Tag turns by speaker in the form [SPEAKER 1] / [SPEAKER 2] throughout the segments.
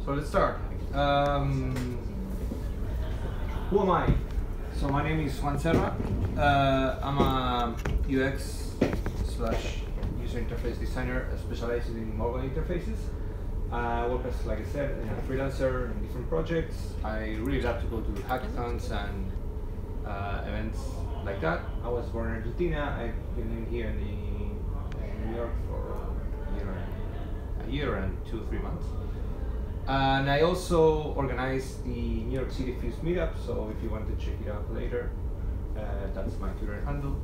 [SPEAKER 1] So let's start. Who am I? So my name is Juan Serra. I'm a UX / user interface designer specializing in mobile interfaces. I work as, like I said, a freelancer in different projects. I really love to go to hackathons and events like that. I was born in Argentina. I've been living here in New York for a year and 2 or 3 months. And I also organize the New York City Fuse Meetup, so if you want to check it out later, that's my Twitter handle.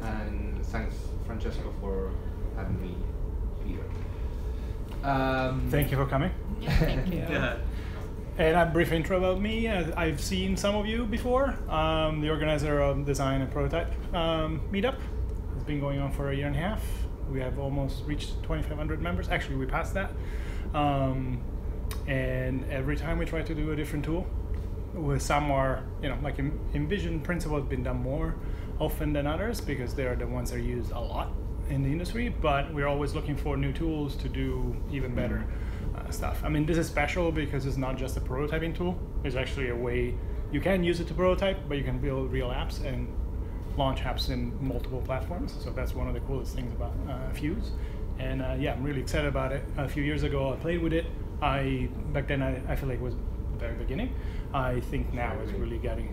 [SPEAKER 1] And thanks, Francesco, for having me here.
[SPEAKER 2] Thank you for coming.
[SPEAKER 3] Yeah, thank you.
[SPEAKER 1] Yeah.
[SPEAKER 2] And a brief intro about me. I've seen some of you before. The organizer of Design and Prototype Meetup. It's been going on for a year and a half. We have almost reached 2,500 members. Actually, we passed that. And every time we try to do a different tool, with some are, like Envision Principle has been done more often than others because they are the ones that are used a lot in the industry, but we're always looking for new tools to do even better stuff. I mean, this is special because it's not just a prototyping tool. It's actually a way you can use it to prototype, but you can build real apps and launch apps in multiple platforms. So that's one of the coolest things about Fuse. And yeah, I'm really excited about it. A few years ago, I played with it. Back then, I feel like it was the very beginning. I think now it's really getting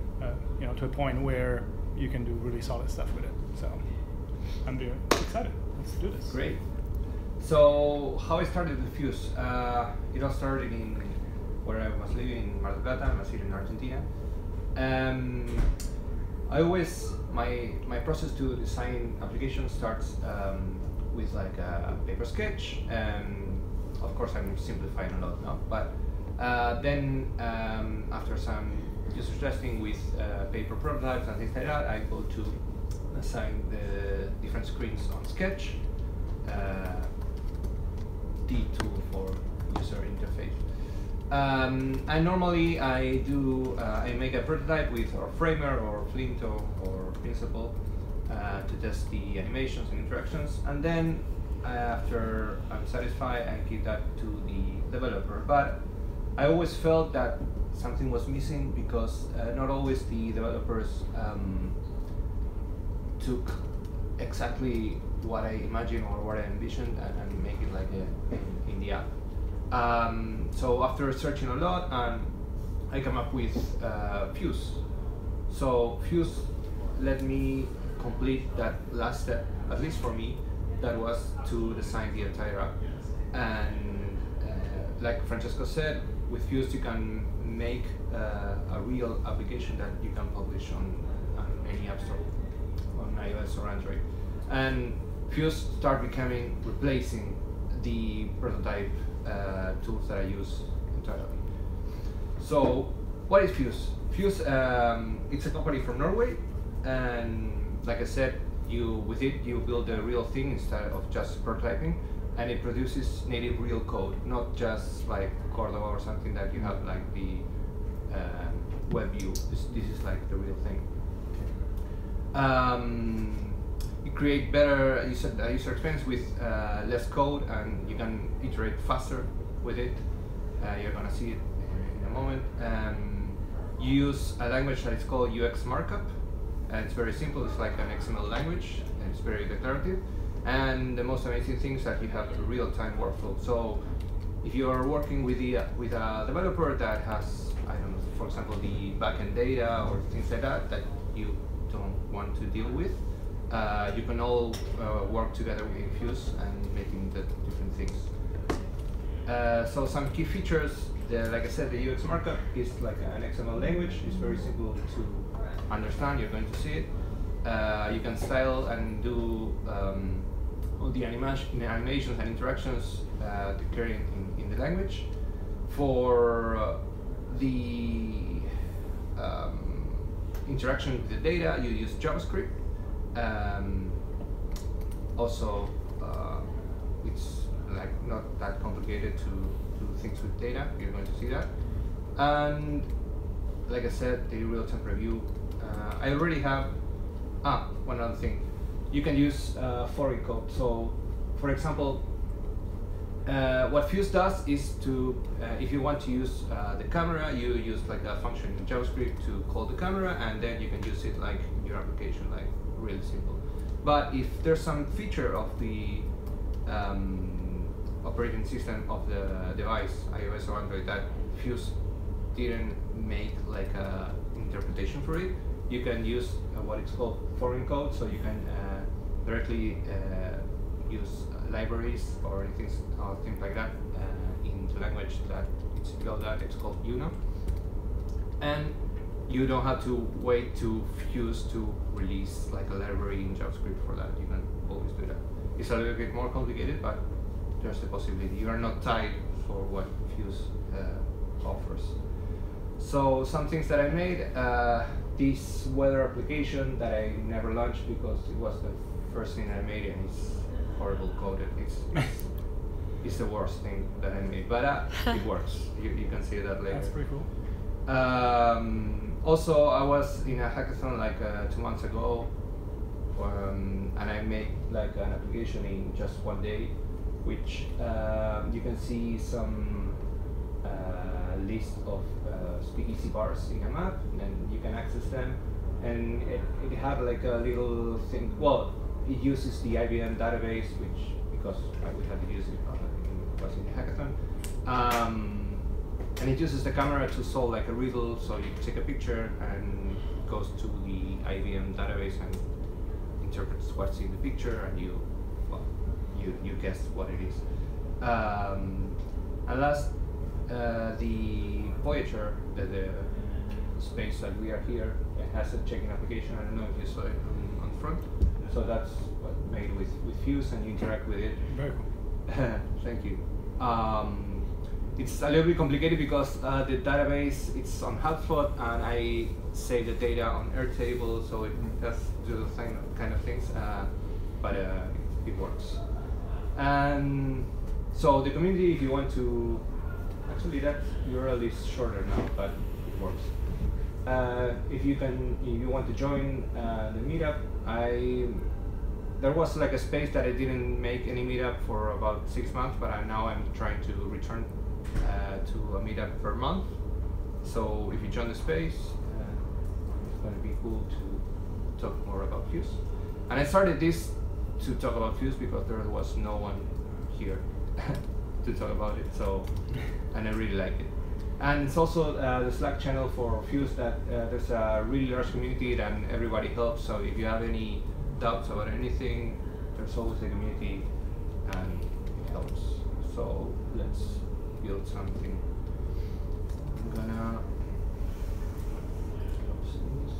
[SPEAKER 2] to a point where you can do really solid stuff with it. So I'm excited. Let's do this.
[SPEAKER 1] Great. So how I started with Fuse? It all started in where I was living in Mar del Plata, a city in Argentina. My process to design applications starts with like a paper sketch. Of course, I'm simplifying a lot now, but then after some user testing with paper prototypes and things like that, I go to assign the different screens on Sketch, the tool for user interface. And normally I make a prototype with or Framer or Flint or Principle to test the animations and interactions, and then after I'm satisfied, I give that to the developer. But I always felt that something was missing because not always the developers took exactly what I imagined or what I envisioned and make it like in the app. So after searching a lot, I come up with Fuse. So Fuse let me complete that last step, at least for me, that was to design the entire app. And like Francesco said, with Fuse you can make a real application that you can publish on any app store, on iOS or Android. And Fuse started replacing the prototype tools that I use entirely. So what is Fuse? Fuse, it's a company from Norway, and like I said, with it you build a real thing instead of just prototyping, and it produces native real code, not just like Cordova or something that you have like the web view. This is like the real thing. You create better user experience with less code, and you can iterate faster with it. You're gonna see it in a moment. You use a language that is called UX markup. It's very simple. It's like an XML language, and it's very declarative. And the most amazing thing is that you have a real-time workflow. So if you are working with a developer that has, I don't know, for example, the backend data or things like that you don't want to deal with, you can all work together with Fuse and making the different things. So some key features, like I said, the UX markup is like an XML language. It's very simple to understand. You're going to see it. You can style and do all the animations and interactions declared in the language. For the interaction with the data, you use JavaScript. Also, it's like not that complicated to do things with data. You're going to see that. And like I said, the real-time preview. I already have. One other thing. You can use foreign code. So, for example, what Fuse does is to, if you want to use the camera, you use like a function in JavaScript to call the camera, and then you can use it like in your application, like really simple. But if there's some feature of the operating system of the device, iOS or Android, that Fuse didn't make like a interpretation for it, you can use what is called foreign code, so you can directly use libraries or things like that in the language that it's below that. It's called Uno, and you don't have to wait to Fuse to release like a library in JavaScript for that. You can always do that. It's a little bit more complicated, but there's the possibility. You are not tied for what Fuse offers. So some things that I made, this weather application that I never launched because it was the first thing I made, and it's horrible coded. It's the worst thing that I made, but it works. You can see that later.
[SPEAKER 2] That's pretty cool.
[SPEAKER 1] Also, I was in a hackathon like 2 months ago, and I made like an application in just one day, which you can see some list of speakeasy bars in a map, and you can access them. And it had like a little thing. Well, it uses the IBM database, which because we had to use it was in the hackathon. And it uses the camera to solve like a riddle, so you take a picture and it goes to the IBM database and interprets what's in the picture, and you guess what it is. And last, the Voyager, the space that we are here, it has a check-in application. I don't know if you saw it on front. So that's what made with Fuse, and you interact with it.
[SPEAKER 2] Very cool.
[SPEAKER 1] Thank you. It's a little bit complicated because the database, it's on HubSpot, and I save the data on Airtable, so it does do the same kind of things, but it works. And so the community, if you want to, actually that URL is shorter now, but it works. If you want to join the meetup, there was like a space that I didn't make any meetup for about 6 months, but now I'm trying to return to a meetup per month. So if you join the space, it's going to be cool to talk more about Fuse. And I started this to talk about Fuse because there was no one here to talk about it. So, and I really like it. And it's also the Slack channel for Fuse that there's a really large community and everybody helps. So if you have any doubts about anything, there's always a community and it helps. So let's build something. I'm gonna close this.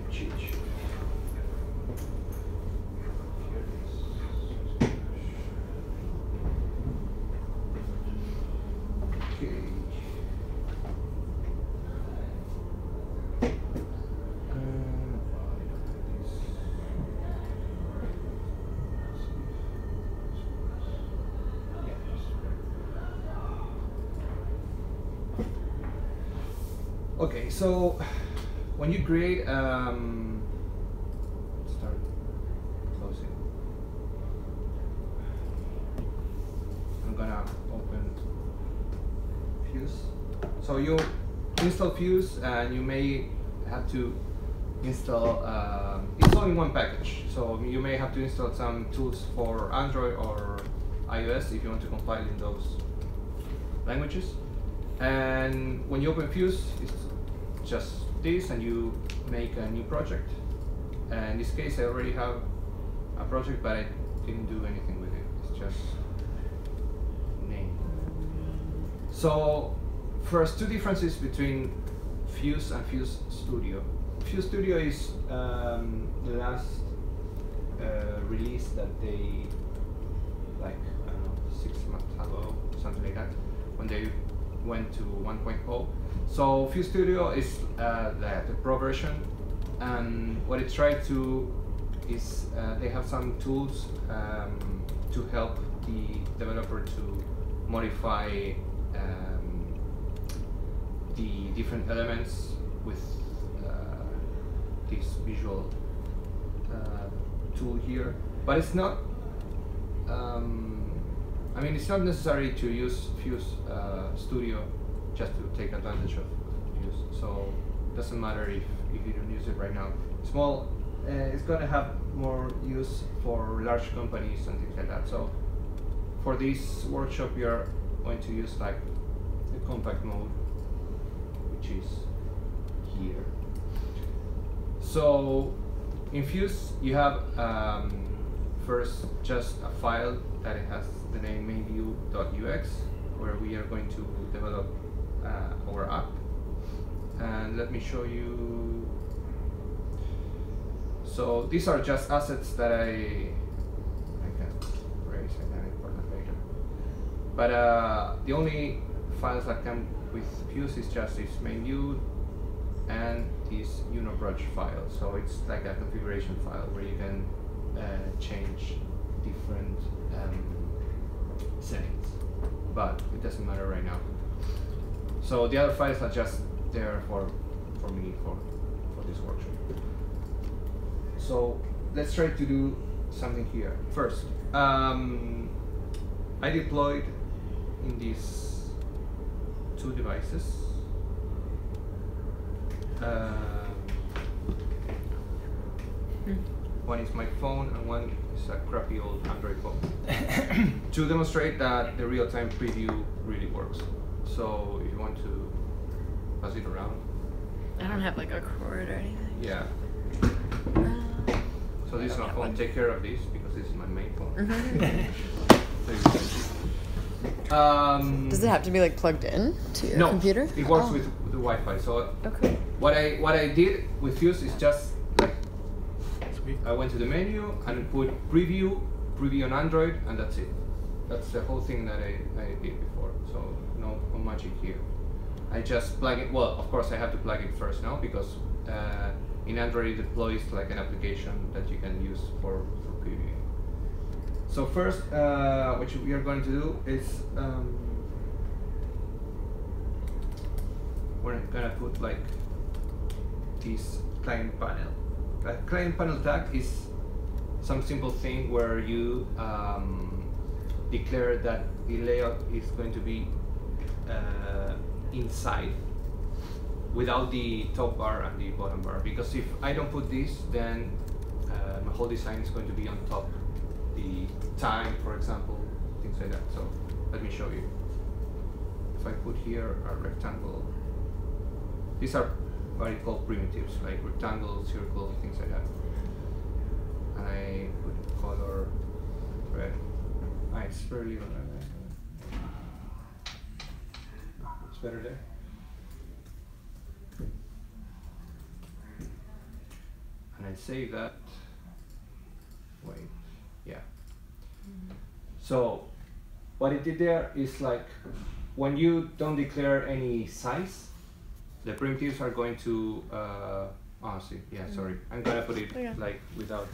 [SPEAKER 1] Cheat sheet. Here it is. Okay. Okay, so when you create, start closing. I'm gonna open Fuse. So you install Fuse, and you may have to install. It's all in one package, so you may have to install some tools for Android or iOS if you want to compile in those languages. And when you open Fuse, it's just this, and you make a new project. And in this case, I already have a project, but I didn't do anything with it. It's just name. So first, two differences between Fuse and Fuse Studio. Fuse Studio is the last release that they, like, I don't know, 6 months ago, something like that, when they went to 1.0. So Fuse Studio is the pro version, and what it tried to is they have some tools to help the developer to modify the different elements with this visual tool here, but it's not. I mean, it's not necessary to use Fuse Studio just to take advantage of Fuse. So it doesn't matter if you don't use it right now. Small, it's going to have more use for large companies and things like that. So for this workshop, we are going to use like the compact mode, which is here. So in Fuse, you have first just a file that it has the name mainview.ux, where we are going to develop our app. And let me show you. So these are just assets that I can erase, I can import them later. But the only files that come with Fuse is just this main view and this unibrush file. So it's like a configuration file where you can change different settings, but it doesn't matter right now. So the other files are just there for me for this workshop. So let's try to do something here. First, I deployed in these two devices. One is my phone and one is a crappy old Android phone. To demonstrate that the real-time preview really works. So if you want to pass it around.
[SPEAKER 3] I don't have like a cord or anything.
[SPEAKER 1] Yeah. So this is my phone. Take care of this because this is my main phone.
[SPEAKER 3] Does it have to be like plugged in to your computer?
[SPEAKER 1] It works with the Wi-Fi. So
[SPEAKER 3] okay.
[SPEAKER 1] What I did with Fuse is just like I went to the menu and put preview on Android, and that's it. That's the whole thing that I did before. So no magic here. I just plug it. Well, of course I have to plug it first now because in Android it deploys like an application that you can use for previewing. So first, what we are going to do is we're gonna put like this client panel. A client panel tag is some simple thing where you declare that the layout is going to be inside without the top bar and the bottom bar, because if I don't put this, then my whole design is going to be on top. The time, for example, things like that. So let me show you. If I put here a rectangle, these are what I call primitives, like rectangle, circle, things like that. And I put color red. It's very little. It's better there. And I save that. Wait, yeah. So what it did there is like when you don't declare any size, the primitives are going to sorry. I'm gonna put it like without.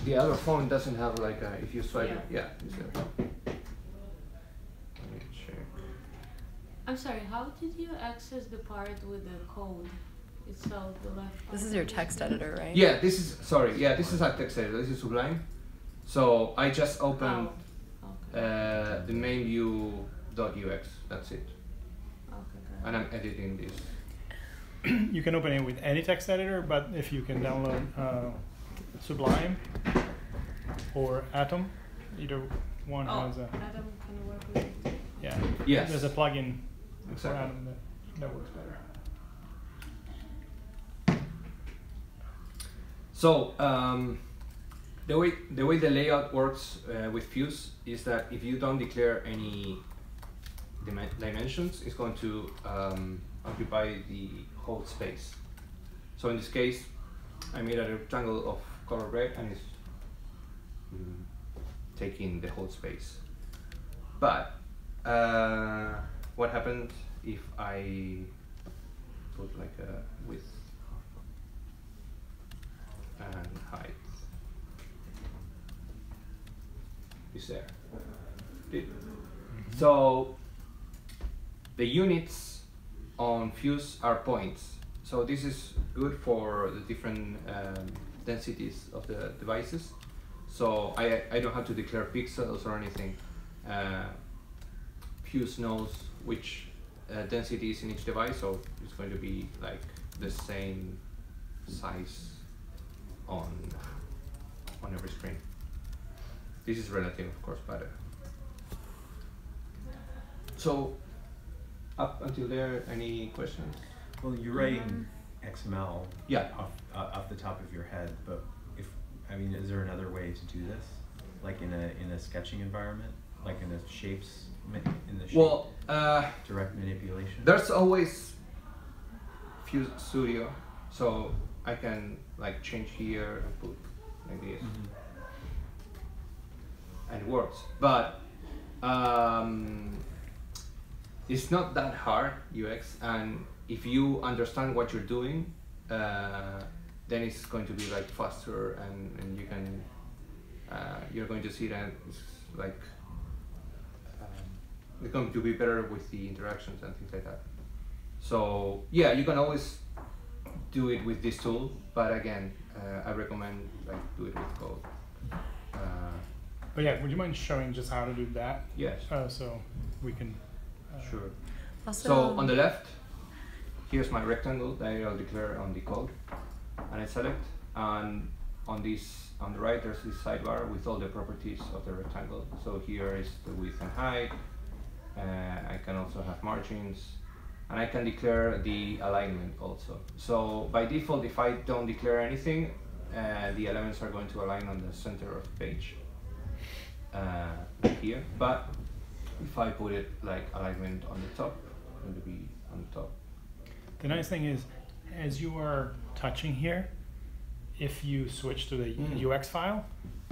[SPEAKER 1] The other phone doesn't have like a, if you swipe it, it's there. Let me check.
[SPEAKER 4] I'm sorry, how did you access the part with the code itself, the left part?
[SPEAKER 3] This is your text editor, right?
[SPEAKER 1] Yeah, this is a text editor. This is Sublime. So I just opened the main view.ux. That's it.
[SPEAKER 4] Okay,
[SPEAKER 1] and I'm editing this.
[SPEAKER 2] You can open it with any text editor, but if you can download Sublime or Atom, either one has a.
[SPEAKER 4] Atom can work with it.
[SPEAKER 2] Yeah.
[SPEAKER 1] Yes.
[SPEAKER 2] There's a plugin for
[SPEAKER 1] Exactly.
[SPEAKER 2] Atom that works better.
[SPEAKER 1] So the way the layout works with Fuse is that if you don't declare any dimensions, it's going to occupy the whole space. So in this case, I made a rectangle of color red and it's taking the whole space. But what happens if I put like a width and height is there? So the units on Fuse are points. So this is good for the different densities of the devices. So I don't have to declare pixels or anything. Fuse knows which density is in each device, so it's going to be like the same size on every screen. This is relative, of course, but so up until there, any questions?
[SPEAKER 5] Well, you're writing XML
[SPEAKER 1] Yeah.
[SPEAKER 5] off the top of your head, but is there another way to do this, like in a sketching environment, like in the shapes, in the shape direct manipulation?
[SPEAKER 1] There's always Fuse Studio, so I can like change here and put like this, and it works. But it's not that hard UX, and if you understand what you're doing, then it's going to be like faster, and you can you're going to see that it's like it's going to be better with the interactions and things like that. So yeah, you can always do it with this tool, but again, I recommend like do it with code.
[SPEAKER 2] But yeah, would you mind showing just how to do that?
[SPEAKER 1] Yes.
[SPEAKER 2] So we can.
[SPEAKER 1] Sure.
[SPEAKER 3] Also,
[SPEAKER 1] So on the left, here's my rectangle that I'll declare on the code, and I select, and on the right there's this sidebar with all the properties of the rectangle. So here is the width and height. I can also have margins, and I can declare the alignment also. So by default, if I don't declare anything, the elements are going to align on the center of the page here. But if I put it like alignment on the top, it's going to be on the top.
[SPEAKER 2] The nice thing is, as you are touching here, if you switch to the UX file,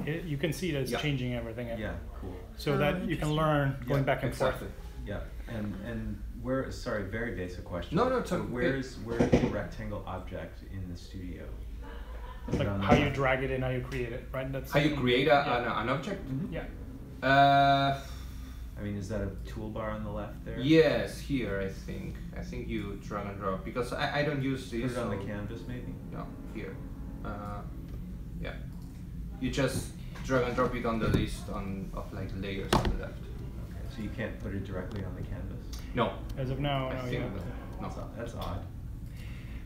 [SPEAKER 2] you can see that it's changing everything.
[SPEAKER 5] Yeah, cool.
[SPEAKER 2] So that you can learn going back and forth.
[SPEAKER 5] Yeah, and where? Sorry, very basic question.
[SPEAKER 1] No, it's
[SPEAKER 5] so
[SPEAKER 1] okay.
[SPEAKER 5] where's the rectangle object in the studio?
[SPEAKER 2] Like how you drag it in, how you create it, right? That's
[SPEAKER 1] how you create an object?
[SPEAKER 2] Yeah.
[SPEAKER 5] Is that a toolbar on the left there?
[SPEAKER 1] Yes, here I think you drag and drop, because I don't use this.
[SPEAKER 5] Put it on the canvas maybe?
[SPEAKER 1] No, here. Yeah. You just drag and drop it on the list of like layers on the left.
[SPEAKER 5] Okay, so you can't put it directly on the canvas?
[SPEAKER 1] No.
[SPEAKER 2] As of now,
[SPEAKER 1] I
[SPEAKER 2] no,
[SPEAKER 1] think
[SPEAKER 2] you have to.
[SPEAKER 1] no.
[SPEAKER 5] That's odd.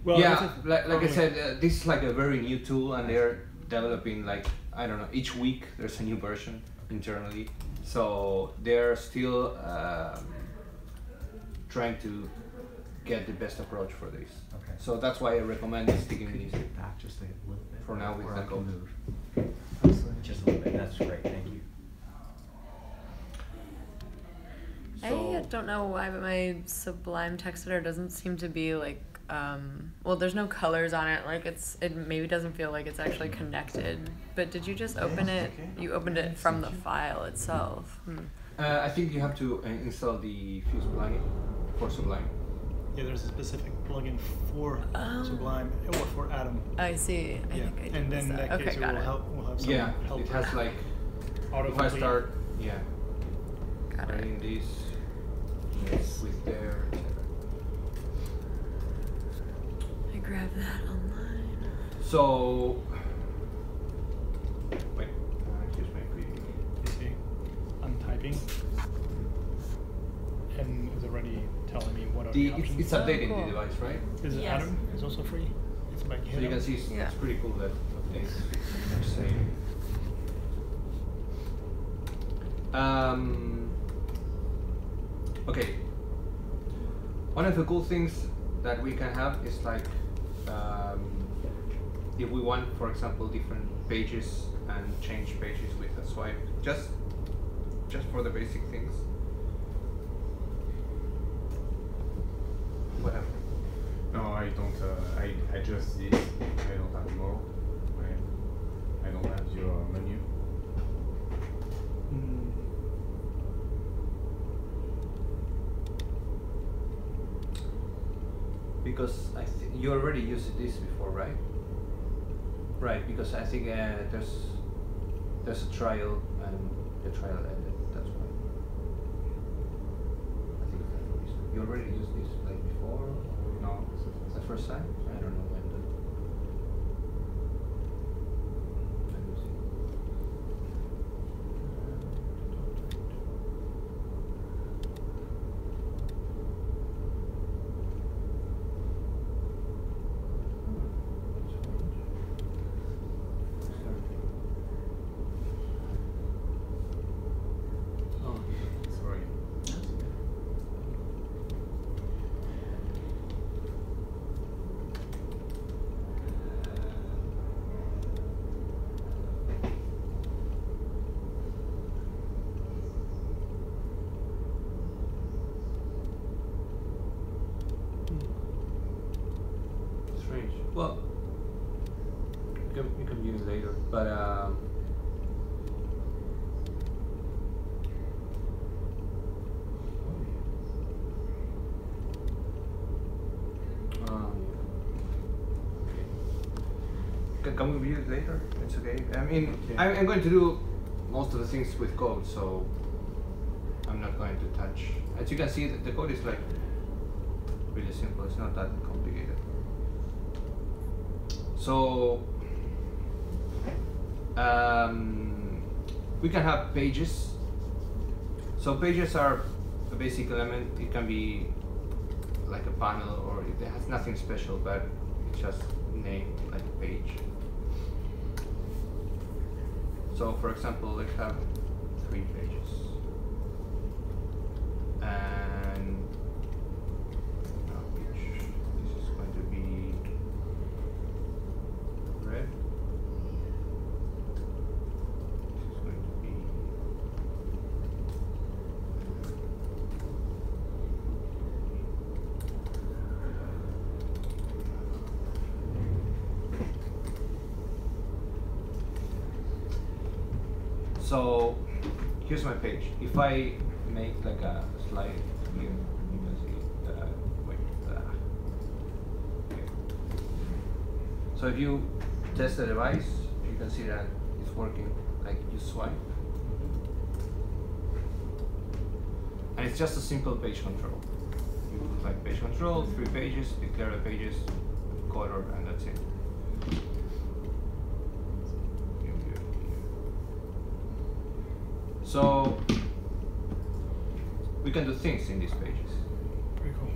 [SPEAKER 1] Well, yeah, like I said, this is like a very new tool, and they're developing like, I don't know, each week there's a new version internally. So they're still trying to get the best approach for this.
[SPEAKER 5] Okay.
[SPEAKER 1] So that's why I recommend sticking with this.
[SPEAKER 5] Back just a little bit.
[SPEAKER 1] For now with the code.
[SPEAKER 5] Move. Just a little bit. That's great. Thank you.
[SPEAKER 3] I don't know why, but my Sublime text editor doesn't seem to be like. Well, there's no colors on it. Like it maybe doesn't feel like it's actually connected. But did you just open it? You opened it from the file itself.
[SPEAKER 1] I think you have to install the Fuse plugin for Sublime.
[SPEAKER 2] Yeah, there's a specific plugin for Sublime or for Atom.
[SPEAKER 3] I see. I think I did.
[SPEAKER 2] And then in that case,
[SPEAKER 3] got
[SPEAKER 2] it will have some help.
[SPEAKER 1] It has like
[SPEAKER 2] auto
[SPEAKER 1] if I start
[SPEAKER 3] got it.
[SPEAKER 1] writing this with there.
[SPEAKER 3] Grab that online.
[SPEAKER 1] So, wait, here's my preview.
[SPEAKER 2] You see, I'm typing, and it's already telling me what are the options.
[SPEAKER 1] It's updating the device, right?
[SPEAKER 2] Is it Atom? It's also free. It's back here.
[SPEAKER 1] So you can see it's pretty cool that updates. Okay. One of the cool things that we can have is like. If we want, for example, different pages and change pages with a swipe, just for the basic things. Whatever.
[SPEAKER 6] No, I don't. I just this. I don't have more. I don't have your menu.
[SPEAKER 1] Because you already used this before, right? Right, because I think there's a trial and the trial ended. That's why. I think that's the reason. You already used this like before? Or no, it's the first time. I don't know when. Let me see. Oh,
[SPEAKER 6] Sorry.
[SPEAKER 1] strange. Well, you can view it later, but can we view it later? It's okay. I mean,
[SPEAKER 6] Okay.
[SPEAKER 1] I'm going to do most of the things with code, so I'm not going to touch. As you can see, the code is like really simple. It's not that complicated. So we can have pages. So pages are a basic element. It can be like a panel, or it has nothing special, but it's just named like a page. So for example, let's have 3 pages. And which this is going to be red. This is going to be so here's my page. If I make like a slide here, you can see that okay. So if you test the device, you can see that it's working. Like you swipe, and it's just a simple page control. You like page control, 3 pages, declare the pages, color, and that's it. So we can do things in these pages.
[SPEAKER 2] Pretty cool.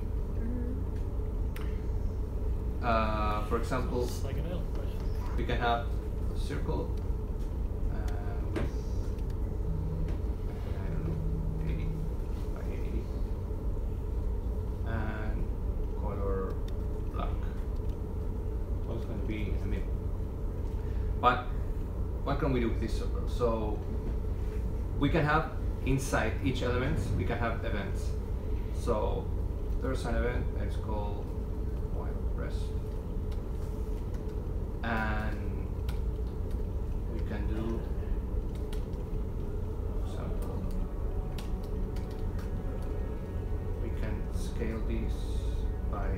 [SPEAKER 1] For example,
[SPEAKER 2] It's like an L.
[SPEAKER 1] we can have a circle with, I don't know, 80 by 80, and color black. So it's going to be in the middle. But what can we do with this circle? So we can have inside each element, we can have events. So there's an event that's called press, and we can do sample. We can scale this by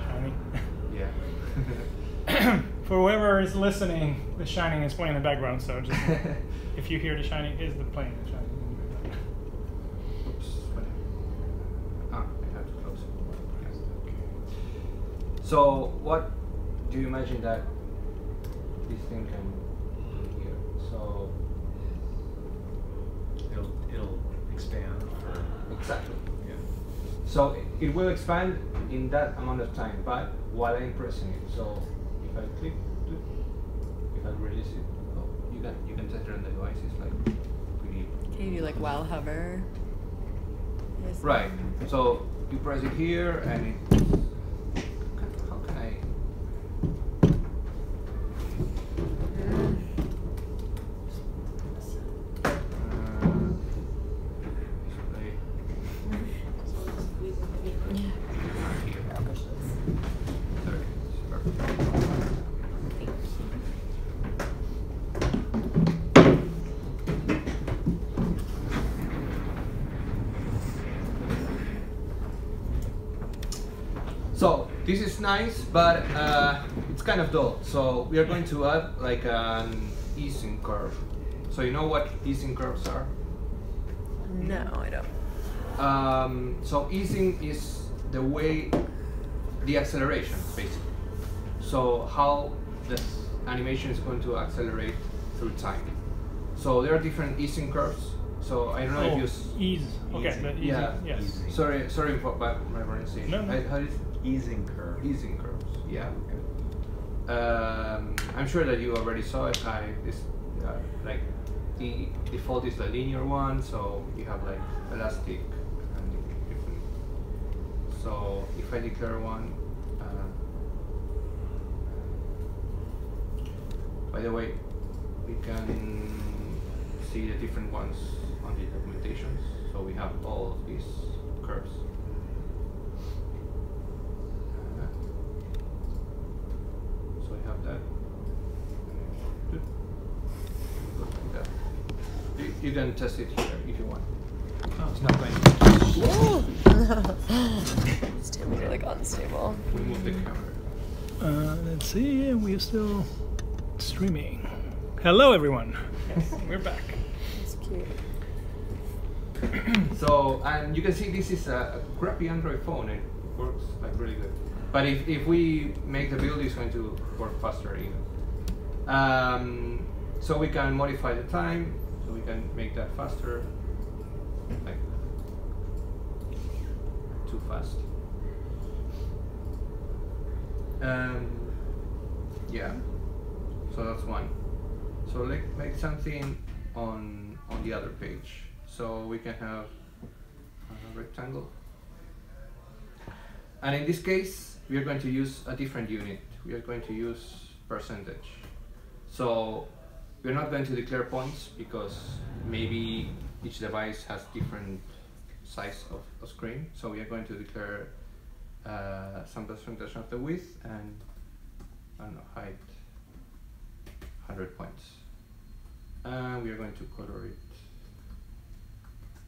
[SPEAKER 2] Shiny.
[SPEAKER 1] yeah.
[SPEAKER 2] For whoever is listening, the shining is playing in the background, so just if you hear the shining, is the playing the shining in the background.
[SPEAKER 1] Oops. I have to close it. So what do you imagine that this thing can do here? So
[SPEAKER 5] It'll expand for
[SPEAKER 1] exactly.
[SPEAKER 5] yeah.
[SPEAKER 1] So it will expand in that amount of time, but while I'm pressing it. So if I click, if I release it, oh, you can test it on the device. It's like pretty.
[SPEAKER 3] Can you do like while hover? Yes.
[SPEAKER 1] Right. So you press it here, and it. How can I? Display.
[SPEAKER 3] Yeah.
[SPEAKER 1] Here. There it is. Perfect. So this is nice, but it's kind of dull. So we are going to add like an easing curve. So you know what easing curves are?
[SPEAKER 3] No, I don't.
[SPEAKER 1] So easing is the way, the acceleration basically. So how the animation is going to accelerate through time. So there are different easing curves. So I don't know if you
[SPEAKER 2] ease. Okay,
[SPEAKER 5] Easing.
[SPEAKER 2] the easing.
[SPEAKER 1] Yeah.
[SPEAKER 2] Yes.
[SPEAKER 5] Easing.
[SPEAKER 1] sorry for my pronunciation.
[SPEAKER 2] No, no.
[SPEAKER 1] How is
[SPEAKER 5] Easing curve.
[SPEAKER 1] easing curves? Yeah. I'm sure that you already saw it. Like the default is the linear one, so you have like elastic and different. So if I declare one, by the way, we can see the different ones on the documentations. So we have all of these curves. So we have that. Go like that. You can test it here if you want.
[SPEAKER 2] Oh, it's not playing.
[SPEAKER 3] These tables are like unstable.
[SPEAKER 1] We move the camera.
[SPEAKER 2] Let's see. We're still streaming. Hello, everyone. Yes, we're back.
[SPEAKER 3] It's cute.
[SPEAKER 1] So, and you can see this is a crappy Android phone. It works like really good. But if we make the build, it's going to work faster even. So we can modify the time, so we can make that faster. Like too fast. Yeah. So that's one. So like something on the other page. So we can have a rectangle. And in this case, we are going to use a different unit. We are going to use percentage. So we're not going to declare points because maybe each device has different size of screen. So we are going to declare some percentage of the width and I don't know, height, 100 points. And we are going to color it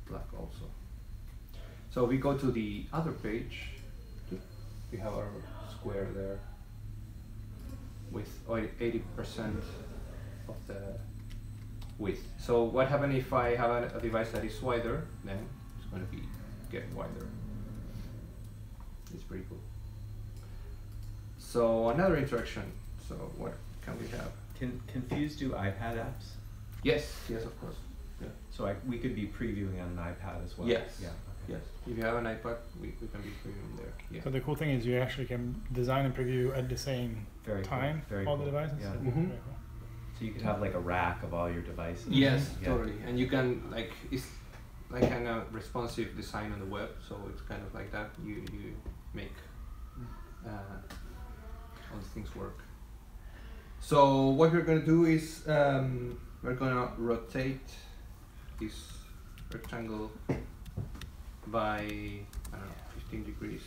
[SPEAKER 1] black also. So we go to the other page. We have our square there with 80% of the width. So what happens if I have a device that is wider? Then it's going to get wider. It's pretty cool. So another interaction. So what can we have?
[SPEAKER 5] Can Fuse do iPad apps?
[SPEAKER 1] Yes, of course. Yeah.
[SPEAKER 5] So we could be previewing on an iPad as well?
[SPEAKER 1] Yes.
[SPEAKER 5] Yeah. Okay.
[SPEAKER 1] Yes. If you have an iPad, we can be previewing there. Yeah.
[SPEAKER 2] So the cool thing is you actually can design and preview at the same
[SPEAKER 5] Very cool.
[SPEAKER 2] time
[SPEAKER 5] Very
[SPEAKER 2] all
[SPEAKER 5] cool.
[SPEAKER 2] the devices.
[SPEAKER 5] Yeah.
[SPEAKER 2] So
[SPEAKER 1] Mhm.
[SPEAKER 2] very cool.
[SPEAKER 5] So you could have like a rack of all your devices.
[SPEAKER 1] Yes,
[SPEAKER 5] Yeah.
[SPEAKER 1] totally. And you can it's like kind of responsive design on the web, so it's kind of like that. You make all these things work. So what we're gonna do is we're gonna rotate this rectangle by I don't know 15 degrees.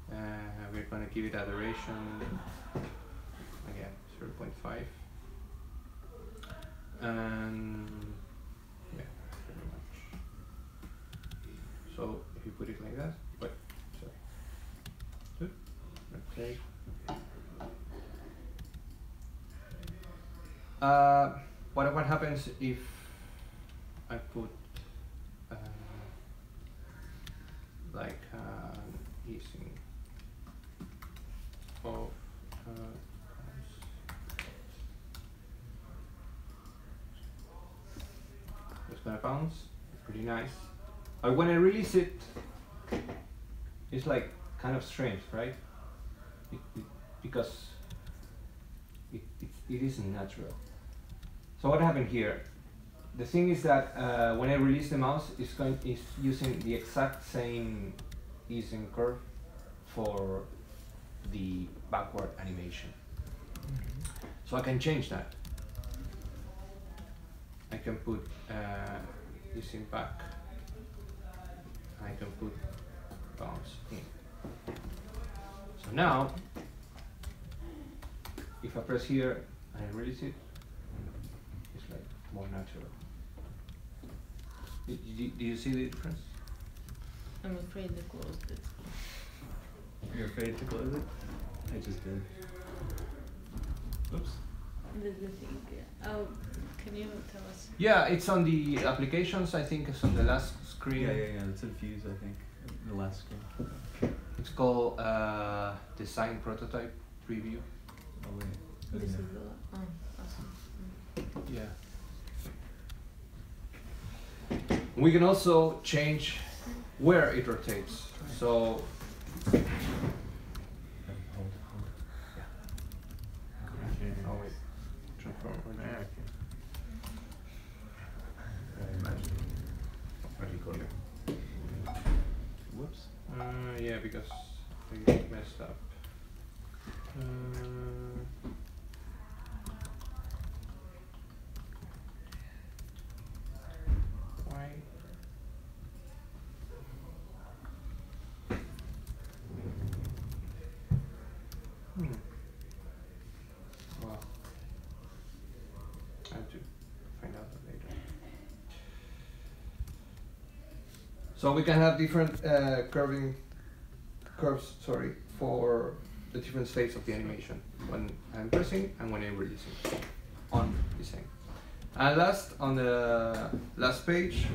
[SPEAKER 1] We're gonna give it a duration again 0.5. And yeah, pretty much. So if you put it like that, but sorry. Good. Okay. What happens if I put like easing of it's gonna bounce, pretty nice. But when I release it, it's like kind of strange, right? Because it isn't natural. So what happened here? The thing is that when I release the mouse, it's using the exact same easing curve for the backward animation. Mm-hmm. So I can change that. I can put easing back. I can put bounce in. So now, if I press here and I release it, it's like more natural. Do you see the difference?
[SPEAKER 4] I'm afraid to close this.
[SPEAKER 5] You're afraid to close it? I just did. Oops.
[SPEAKER 4] the thing. Yeah. Oh, can you tell us?
[SPEAKER 1] Yeah, it's on the applications. I think it's on the last screen.
[SPEAKER 5] Yeah. It's in Fuse, I think. The last screen.
[SPEAKER 1] It's called Design&Prototype preview.
[SPEAKER 5] Oh wait.
[SPEAKER 4] This is
[SPEAKER 5] Yeah.
[SPEAKER 4] the awesome.
[SPEAKER 1] Yeah. We can also change where it rotates. So
[SPEAKER 5] Hold.
[SPEAKER 1] oh wait, transform. Whoops. Yeah, because they messed up. Why? Well, I have to find out that later. So we can have different curves, sorry, for the different states of the animation when I'm pressing and when I'm releasing on design. And last, on the last page,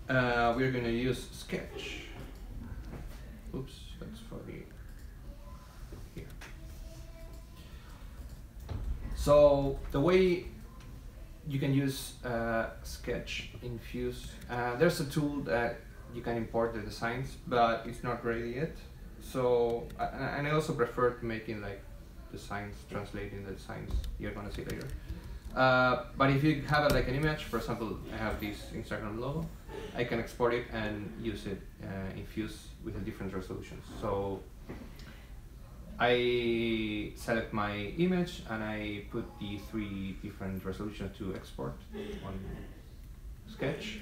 [SPEAKER 1] we're going to use Sketch. Oops, that's for the here. So the way you can use Sketch in Fuse, there's a tool that you can import the designs, but it's not ready yet. So, and I also prefer to making like designs, translating the designs you're gonna see later. But if you have like an image, for example, I have this Instagram logo, I can export it and use it in Fuse with a different resolutions. So I select my image and I put the 3 different resolutions to export on Sketch.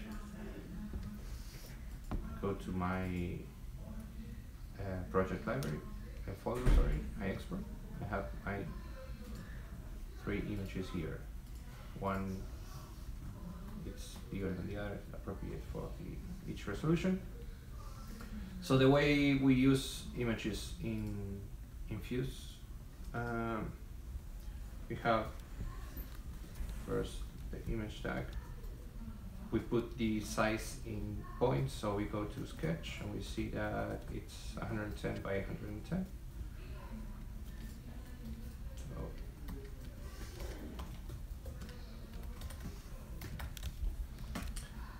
[SPEAKER 1] Go to my project library, folder, sorry, I export. I have my 3 images here. One, it's bigger than the other, appropriate for each resolution. So the way we use images in Fuse, we have first the image tag. We put the size in points, so we go to Sketch and we see that it's 110 by 110. So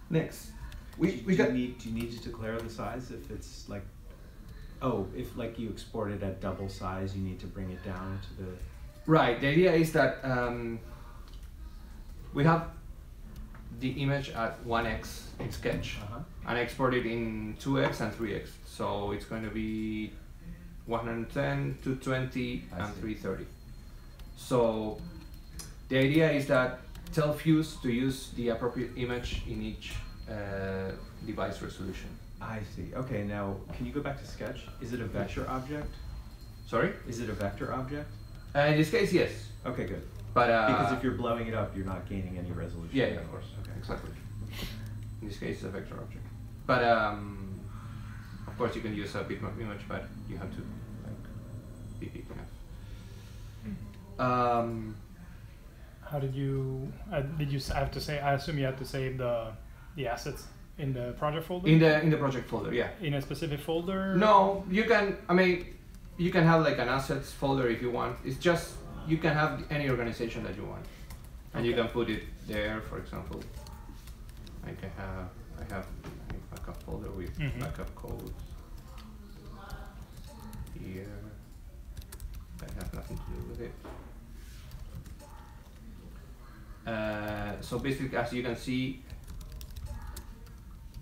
[SPEAKER 1] next, do you
[SPEAKER 5] need to declare the size if it's like, oh, if like you export it at double size, you need to bring it down to the.
[SPEAKER 1] Right. The idea is that we have the image at 1x in Sketch, and I export it in 2x and 3x. So it's going to be 110, 220, and 330. So the idea is that tell Fuse to use the appropriate image in each device resolution.
[SPEAKER 5] I see. Okay, now can you go back to Sketch? Is it a vector object?
[SPEAKER 1] Sorry?
[SPEAKER 5] Is it a vector object?
[SPEAKER 1] In this case, yes.
[SPEAKER 5] Okay, good.
[SPEAKER 1] But
[SPEAKER 5] because if you're blowing it up, you're not gaining any resolution.
[SPEAKER 1] Yeah, of course.
[SPEAKER 5] Okay,
[SPEAKER 1] exactly. In this case, it's a vector object. But of course, you can use a bitmap image, but you have to like be big enough.
[SPEAKER 2] How did you have to say? I assume you have to save the assets in the project folder.
[SPEAKER 1] In the project folder, yeah.
[SPEAKER 2] In a specific folder.
[SPEAKER 1] No, you can. I mean, you can have like an assets folder if you want. It's just you can have any organization that you want, and you can put it there. For example, I have a backup folder with backup codes here that have nothing to do with it. So basically, as you can see,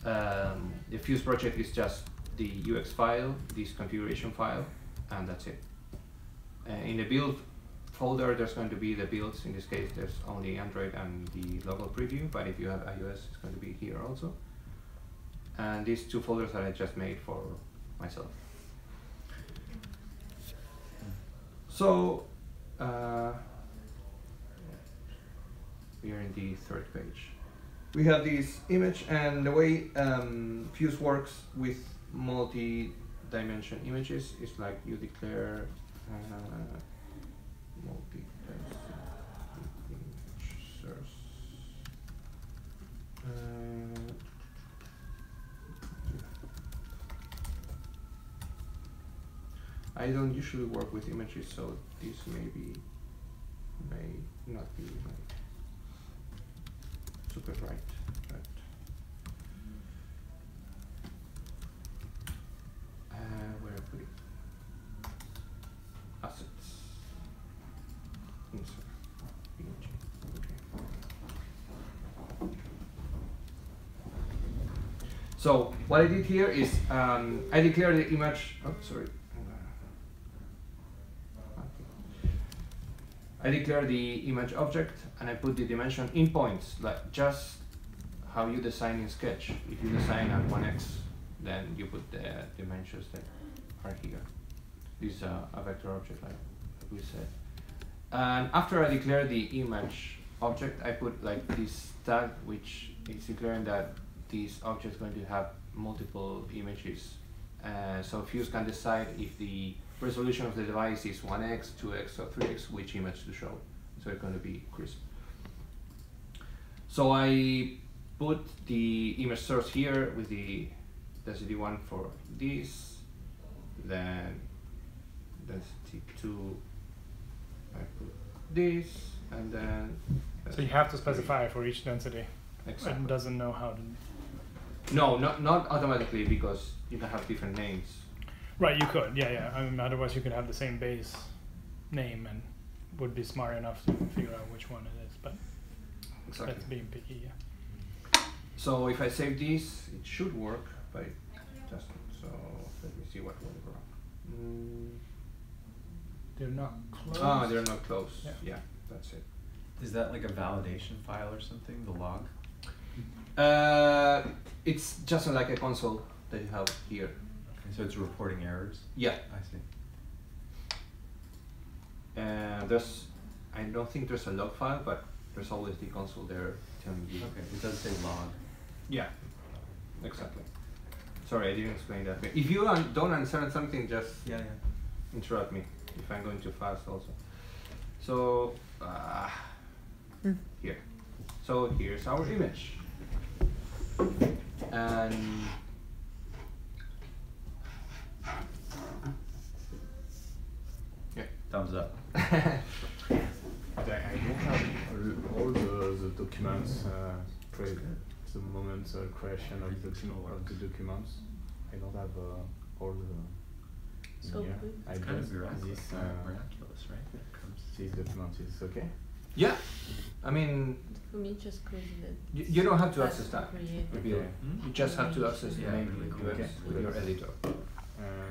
[SPEAKER 1] the Fuse project is just the UX file, this configuration file, and that's it. In the build folder, there's going to be the builds. In this case, there's only Android and the local preview, but if you have iOS, it's going to be here also. And these 2 folders that I just made for myself. So, we are in the 3rd page. We have this image, and the way Fuse works with multi-dimension images is like you declare I don't usually work with images, so this may not be like super right. But where I put it? Assets. Insert. PNG. Okay. So what I did here is I declare the image. Oh, sorry. I declare the image object and I put the dimension in points, like just how you design in Sketch. If you design at 1x, then you put the dimensions that are here. This is a vector object, like we said. And after I declare the image object, I put like this tag, which is declaring that this object is going to have multiple images. So Fuse can decide if the resolution of the device is 1x, 2x, or 3x, which image to show. So it's going to be crisp. So I put the image source here with the density 1 for this, then density 2, I put this, and then...
[SPEAKER 2] So you have to specify for each density.
[SPEAKER 1] Exactly.
[SPEAKER 2] It doesn't know how to...
[SPEAKER 1] No, not automatically, because you can have different names.
[SPEAKER 2] Right, you could, yeah. I mean, otherwise you could have the same base name and would be smart enough to figure out which one it is, but
[SPEAKER 1] Exactly.
[SPEAKER 2] that's being picky, yeah.
[SPEAKER 1] So if I save this, it should work, but it doesn't. So let me see what went wrong.
[SPEAKER 2] They're not close.
[SPEAKER 1] Ah, they're not close.
[SPEAKER 2] Yeah.
[SPEAKER 1] Yeah, that's it.
[SPEAKER 5] Is that like a validation file or something? The log?
[SPEAKER 1] It's just like a console that you have here.
[SPEAKER 5] Okay, so it's reporting errors?
[SPEAKER 1] Yeah.
[SPEAKER 5] I see.
[SPEAKER 1] I don't think there's a log file, but there's always the console there telling you.
[SPEAKER 5] Okay, it does say log.
[SPEAKER 1] Yeah, exactly. Sorry, I didn't explain that. But if you don't understand something, just
[SPEAKER 5] Yeah.
[SPEAKER 1] interrupt me if I'm going too fast also. So here. So here's our image. And yeah.
[SPEAKER 5] Thumbs up.
[SPEAKER 6] I don't have all the documents, the moment creation of the documents. I don't have all the
[SPEAKER 4] So
[SPEAKER 6] here.
[SPEAKER 4] good.
[SPEAKER 6] I
[SPEAKER 5] It's kind of
[SPEAKER 6] just
[SPEAKER 5] miraculous,
[SPEAKER 6] this
[SPEAKER 5] miraculous, right? When it comes to
[SPEAKER 6] this document is okay.
[SPEAKER 1] Yeah, I mean,
[SPEAKER 4] For me, just because
[SPEAKER 1] you don't have to access that.
[SPEAKER 4] Create.
[SPEAKER 1] Reveal.
[SPEAKER 6] Okay.
[SPEAKER 1] You just have to access the
[SPEAKER 5] Yeah,
[SPEAKER 1] main
[SPEAKER 5] really cool.
[SPEAKER 1] UX
[SPEAKER 6] Okay.
[SPEAKER 1] with your editor.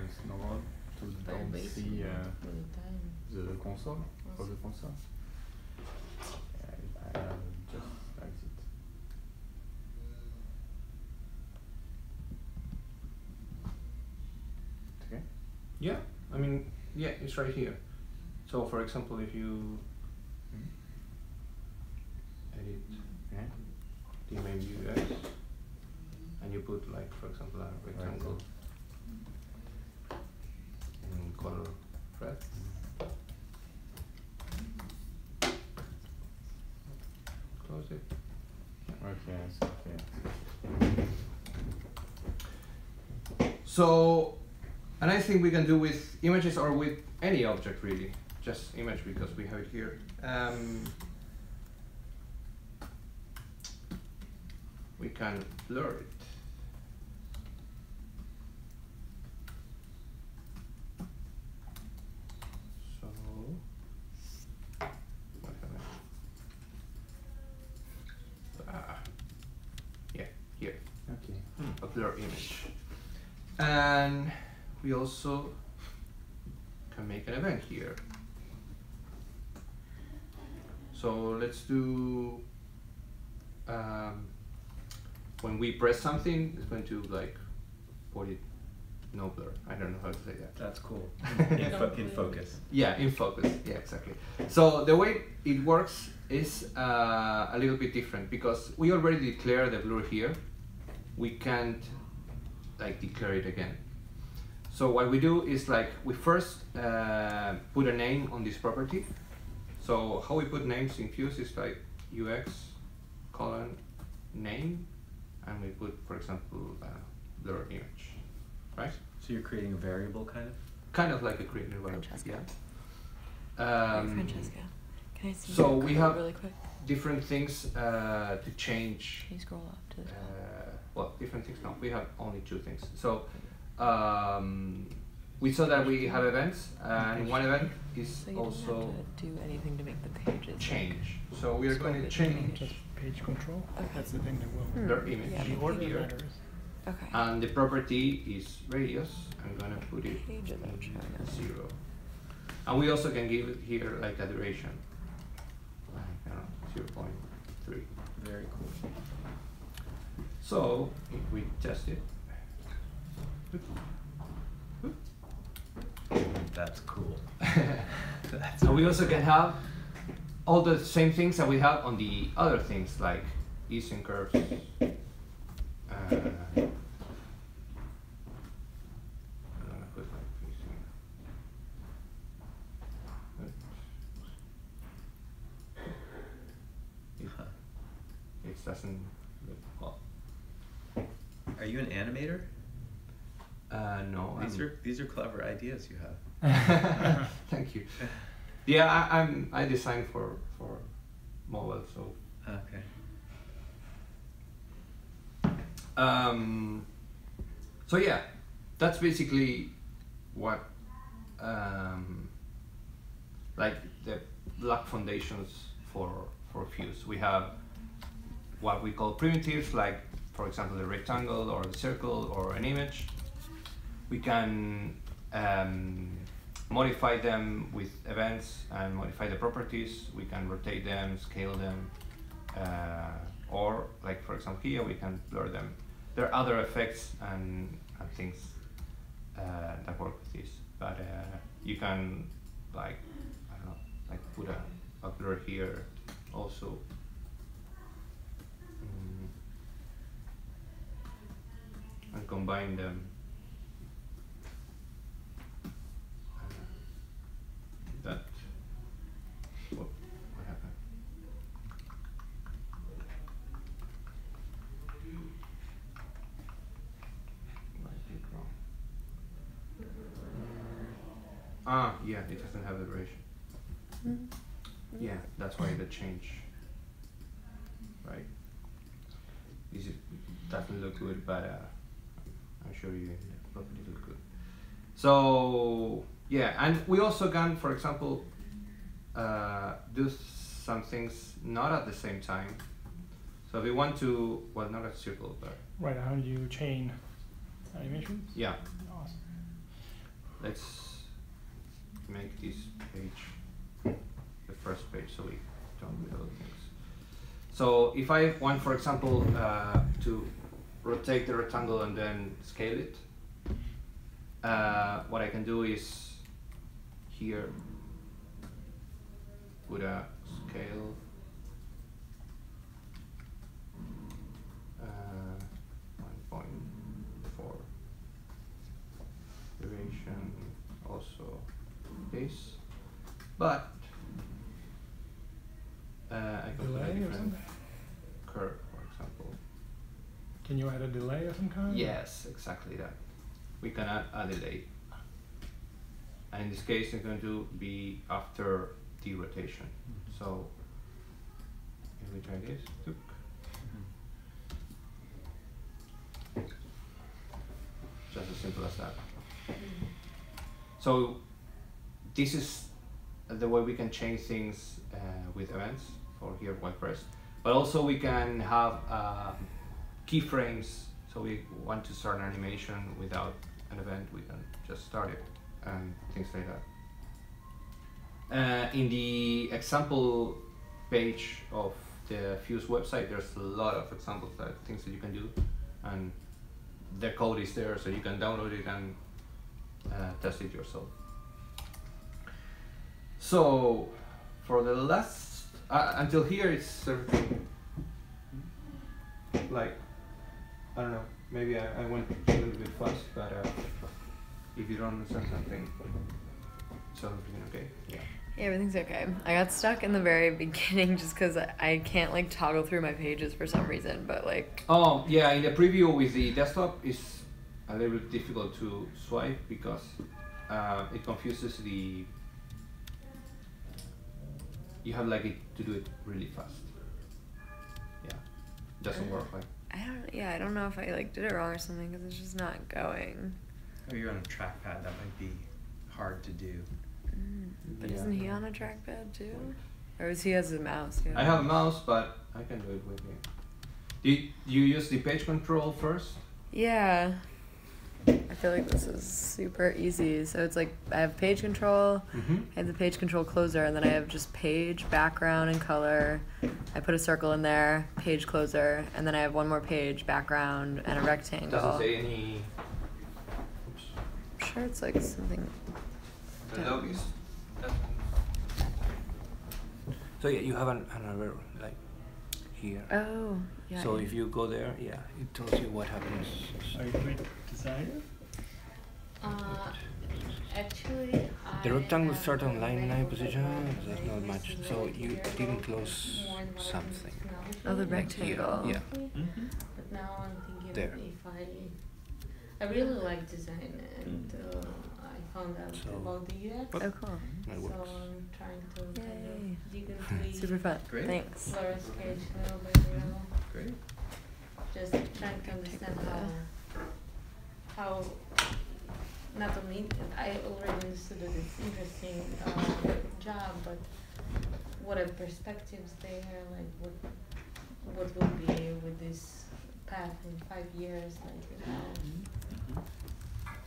[SPEAKER 6] It's normal to don't see
[SPEAKER 4] For the time.
[SPEAKER 6] the console for the console. I just like it. Okay.
[SPEAKER 1] Yeah, I mean, yeah, it's right here. So for example, if you edit
[SPEAKER 6] Yeah.
[SPEAKER 1] the main UX and you put like, for example, a rectangle in color red. Close it.
[SPEAKER 6] Okay, it's okay.
[SPEAKER 1] So, and I think we can do with images or with any object really, just image because we have it here. We can blur it. So, what have I? Yeah, here.
[SPEAKER 6] Okay.
[SPEAKER 1] A blur image. And we also can make an event here. So let's do, when we press something, it's going to like put it no blur. I don't know how to say that.
[SPEAKER 5] That's cool. In focus.
[SPEAKER 1] Yeah, in focus. Yeah, exactly. So the way it works is a little bit different because we already declared the blur here. We can't like declare it again. So what we do is like we first put a name on this property. So how we put names in Fuse is like UX:name, and we put, for example, blur image, right?
[SPEAKER 5] So you're creating a variable kind of?
[SPEAKER 1] kind of like a creator web.
[SPEAKER 3] Francesca.
[SPEAKER 1] Yeah.
[SPEAKER 3] Francesca, can I see
[SPEAKER 1] So
[SPEAKER 3] your
[SPEAKER 1] we
[SPEAKER 3] code
[SPEAKER 1] have
[SPEAKER 3] really quick?
[SPEAKER 1] different things to change.
[SPEAKER 3] Can you scroll up to the top?
[SPEAKER 1] Well, different things. No, we have only 2 things. So we saw that we have events, and one event is
[SPEAKER 3] So you don't
[SPEAKER 1] also
[SPEAKER 3] have to do anything to make the pages.
[SPEAKER 1] change. So we are going to change
[SPEAKER 2] Just page control.
[SPEAKER 3] Okay.
[SPEAKER 2] That's the thing that will.
[SPEAKER 1] their image
[SPEAKER 3] Yeah,
[SPEAKER 2] The order
[SPEAKER 1] here.
[SPEAKER 2] matters.
[SPEAKER 3] Okay.
[SPEAKER 1] And the property is radius. I'm gonna put it
[SPEAKER 3] Pages aren't showing up.
[SPEAKER 1] 0. And we also can give it here like a duration. I don't know, 0.3.
[SPEAKER 5] Very cool.
[SPEAKER 1] So if we test it,
[SPEAKER 5] That's cool. That's
[SPEAKER 1] and we also can have all the same things that we have on the other things like ease and curves. I'm gonna put like this in.
[SPEAKER 5] Huh.
[SPEAKER 1] It doesn't look well.
[SPEAKER 5] Are you an animator?
[SPEAKER 1] No.
[SPEAKER 5] These are clever ideas you have.
[SPEAKER 1] Thank you. Yeah, I design for mobile, so.
[SPEAKER 5] Okay.
[SPEAKER 1] So yeah, that's basically what like the block foundations for Fuse. We have what we call primitives, like for example the rectangle or the circle or an image. We can modify them with events and modify the properties. We can rotate them, scale them, or like for example here we can blur them. There are other effects and things that work with this, but you can like I don't know, like put a blur here also. And combine them. That what happened? Yeah, it doesn't have the duration. Yeah, that's why the change. Right. This doesn't look good, but I'm sure you properties look good. So yeah, and we also can, for example, do some things not at the same time. So if we want to, well, not a circle, but
[SPEAKER 2] Right, how do you chain animations?
[SPEAKER 1] yeah,
[SPEAKER 2] Awesome.
[SPEAKER 1] let's make this page the first page so we don't do other things. So if I want, for example, to rotate the rectangle and then scale it, what I can do is here put a scale 1.4 duration, also this, but I can put a
[SPEAKER 2] Delay or
[SPEAKER 1] different
[SPEAKER 2] something?
[SPEAKER 1] curve, for example.
[SPEAKER 2] Can you add a delay of some kind?
[SPEAKER 1] Yes, exactly that. We can add a delay. And in this case, it's going to be after the rotation. So, if we try this, look. Just as simple as that. So, this is the way we can change things with events, or here WordPress. But also we can have keyframes. So we want to start an animation without an event, we can just start it and things like that. In the example page of the Fuse website, there's a lot of examples of things that you can do, and the code is there, so you can download it and test it yourself. So for the last, until here it's everything like, I don't know, maybe I went a little bit fast, but if you don't understand something, it's everything okay? Yeah.
[SPEAKER 3] Yeah, everything's okay. I got stuck in the very beginning just because I can't like toggle through my pages for some reason, but like.
[SPEAKER 1] Oh yeah, in the preview with the desktop it's a little bit difficult to swipe because it confuses the. You have like to do it really fast. Yeah, doesn't work like.
[SPEAKER 3] I don't know if I like did it wrong or something because it's just not going.
[SPEAKER 5] Oh, you're on a trackpad. That might be hard to do.
[SPEAKER 3] But
[SPEAKER 1] Yeah.
[SPEAKER 3] isn't he on a trackpad too? Or is he has a mouse? Yeah.
[SPEAKER 1] I have a mouse, but I can do it with me. Do you use the page control first?
[SPEAKER 3] Yeah. I feel like this is super easy. So it's like I have page control, I have the page control closer, and then I have just page, background, and color. I put a circle in there, page closer, and then I have one more page, background, and a rectangle.
[SPEAKER 1] Doesn't say any. Oops.
[SPEAKER 3] I'm sure it's like something.
[SPEAKER 1] The logos. So yeah, you have another like here.
[SPEAKER 3] Oh, yeah.
[SPEAKER 1] So if you go there, yeah, it tells you what happens.
[SPEAKER 2] Are you a designer?
[SPEAKER 4] Actually,
[SPEAKER 1] The rectangle starts on line 9 position. There's not much. So you didn't close something.
[SPEAKER 3] Oh, the rectangle.
[SPEAKER 1] Yeah.
[SPEAKER 4] But now I'm thinking
[SPEAKER 1] There.
[SPEAKER 4] if I really like design and I found out
[SPEAKER 1] So-
[SPEAKER 4] about the UX.
[SPEAKER 3] Oh, cool.
[SPEAKER 1] It
[SPEAKER 4] So
[SPEAKER 1] works.
[SPEAKER 4] I'm trying to kind
[SPEAKER 3] Yay.
[SPEAKER 4] of dig into
[SPEAKER 3] Super fun.
[SPEAKER 5] Great.
[SPEAKER 3] Thanks.
[SPEAKER 4] Laura sketch little by little.
[SPEAKER 5] Great.
[SPEAKER 4] Just trying to understand how not only I already understood that it's interesting job, but what are perspectives there? Like what will be with this path in 5 years? Like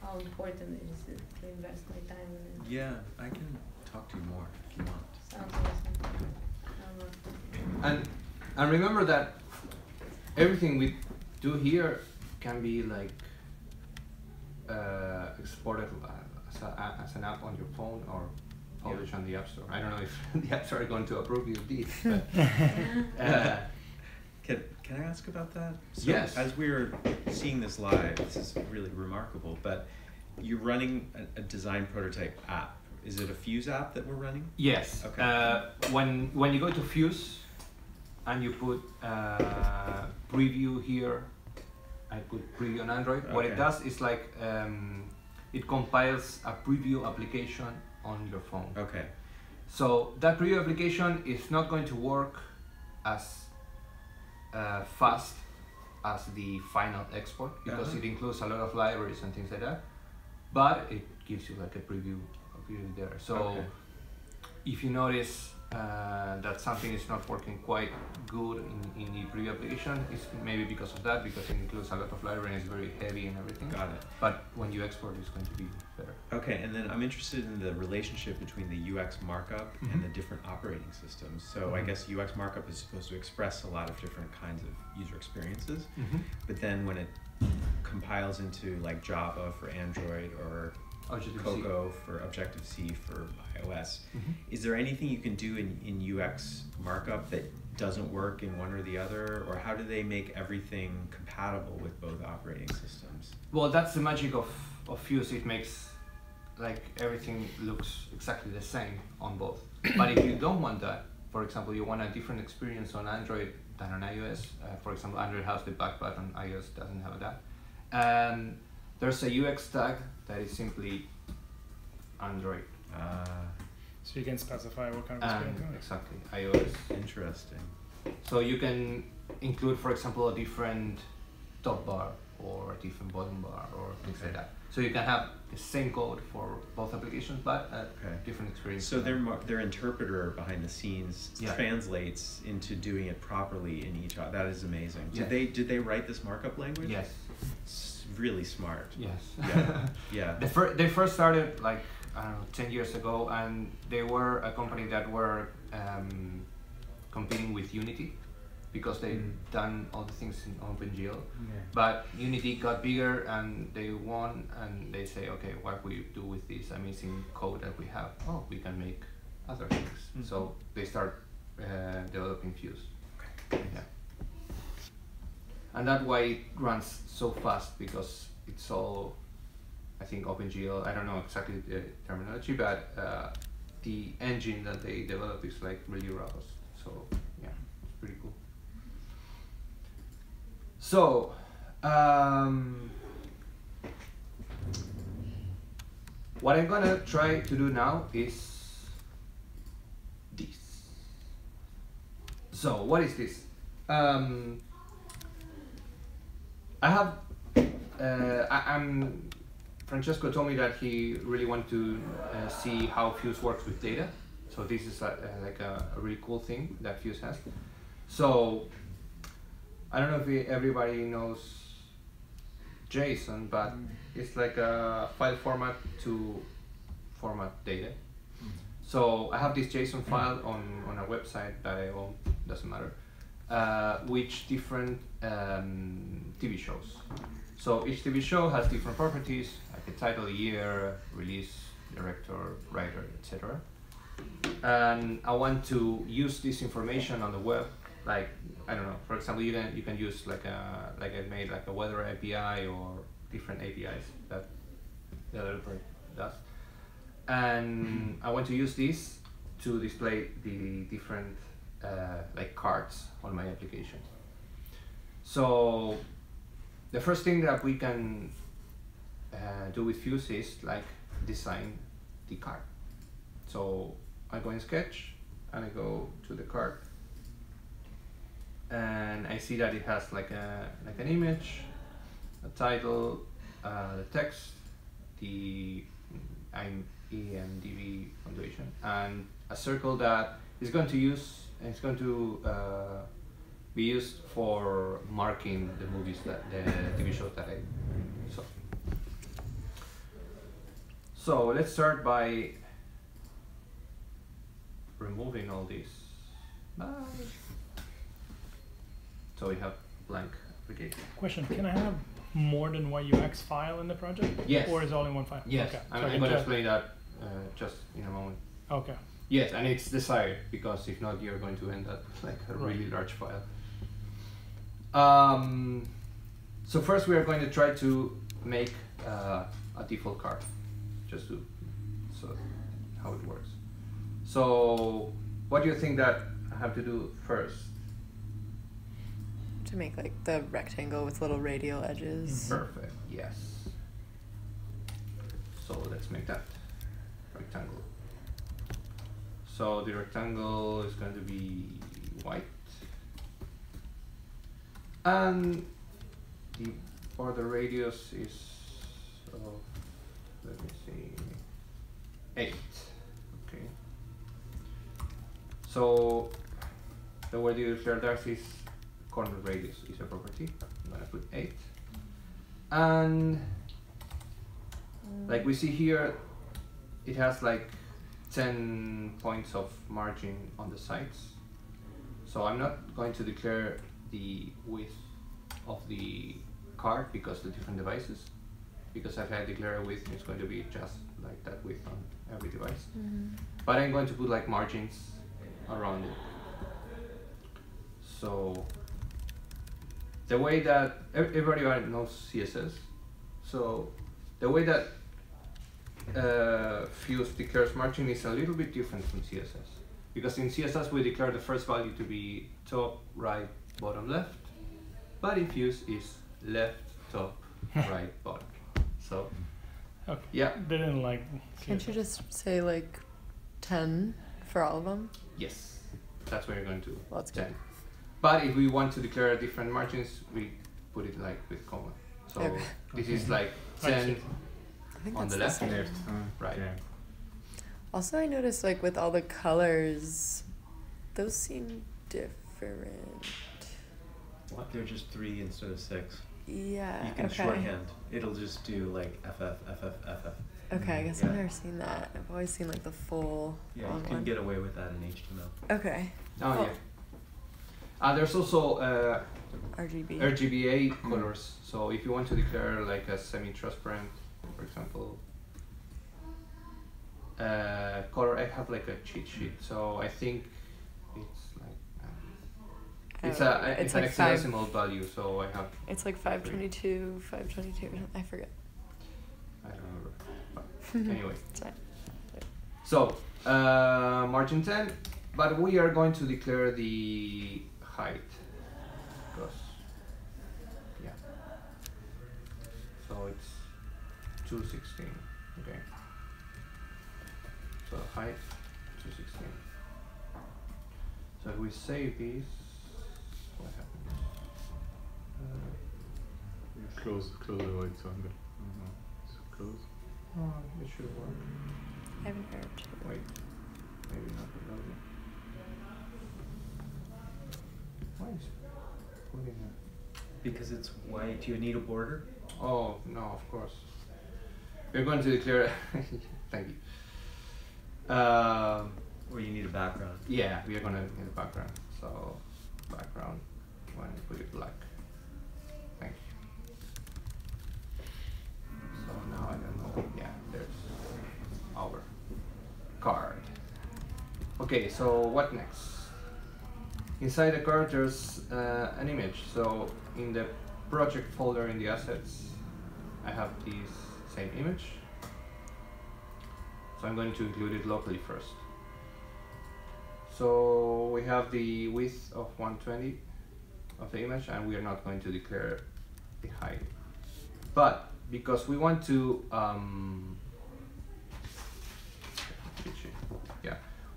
[SPEAKER 4] how important is it to invest my time in it?
[SPEAKER 5] Yeah, I can talk to you more if you want.
[SPEAKER 4] Sounds awesome. I don't know.
[SPEAKER 1] And remember that everything we do here can be like exported as an app on your phone or published on the App Store. I don't know if the App Store are going to approve you of this, but
[SPEAKER 5] Can I ask about that? So
[SPEAKER 1] Yes.
[SPEAKER 5] As we're seeing this live, this is really remarkable, but you're running a design prototype app. Is it a Fuse app that we're running?
[SPEAKER 1] yes.
[SPEAKER 5] Okay.
[SPEAKER 1] When you go to Fuse and you put preview here, I put preview on Android. What it
[SPEAKER 5] Okay.
[SPEAKER 1] does is like it compiles a preview application on your phone.
[SPEAKER 5] Okay.
[SPEAKER 1] So that preview application is not going to work as fast as the final export because it includes a lot of libraries and things like that. But it gives you like a preview there. So
[SPEAKER 5] Okay.
[SPEAKER 1] if you notice that something is not working quite good in the preview application, it's maybe because of that, because it includes a lot of library and it's very heavy and everything.
[SPEAKER 5] Got it.
[SPEAKER 1] But when you export, it's going to be better.
[SPEAKER 5] Okay, and then I'm interested in the relationship between the UX markup and the different operating systems. So I guess UX markup is supposed to express a lot of different kinds of user experiences, but then when it compiles into like Java for Android or
[SPEAKER 1] Objective-C.
[SPEAKER 5] Cocoa for Objective-C for iOS, is there anything you can do in UX markup that doesn't work in one or the other, or how do they make everything compatible with both operating systems?
[SPEAKER 1] Well, that's the magic of Fuse. It makes like everything looks exactly the same on both. But if you don't want that, for example, you want a different experience on Android than on iOS. For example, Android has the back button, iOS doesn't have that. And there's a UX tag that is simply Android.
[SPEAKER 2] So you can specify what kind of
[SPEAKER 1] And
[SPEAKER 2] experience you want.
[SPEAKER 1] exactly, iOS.
[SPEAKER 5] Interesting.
[SPEAKER 1] So you can include, for example, a different top bar or a different bottom bar or things like that. So you can have the same code for both applications, but a different experience.
[SPEAKER 5] So their interpreter behind the scenes translates into doing it properly in each. That is amazing.
[SPEAKER 1] Yeah.
[SPEAKER 5] Did they write this markup language?
[SPEAKER 1] Yes.
[SPEAKER 5] It's really smart.
[SPEAKER 1] Yes.
[SPEAKER 5] Yeah. Yeah.
[SPEAKER 1] They first started like, I don't know, 10 years ago, and they were a company that were competing with Unity because they've done all the things in OpenGL. But Unity got bigger and they won, and they say, okay, what we do with this amazing code that we have? Oh, we can make other things. So they start developing Fuse.
[SPEAKER 5] Okay.
[SPEAKER 1] Yeah. And that's why it runs so fast, because it's all, I think, OpenGL. I don't know exactly the terminology, but the engine that they develop is like really robust. So yeah, it's pretty cool. So what I'm gonna try to do now is this. So what is this? I have. I'm. Francesco told me that he really wanted to see how Fuse works with data. So this is like a really cool thing that Fuse has. So I don't know if everybody knows JSON, but it's like a file format to format data. So I have this JSON file on a website that I own, doesn't matter, which different TV shows. So each TV show has different properties, like the title, year, release, director, writer, etc. And I want to use this information on the web, like, I don't know, for example, you can use like I made like a weather API or different APIs that the developer does. And I want to use this to display the different like cards on my application. So the first thing that we can do with Fuse is like design the card. So I go in Sketch and I go to the card, and I see that it has like an image, a title, the text, the IMDb punctuation, and a circle that is going to be used for marking the movies that the TV shows that I saw. So let's start by removing all these. So we have blank application.
[SPEAKER 2] Question, can I have more than one UX file in the project?
[SPEAKER 1] Yes.
[SPEAKER 2] Or is it all in one file?
[SPEAKER 1] Yes,
[SPEAKER 2] Okay.
[SPEAKER 1] I'm
[SPEAKER 2] So I can
[SPEAKER 1] going to
[SPEAKER 2] just-
[SPEAKER 1] explain that just in a moment.
[SPEAKER 2] Okay.
[SPEAKER 1] Yes, and it's desired, because if not, you're going to end up like a really large file. So first we are going to try to make a default card, just to so how it works. So what do you think that I have to do first?
[SPEAKER 3] To make like the rectangle with little radial edges.
[SPEAKER 1] Perfect, yes. So let's make that rectangle. So the rectangle is going to be white. And the border radius is, let me see, 8. Okay. So the way you declare that is corner radius is a property. I'm gonna put 8. And like we see here, it has like 10 points of margin on the sides. So I'm not going to declare the width of the card because the different devices. Because if I declare a width, it's going to be just like that width on every device. But I'm going to put like margins around it. So the way that everybody knows CSS. So the way that Fuse declares margin is a little bit different from CSS. Because in CSS we declare the first value to be top, right, bottom, left. But in Fuse is left, top, right, bottom. So
[SPEAKER 2] Okay.
[SPEAKER 1] yeah.
[SPEAKER 2] Didn't like.
[SPEAKER 3] Can't you just say like 10 for all of them?
[SPEAKER 1] Yes, that's what you're going to do.
[SPEAKER 3] Well, that's
[SPEAKER 1] 10.
[SPEAKER 3] good.
[SPEAKER 1] But if we want to declare different margins, we put it like with comma. So
[SPEAKER 3] Okay.
[SPEAKER 1] this is like
[SPEAKER 2] I
[SPEAKER 1] 10
[SPEAKER 2] see.
[SPEAKER 3] I think
[SPEAKER 1] on
[SPEAKER 3] that's
[SPEAKER 1] the left.
[SPEAKER 3] same.
[SPEAKER 6] Left.
[SPEAKER 1] Right.
[SPEAKER 6] Yeah.
[SPEAKER 3] Also, I noticed like with all the colors, those seem different.
[SPEAKER 5] What? They're just 3 instead of 6.
[SPEAKER 3] Yeah.
[SPEAKER 5] You can
[SPEAKER 3] okay.
[SPEAKER 5] shorthand. It'll just do like FF, FF, FF.
[SPEAKER 3] Okay, I guess
[SPEAKER 5] Yeah.
[SPEAKER 3] I've never seen that. I've always seen like the full
[SPEAKER 5] Yeah,
[SPEAKER 3] long
[SPEAKER 5] you can
[SPEAKER 3] one.
[SPEAKER 5] get away with that in HTML.
[SPEAKER 3] Okay.
[SPEAKER 1] Oh, yeah. There's also
[SPEAKER 3] RGB.
[SPEAKER 1] RGBA colors. So if you want to declare like a semi-transparent, for example, color, I have like a cheat sheet. So I think it's like it's
[SPEAKER 3] It's
[SPEAKER 1] an
[SPEAKER 3] like
[SPEAKER 1] hexadecimal value. So I have
[SPEAKER 3] It's like 522, 522 or something. I forget.
[SPEAKER 1] I don't remember. But anyway.
[SPEAKER 3] It's fine.
[SPEAKER 1] So margin 10, but we are going to declare the height because yeah. So it's 216. Okay. So height 216. So if we save these, what happens?
[SPEAKER 6] You close the rectangle. It's close.
[SPEAKER 1] Oh, it should work.
[SPEAKER 3] I haven't heard.
[SPEAKER 1] Wait, maybe not loading. Why is putting a...
[SPEAKER 5] Because it's white. Do you need a border?
[SPEAKER 1] Oh, no, of course. We're going to declare... Thank you.
[SPEAKER 5] Or you need a background?
[SPEAKER 1] Yeah, we are going to need a background. So, background, I'm going to put it black. Thank you. So now I don't know. Yeah, there's our card. Okay, so what next? Inside the card there's an image. So in the project folder in the assets, I have this same image. So I'm going to include it locally first. So we have the width of 120 of the image, and we are not going to declare the height. But because we want to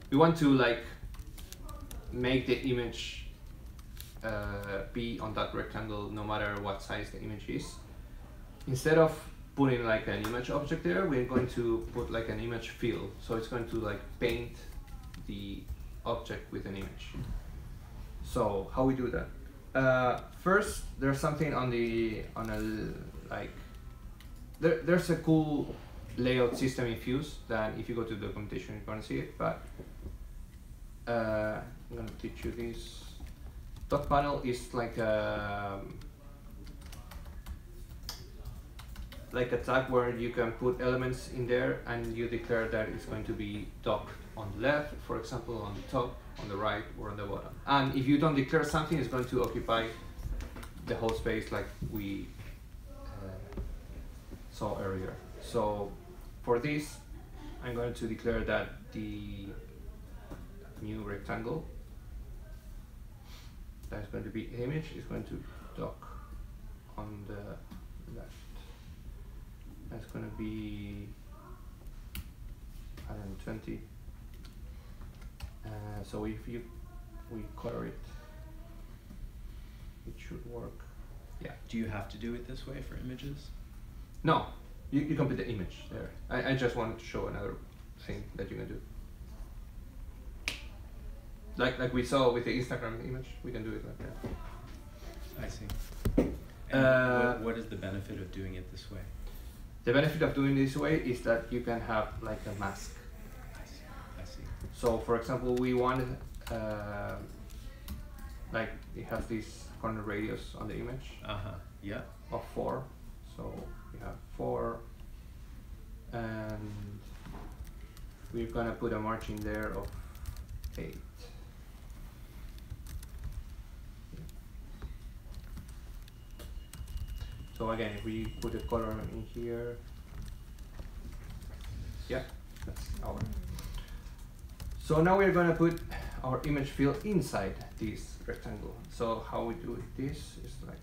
[SPEAKER 1] we want to like make the image be on that rectangle no matter what size the image is. Instead of putting like an image object there, we're going to put like an image fill. So it's going to like paint the object with an image. So how we do that? First, there's something there's a cool layout system in Fuse that if you go to the documentation you're going to see it, but I'm going to teach you this. Doc panel is like a tag where you can put elements in there and you declare that it's going to be doc on the left, for example, on the top, on the right, or on the bottom. And if you don't declare something, it's going to occupy the whole space like we saw earlier. So for this, I'm going to declare that the new rectangle that's going to be image is going to dock on the left. That's going to be 120. So if we color it, it should work. Yeah.
[SPEAKER 5] Do you have to do it this way for images?
[SPEAKER 1] No, you can put the image there. I just wanted to show another thing that you can do. Like we saw with the Instagram image, we can do it like that.
[SPEAKER 5] I see. And what is the benefit of doing it this way?
[SPEAKER 1] The benefit of doing it this way is that you can have like a mask.
[SPEAKER 5] I see.
[SPEAKER 1] So for example, we wanted, like it has this corner radius on the image.
[SPEAKER 5] Yeah.
[SPEAKER 1] Of 4. So we have 4, and we're gonna put a margin there of 8. So again, if we put a color in here, yeah, that's our. So now we're gonna put our image fill inside this rectangle. So how we do this is like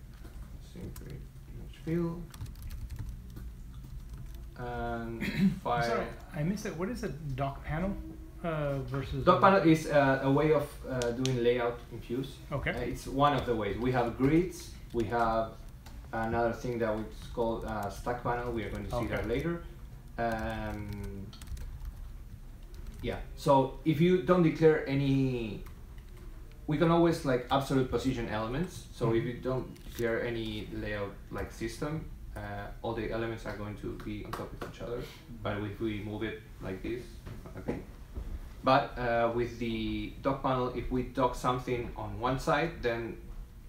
[SPEAKER 1] simply image fill and file.
[SPEAKER 2] Sorry, I missed it. What is a doc panel versus?
[SPEAKER 1] Doc panel is a way of doing layout in Fuse.
[SPEAKER 2] Okay.
[SPEAKER 1] It's one of the ways. We have grids. We have another thing that is called stack panel. We are going to see that later. Yeah. So if you don't declare any, we can always like absolute position elements. So if you don't declare any layout like system, all the elements are going to be on top of each other. But if we move it like this, okay. But with the dock panel, if we dock something on one side, then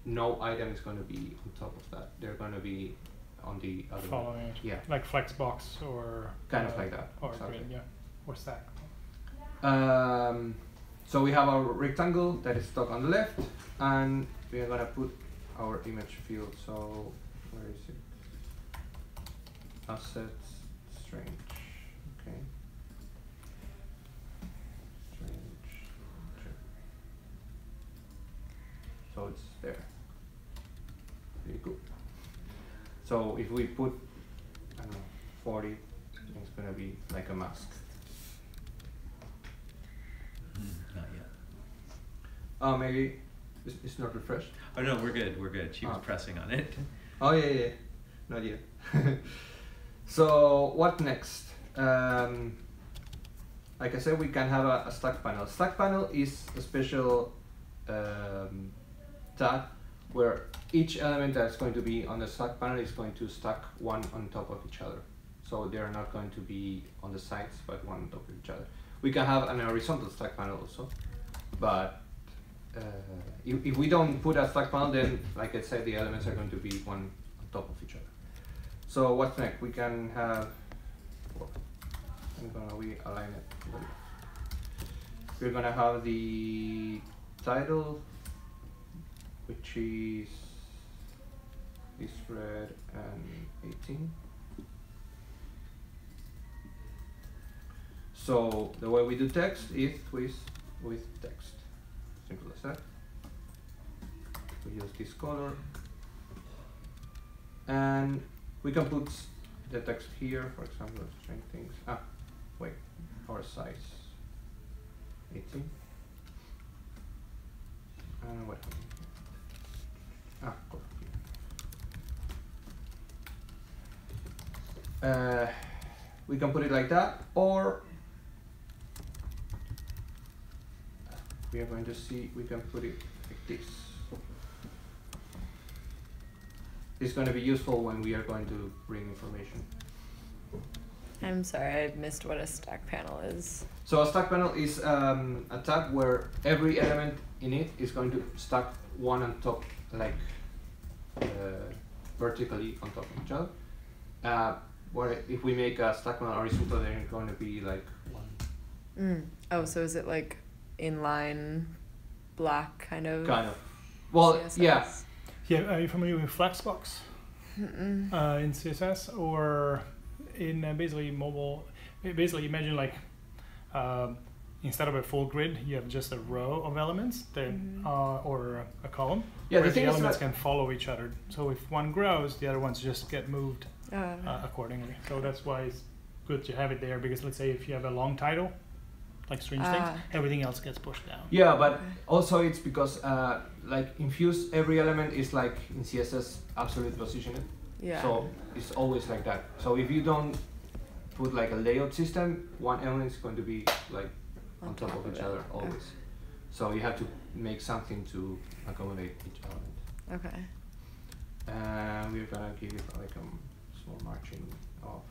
[SPEAKER 1] no item is going to be on top of that. They're going to be on the other
[SPEAKER 2] following it.
[SPEAKER 1] Yeah.
[SPEAKER 2] Like Flexbox or
[SPEAKER 1] kind of like that.
[SPEAKER 2] Or
[SPEAKER 1] exactly.
[SPEAKER 2] grid, yeah. Or stack.
[SPEAKER 1] So we have our rectangle that is stuck on the left, and we are going to put our image field. So where is it? Assets, strange. Okay. So it's there. Pretty cool. So if we put, I don't know, 40, it's gonna be like a mask. Oh, maybe it's not refreshed.
[SPEAKER 5] Oh no, we're good. We're good. She was pressing on it.
[SPEAKER 1] Oh yeah, not yet. So what next? Like I said, we can have a stack panel. Stack panel is a special tag where each element that's going to be on the stack panel is going to stack one on top of each other. So they're not going to be on the sides, but one on top of each other. We can have an horizontal stack panel also, but if we don't put a stack panel, then, like I said, the elements are going to be one on top of each other. So what's next? We can have, I'm gonna realign it. We're gonna have the title, which is this red and 18. So the way we do text is with text. Simple as that. We use this color, and we can put the text here, for example, string things. Our size 18. And what happened here? Color here. We can put it like that, or we are going to see we can put it like this. It's going to be useful when we are going to bring information.
[SPEAKER 3] I'm sorry, I missed what a stack panel is.
[SPEAKER 1] So a stack panel is a tag where every element in it is going to stack one on top, like vertically on top of each other. Where if we make a stack panel horizontal, they're going to be like one.
[SPEAKER 3] Oh, so is it like inline black kind of?
[SPEAKER 1] Kind of. Well,
[SPEAKER 3] CSS?
[SPEAKER 1] yeah.
[SPEAKER 2] Yeah, are you familiar with Flexbox in CSS or in basically mobile? Basically, imagine like instead of a full grid, you have just a row of elements that or a column.
[SPEAKER 1] Yeah,
[SPEAKER 2] where
[SPEAKER 1] the thing
[SPEAKER 2] the
[SPEAKER 1] is
[SPEAKER 2] elements
[SPEAKER 1] that
[SPEAKER 2] can follow each other. So if one grows, the other ones just get moved accordingly. So that's why it's good to have it there, because let's say if you have a long title, like strange things, everything else gets pushed down.
[SPEAKER 1] Yeah, but also it's because like in Fuse, every element is like in CSS absolute positioning.
[SPEAKER 3] Yeah.
[SPEAKER 1] So it's always like that. So if you don't put like a layout system, one element is going to be like on top of each other always. So you have to make something to accommodate each element.
[SPEAKER 3] Okay.
[SPEAKER 1] And we're gonna give it like a small margin of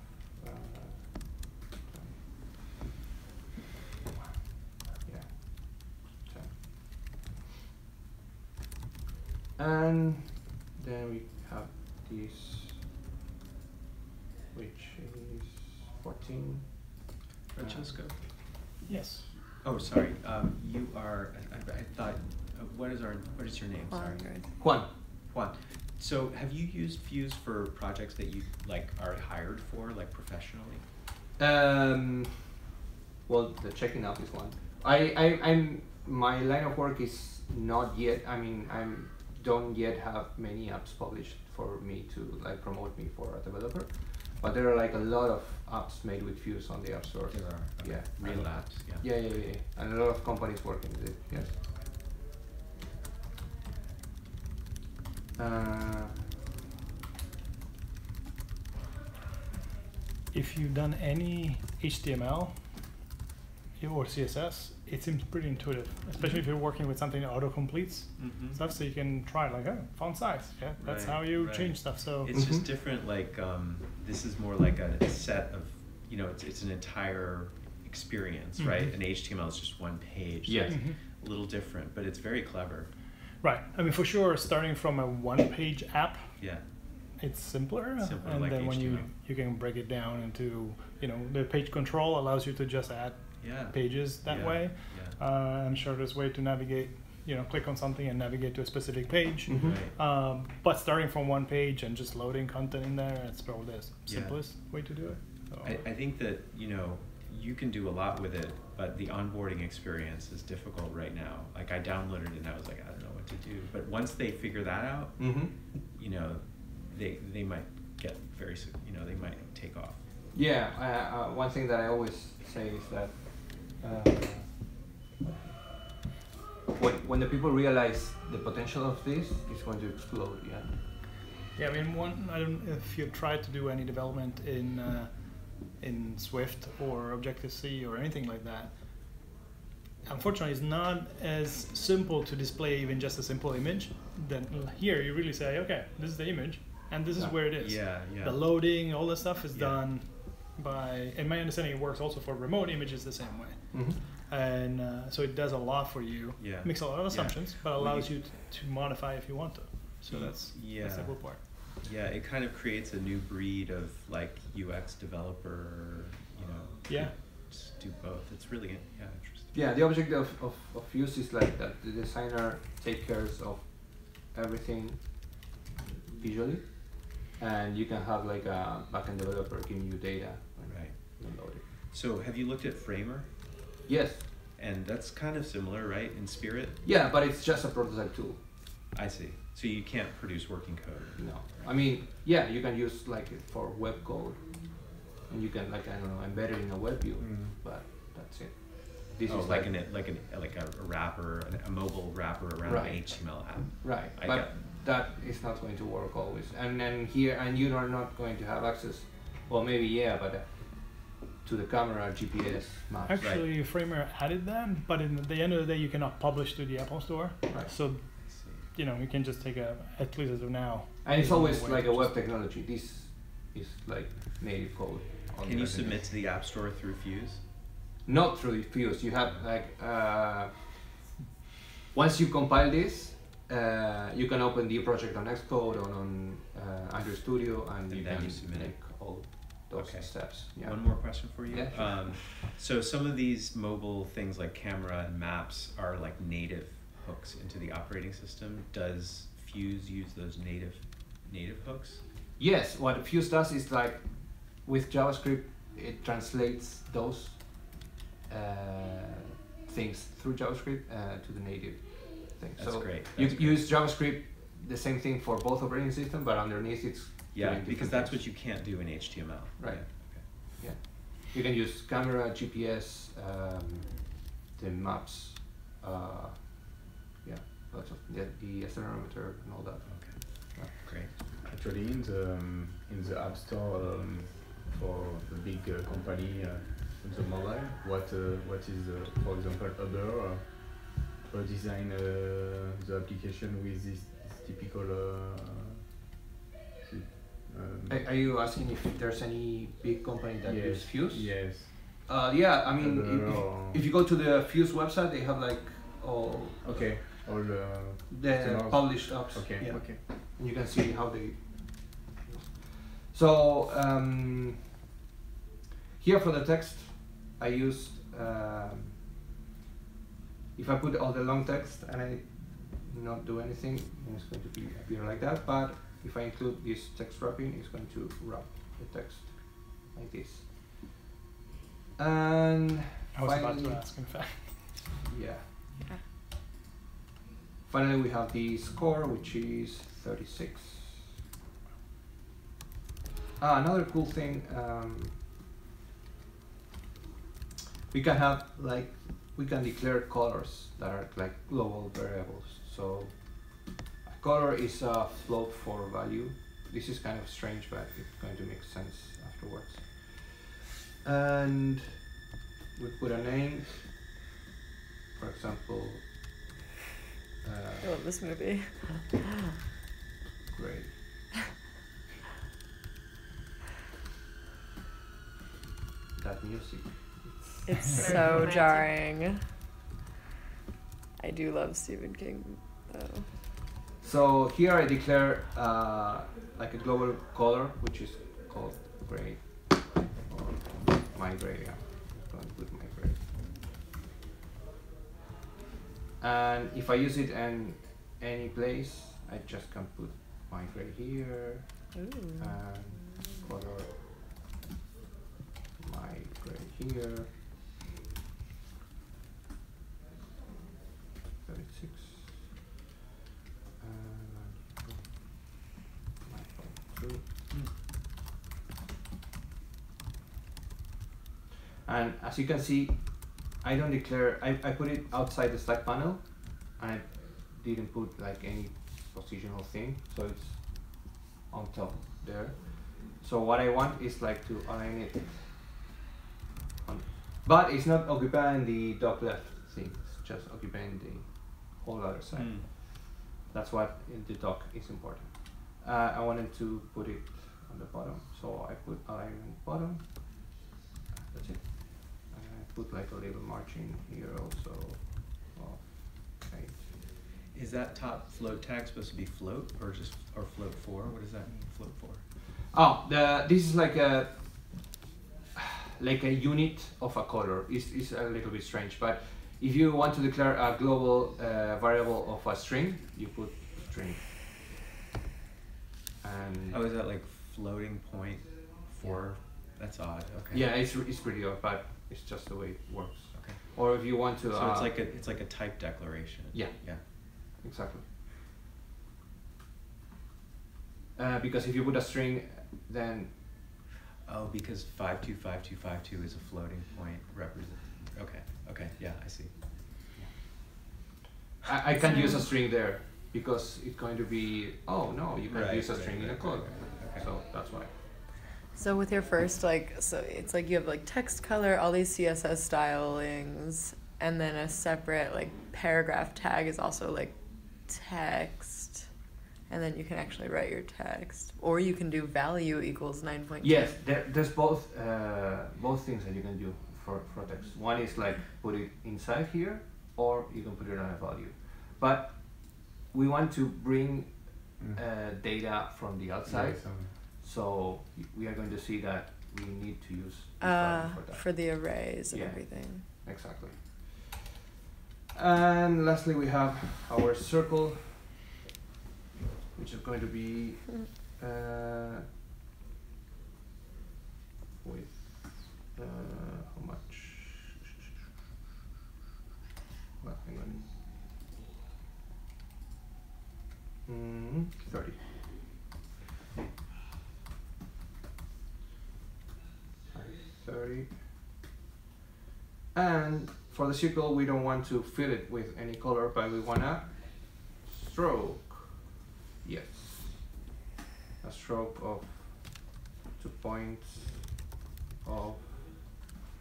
[SPEAKER 1] and then we have this, which is 14.
[SPEAKER 5] Francesco?
[SPEAKER 2] Yes.
[SPEAKER 5] Oh, sorry. You are. I thought. What is your name? Sorry. Juan. So, have you used Fuse for projects that you like are hired for, like professionally?
[SPEAKER 1] Well, the checking up is one. I'm my line of work is not yet. I mean, don't yet have many apps published for me to like promote me for a developer, but there are like a lot of apps made with Fuse on the App Store.
[SPEAKER 5] There are. Okay.
[SPEAKER 1] Yeah.
[SPEAKER 5] Real apps.
[SPEAKER 1] Yeah, and a lot of companies working with it. Yes.
[SPEAKER 2] If you've done any HTML or CSS, it seems pretty intuitive, especially if you're working with something that auto-completes stuff, so you can try like, font size, that's how you change stuff. So
[SPEAKER 5] it's just different, like this is more like a set of, it's an entire experience, right? An HTML is just one page, so it's a little different, but it's very clever.
[SPEAKER 2] Right, I mean, for sure, starting from a one-page app,
[SPEAKER 5] yeah,
[SPEAKER 2] it's simpler, and
[SPEAKER 5] like
[SPEAKER 2] then
[SPEAKER 5] HTML.
[SPEAKER 2] when you can break it down into, the page control allows you to just add pages that way.
[SPEAKER 5] Yeah.
[SPEAKER 2] I'm sure there's a way to navigate, click on something and navigate to a specific page.
[SPEAKER 5] Right.
[SPEAKER 2] But starting from one page and just loading content in there, it's probably the simplest way to do it. So.
[SPEAKER 5] I think that, you can do a lot with it, but the onboarding experience is difficult right now. Like I downloaded it and I was like, I don't know what to do. But once they figure that out, they might get they might take off.
[SPEAKER 1] Yeah, one thing that I always say is that when the people realize the potential of this, it's going to explode. Yeah.
[SPEAKER 2] Yeah, I mean, I don't know if you tried to do any development in Swift or Objective-C or anything like that. Unfortunately, it's not as simple to display even just a simple image. Then here you really say, okay, this is the image, and this is where it is.
[SPEAKER 5] Yeah.
[SPEAKER 2] The loading, all that stuff is done by, in my understanding, it works also for remote images the same way.
[SPEAKER 1] Mm-hmm.
[SPEAKER 2] And so it does a lot for you.
[SPEAKER 5] Yeah.
[SPEAKER 2] Makes a lot of assumptions, but allows you to modify if you want to. So that's the cool part.
[SPEAKER 5] Yeah, it kind of creates a new breed of like UX developer, you know.
[SPEAKER 2] Yeah.
[SPEAKER 5] Just do both. It's really interesting.
[SPEAKER 1] Yeah, the object of use is like that the designer takes care of everything visually, and you can have like a backend developer giving you data.
[SPEAKER 5] Right.
[SPEAKER 1] And load it.
[SPEAKER 5] So have you looked at Framer?
[SPEAKER 1] Yes.
[SPEAKER 5] And that's kind of similar, right, in spirit?
[SPEAKER 1] Yeah, but it's just a prototype tool.
[SPEAKER 5] I see. So you can't produce working code.
[SPEAKER 1] No. I mean, yeah, you can use like it for web code, and you can like, I don't know, embed it in a web view, but that's it. This is
[SPEAKER 5] like a wrapper, a mobile wrapper around an HTML app.
[SPEAKER 1] Right, but that is not going to work always. And then here, and you are not going to have access. Well, maybe yeah, but to the camera, GPS, maps.
[SPEAKER 2] Actually, Framer added that, but in the end of the day, you cannot publish to the Apple Store.
[SPEAKER 1] Right.
[SPEAKER 2] So, you know, you can just take at least as of now.
[SPEAKER 1] And it's always like a web technology. This is like native code.
[SPEAKER 5] Can you submit to the App Store through Fuse?
[SPEAKER 1] Not through Fuse. You have like once you compile this, you can open the project on Xcode or on Android Studio, and you can make all those steps. Yeah.
[SPEAKER 5] One more question for you.
[SPEAKER 1] Yeah, sure.
[SPEAKER 5] So some of these mobile things like camera and maps are like native hooks into the operating system. Does Fuse use those native hooks?
[SPEAKER 1] Yes. What Fuse does is like with JavaScript, it translates those things through JavaScript to the native thing.
[SPEAKER 5] That's
[SPEAKER 1] so
[SPEAKER 5] great.
[SPEAKER 1] You use JavaScript, the same thing for both operating systems, but underneath it's
[SPEAKER 5] because that's what you can't do in HTML.
[SPEAKER 1] Right.
[SPEAKER 5] Yeah.
[SPEAKER 1] Yeah. You can use camera, GPS, the maps, lots of the accelerometer and all that.
[SPEAKER 5] Okay.
[SPEAKER 1] Yeah.
[SPEAKER 5] Great.
[SPEAKER 6] Actually, in the App Store for the big company in the mobile, what is for example Uber design the application with this typical.
[SPEAKER 1] Are you asking if there's any big company that uses Fuse?
[SPEAKER 6] Yes.
[SPEAKER 1] Yeah, I mean, if you go to the Fuse website, they have like all the published apps.
[SPEAKER 6] Okay.
[SPEAKER 1] Yeah.
[SPEAKER 6] Okay.
[SPEAKER 1] And you can see how they. So here for the text, I used if I put all the long text and I not do anything, then it's going to appear like that. But if I include this text wrapping, it's going to wrap the text like this. And
[SPEAKER 2] I was about to ask, in fact.
[SPEAKER 1] Yeah. Finally, we have the score, which is 36. Another cool thing, we can declare colors that are like global variables. So a color is a float for value. This is kind of strange, but it's going to make sense afterwards. And we put a name, for example.
[SPEAKER 3] I love this movie.
[SPEAKER 1] Great. That music.
[SPEAKER 3] It's so jarring. I do love Stephen King, though.
[SPEAKER 1] So here I declare like a global color, which is called gray, or my gray. Yeah, I'm going with my gray. And if I use it in any place, I just can put my gray here.
[SPEAKER 3] Ooh.
[SPEAKER 1] And color my gray here. 36. My color 2. And as you can see, I don't declare, I put it outside the stack panel, and I didn't put like any positional thing, so it's on top there. So what I want is like to align it on, but it's not occupying the dock left thing, it's just occupying the whole other side. That's what in the dock is important. I wanted to put it on the bottom, so I put alignment bottom. That's it. And I put like a little margin here also. Right.
[SPEAKER 5] Is that top float tag supposed to be float or float for? What does that mean, float for?
[SPEAKER 1] Oh, this is like a unit of a color. It's a little bit strange, but if you want to declare a global variable of a string, you put string. And
[SPEAKER 5] oh, is that like floating point for? That's odd. Okay.
[SPEAKER 1] Yeah, it's pretty odd, but it's just the way it works.
[SPEAKER 5] Okay.
[SPEAKER 1] Or if you want to.
[SPEAKER 5] So it's like a type declaration.
[SPEAKER 1] Yeah.
[SPEAKER 5] Yeah.
[SPEAKER 1] Exactly. Because if you put a string, then.
[SPEAKER 5] Oh, because 525252 is a floating point represent. Okay. Okay. Yeah, I see.
[SPEAKER 1] I can't use a string there because it's going to be. Oh no, you can't use a string in a code.
[SPEAKER 5] Okay.
[SPEAKER 1] So that's why.
[SPEAKER 3] So with your first, so it's like you have like text color, all these CSS stylings, and then a separate like paragraph tag is also like text, and then you can actually write your text, or you can do value equals 9.2.
[SPEAKER 1] Yes, there's both things that you can do for text. One is like put it inside here, or you can put it on a value. But we want to bring data from the outside.
[SPEAKER 6] Yes,
[SPEAKER 1] So we are going to see that we need to use this value for that.
[SPEAKER 3] For the arrays and
[SPEAKER 1] Yeah.
[SPEAKER 3] everything.
[SPEAKER 1] Exactly. And lastly, we have our circle, which is going to be with how much? Well, hang on. 30. And for the circle, we don't want to fill it with any color, but we want a stroke. Yes. A stroke of 2 points of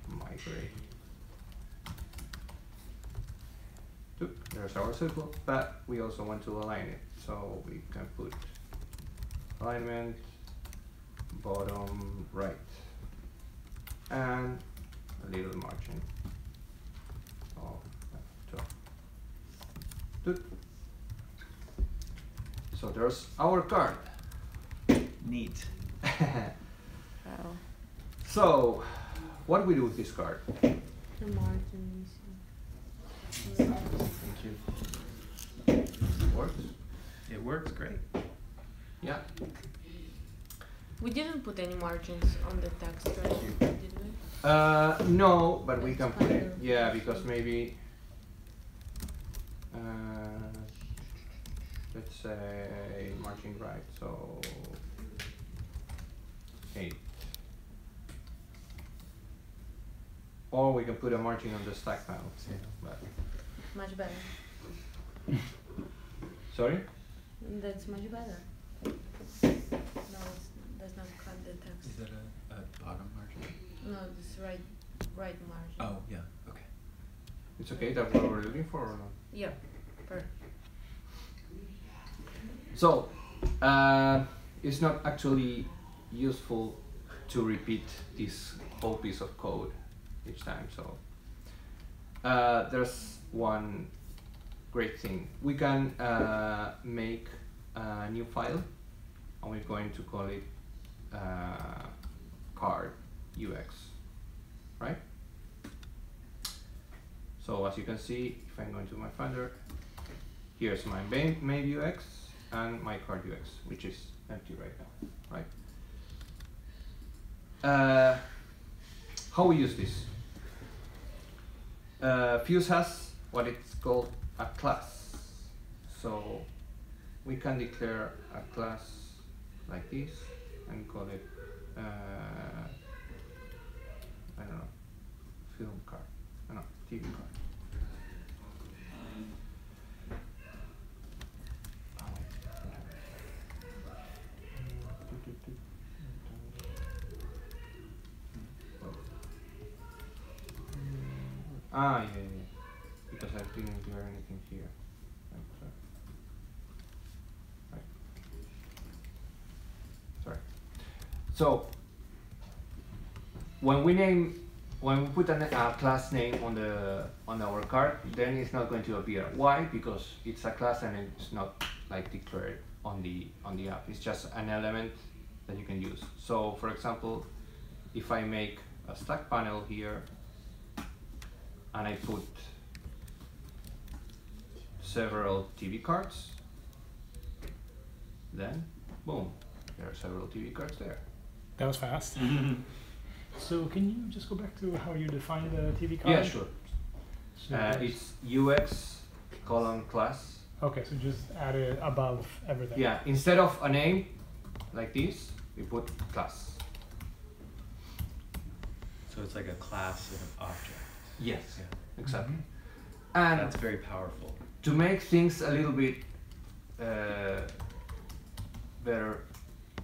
[SPEAKER 1] migrate. There's our circle, but we also want to align it. So we can put alignment bottom right and a little margin of top. Good. So there's our card.
[SPEAKER 5] Neat.
[SPEAKER 3] Wow.
[SPEAKER 1] So what do we do with this card?
[SPEAKER 4] The margins.
[SPEAKER 1] Thank you. Works?
[SPEAKER 5] It works great.
[SPEAKER 1] Yeah.
[SPEAKER 4] We didn't put any margins on the text, right? Did we?
[SPEAKER 1] No, but we can
[SPEAKER 4] That's
[SPEAKER 1] put
[SPEAKER 4] kind
[SPEAKER 1] it.
[SPEAKER 4] of
[SPEAKER 1] Yeah, because maybe let's say margin right. So 8. Or we can put a margin on the stack panel. Yeah, but
[SPEAKER 4] Much better.
[SPEAKER 1] sorry?
[SPEAKER 4] That's much better. No, it does not cut the text.
[SPEAKER 5] Is that a bottom margin?
[SPEAKER 4] No, it's right margin.
[SPEAKER 5] Oh, yeah. Okay.
[SPEAKER 1] It's okay that what we're looking for or not?
[SPEAKER 4] Yeah, perfect.
[SPEAKER 1] So, it's not actually useful to repeat this whole piece of code each time. So, there's one great thing. We can make a new file, and we're going to call it card UX, right? So as you can see, if I'm going to my Finder, here's my main UX and my card UX, which is empty right now, right? How we use this? Fuse has what it's called a class. So we can declare a class like this and call it, I don't know, film card, no, TV card. Ah, yeah, yeah. Because I didn't declare anything here. Right. Sorry. So when we put a class name on our card, then it's not going to appear. Why? Because it's a class and it's not like declared on the app. It's just an element that you can use. So for example, if I make a stack panel here and I put several TV cards, then boom, there are several TV cards there.
[SPEAKER 2] That was fast. So can you just go back to how you define the TV card?
[SPEAKER 1] Yeah, sure.
[SPEAKER 2] So
[SPEAKER 1] It's UX class.
[SPEAKER 2] okay, so just add it above everything.
[SPEAKER 1] Yeah, instead of a name like this, we put class.
[SPEAKER 5] So it's like a class of an object.
[SPEAKER 1] Yes,
[SPEAKER 5] Yeah.
[SPEAKER 1] exactly.
[SPEAKER 2] Mhm.
[SPEAKER 1] And
[SPEAKER 5] That's very powerful.
[SPEAKER 1] to make things a little bit better,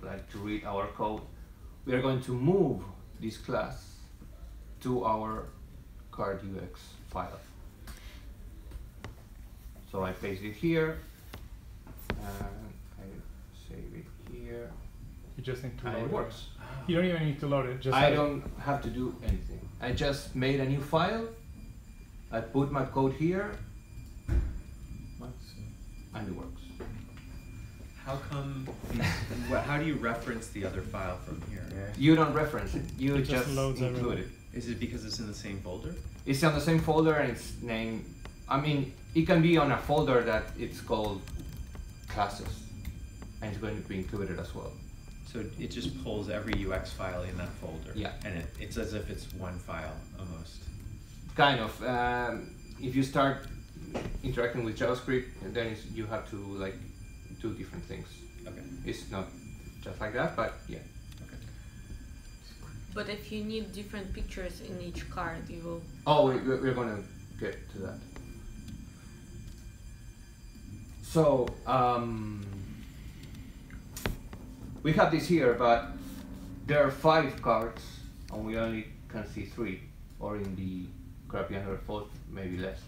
[SPEAKER 1] like to read our code, we are going to move this class to our card UX file. So I paste it here, and I save it here,
[SPEAKER 2] You just need to
[SPEAKER 1] and
[SPEAKER 2] load
[SPEAKER 1] it works.
[SPEAKER 2] You don't even need to load it. Just
[SPEAKER 1] I
[SPEAKER 2] have it.
[SPEAKER 1] don't have to do anything. I just made a new file, I put my code here, and it works.
[SPEAKER 5] How come? How do you reference the other file from here?
[SPEAKER 1] You don't reference it, you
[SPEAKER 2] It just
[SPEAKER 1] just
[SPEAKER 2] loads
[SPEAKER 1] include
[SPEAKER 2] everywhere.
[SPEAKER 1] it.
[SPEAKER 5] Is it because it's in the same folder?
[SPEAKER 1] It's on the same folder and it's named, I mean, it can be on a folder that it's called classes, and it's going to be included as well.
[SPEAKER 5] So it just pulls every UX file in that folder.
[SPEAKER 1] Yeah.
[SPEAKER 5] And it's as if it's one file almost.
[SPEAKER 1] Kind of. If you start interacting with JavaScript, then you have to like do different things.
[SPEAKER 5] Okay.
[SPEAKER 1] It's not just like that, but yeah.
[SPEAKER 5] Okay.
[SPEAKER 4] But if you need different pictures in each card, you will.
[SPEAKER 1] Oh, we're going to get to that. So, we have this here, but there are 5 cards, and we only can see 3, or in the crappy Android phone, maybe less.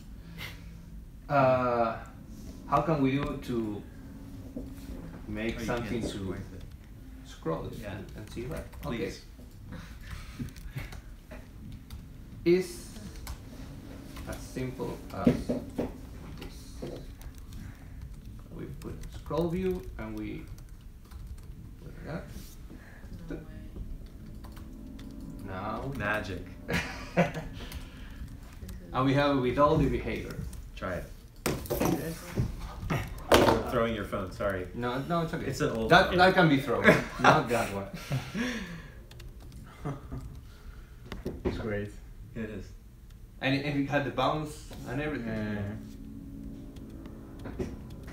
[SPEAKER 1] How can we do to make
[SPEAKER 5] Oh,
[SPEAKER 1] something
[SPEAKER 5] to
[SPEAKER 1] to scroll it
[SPEAKER 5] Yeah.
[SPEAKER 1] and see that?
[SPEAKER 5] Please.
[SPEAKER 1] Okay. Is as simple as this. We put scroll view and we put that.
[SPEAKER 4] No way.
[SPEAKER 1] Now
[SPEAKER 5] Magic.
[SPEAKER 1] and we have it with all the behavior.
[SPEAKER 5] Try it. Throwing your phone. Sorry.
[SPEAKER 1] No, it's okay.
[SPEAKER 5] It's an old.
[SPEAKER 1] that
[SPEAKER 5] phone.
[SPEAKER 1] that can be thrown, not that one.
[SPEAKER 6] It's great.
[SPEAKER 5] It is.
[SPEAKER 1] And it had the bounce and everything.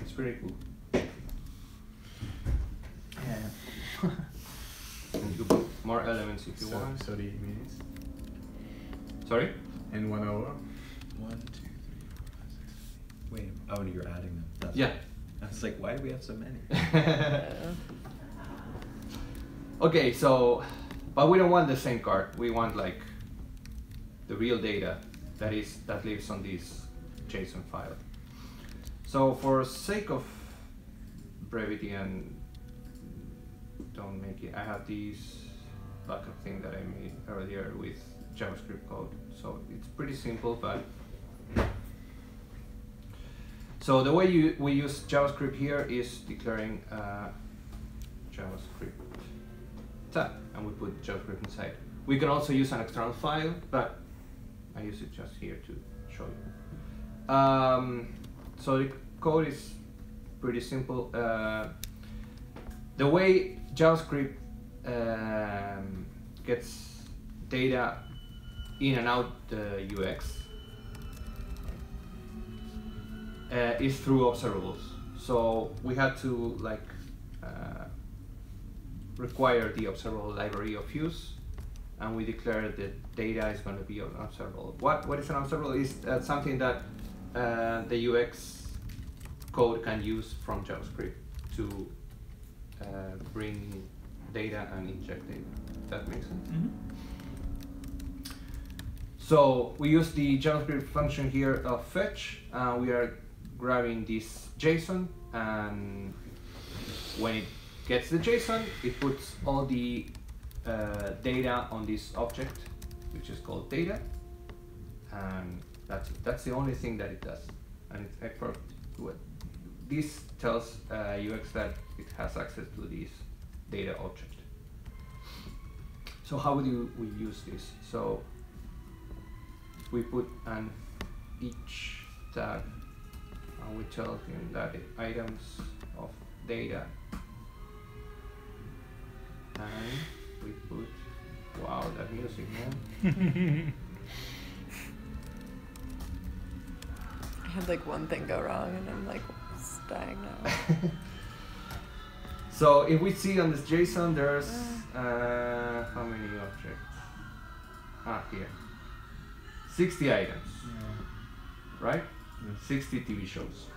[SPEAKER 1] It's pretty cool. And you can put more elements if you want.
[SPEAKER 6] 30 minutes
[SPEAKER 1] Sorry?
[SPEAKER 6] and 1 hour.
[SPEAKER 5] 1, 2, 3, 4, 5, 6. Wait. Oh, you're adding them. That's
[SPEAKER 1] Yeah.
[SPEAKER 5] I was like, why do we have so many?
[SPEAKER 1] Okay, so, but we don't want the same card. We want like the real data that lives on this JSON file. So for sake of brevity and don't make it, I have this backup thing that I made earlier with JavaScript code. So it's pretty simple, but so the way we use JavaScript here is declaring JavaScript tab, and we put JavaScript inside. We can also use an external file, but I use it just here to show you. So the code is pretty simple. The way JavaScript gets data in and out the UX is through observables. So we had to like require the observable library of use, and we declared that data is going to be an observable. What is an observable? Is something that the UX code can use from JavaScript to bring data and inject data. That makes sense.
[SPEAKER 5] Mm-hmm.
[SPEAKER 1] So we use the JavaScript function here of fetch. We are grabbing this JSON, and when it gets the JSON, it puts all the data on this object, which is called data, and that's the only thing that it does, and it's good. This tells UX that it has access to this data object. So how do we use this? So we put an each tag, and we tell him that the items of data, and we put, wow, that music, man.
[SPEAKER 3] I had like one thing go wrong and I'm like dying now.
[SPEAKER 1] So if we see on this JSON, there's how many objects? Here. 60 items, right? 60 TV shows.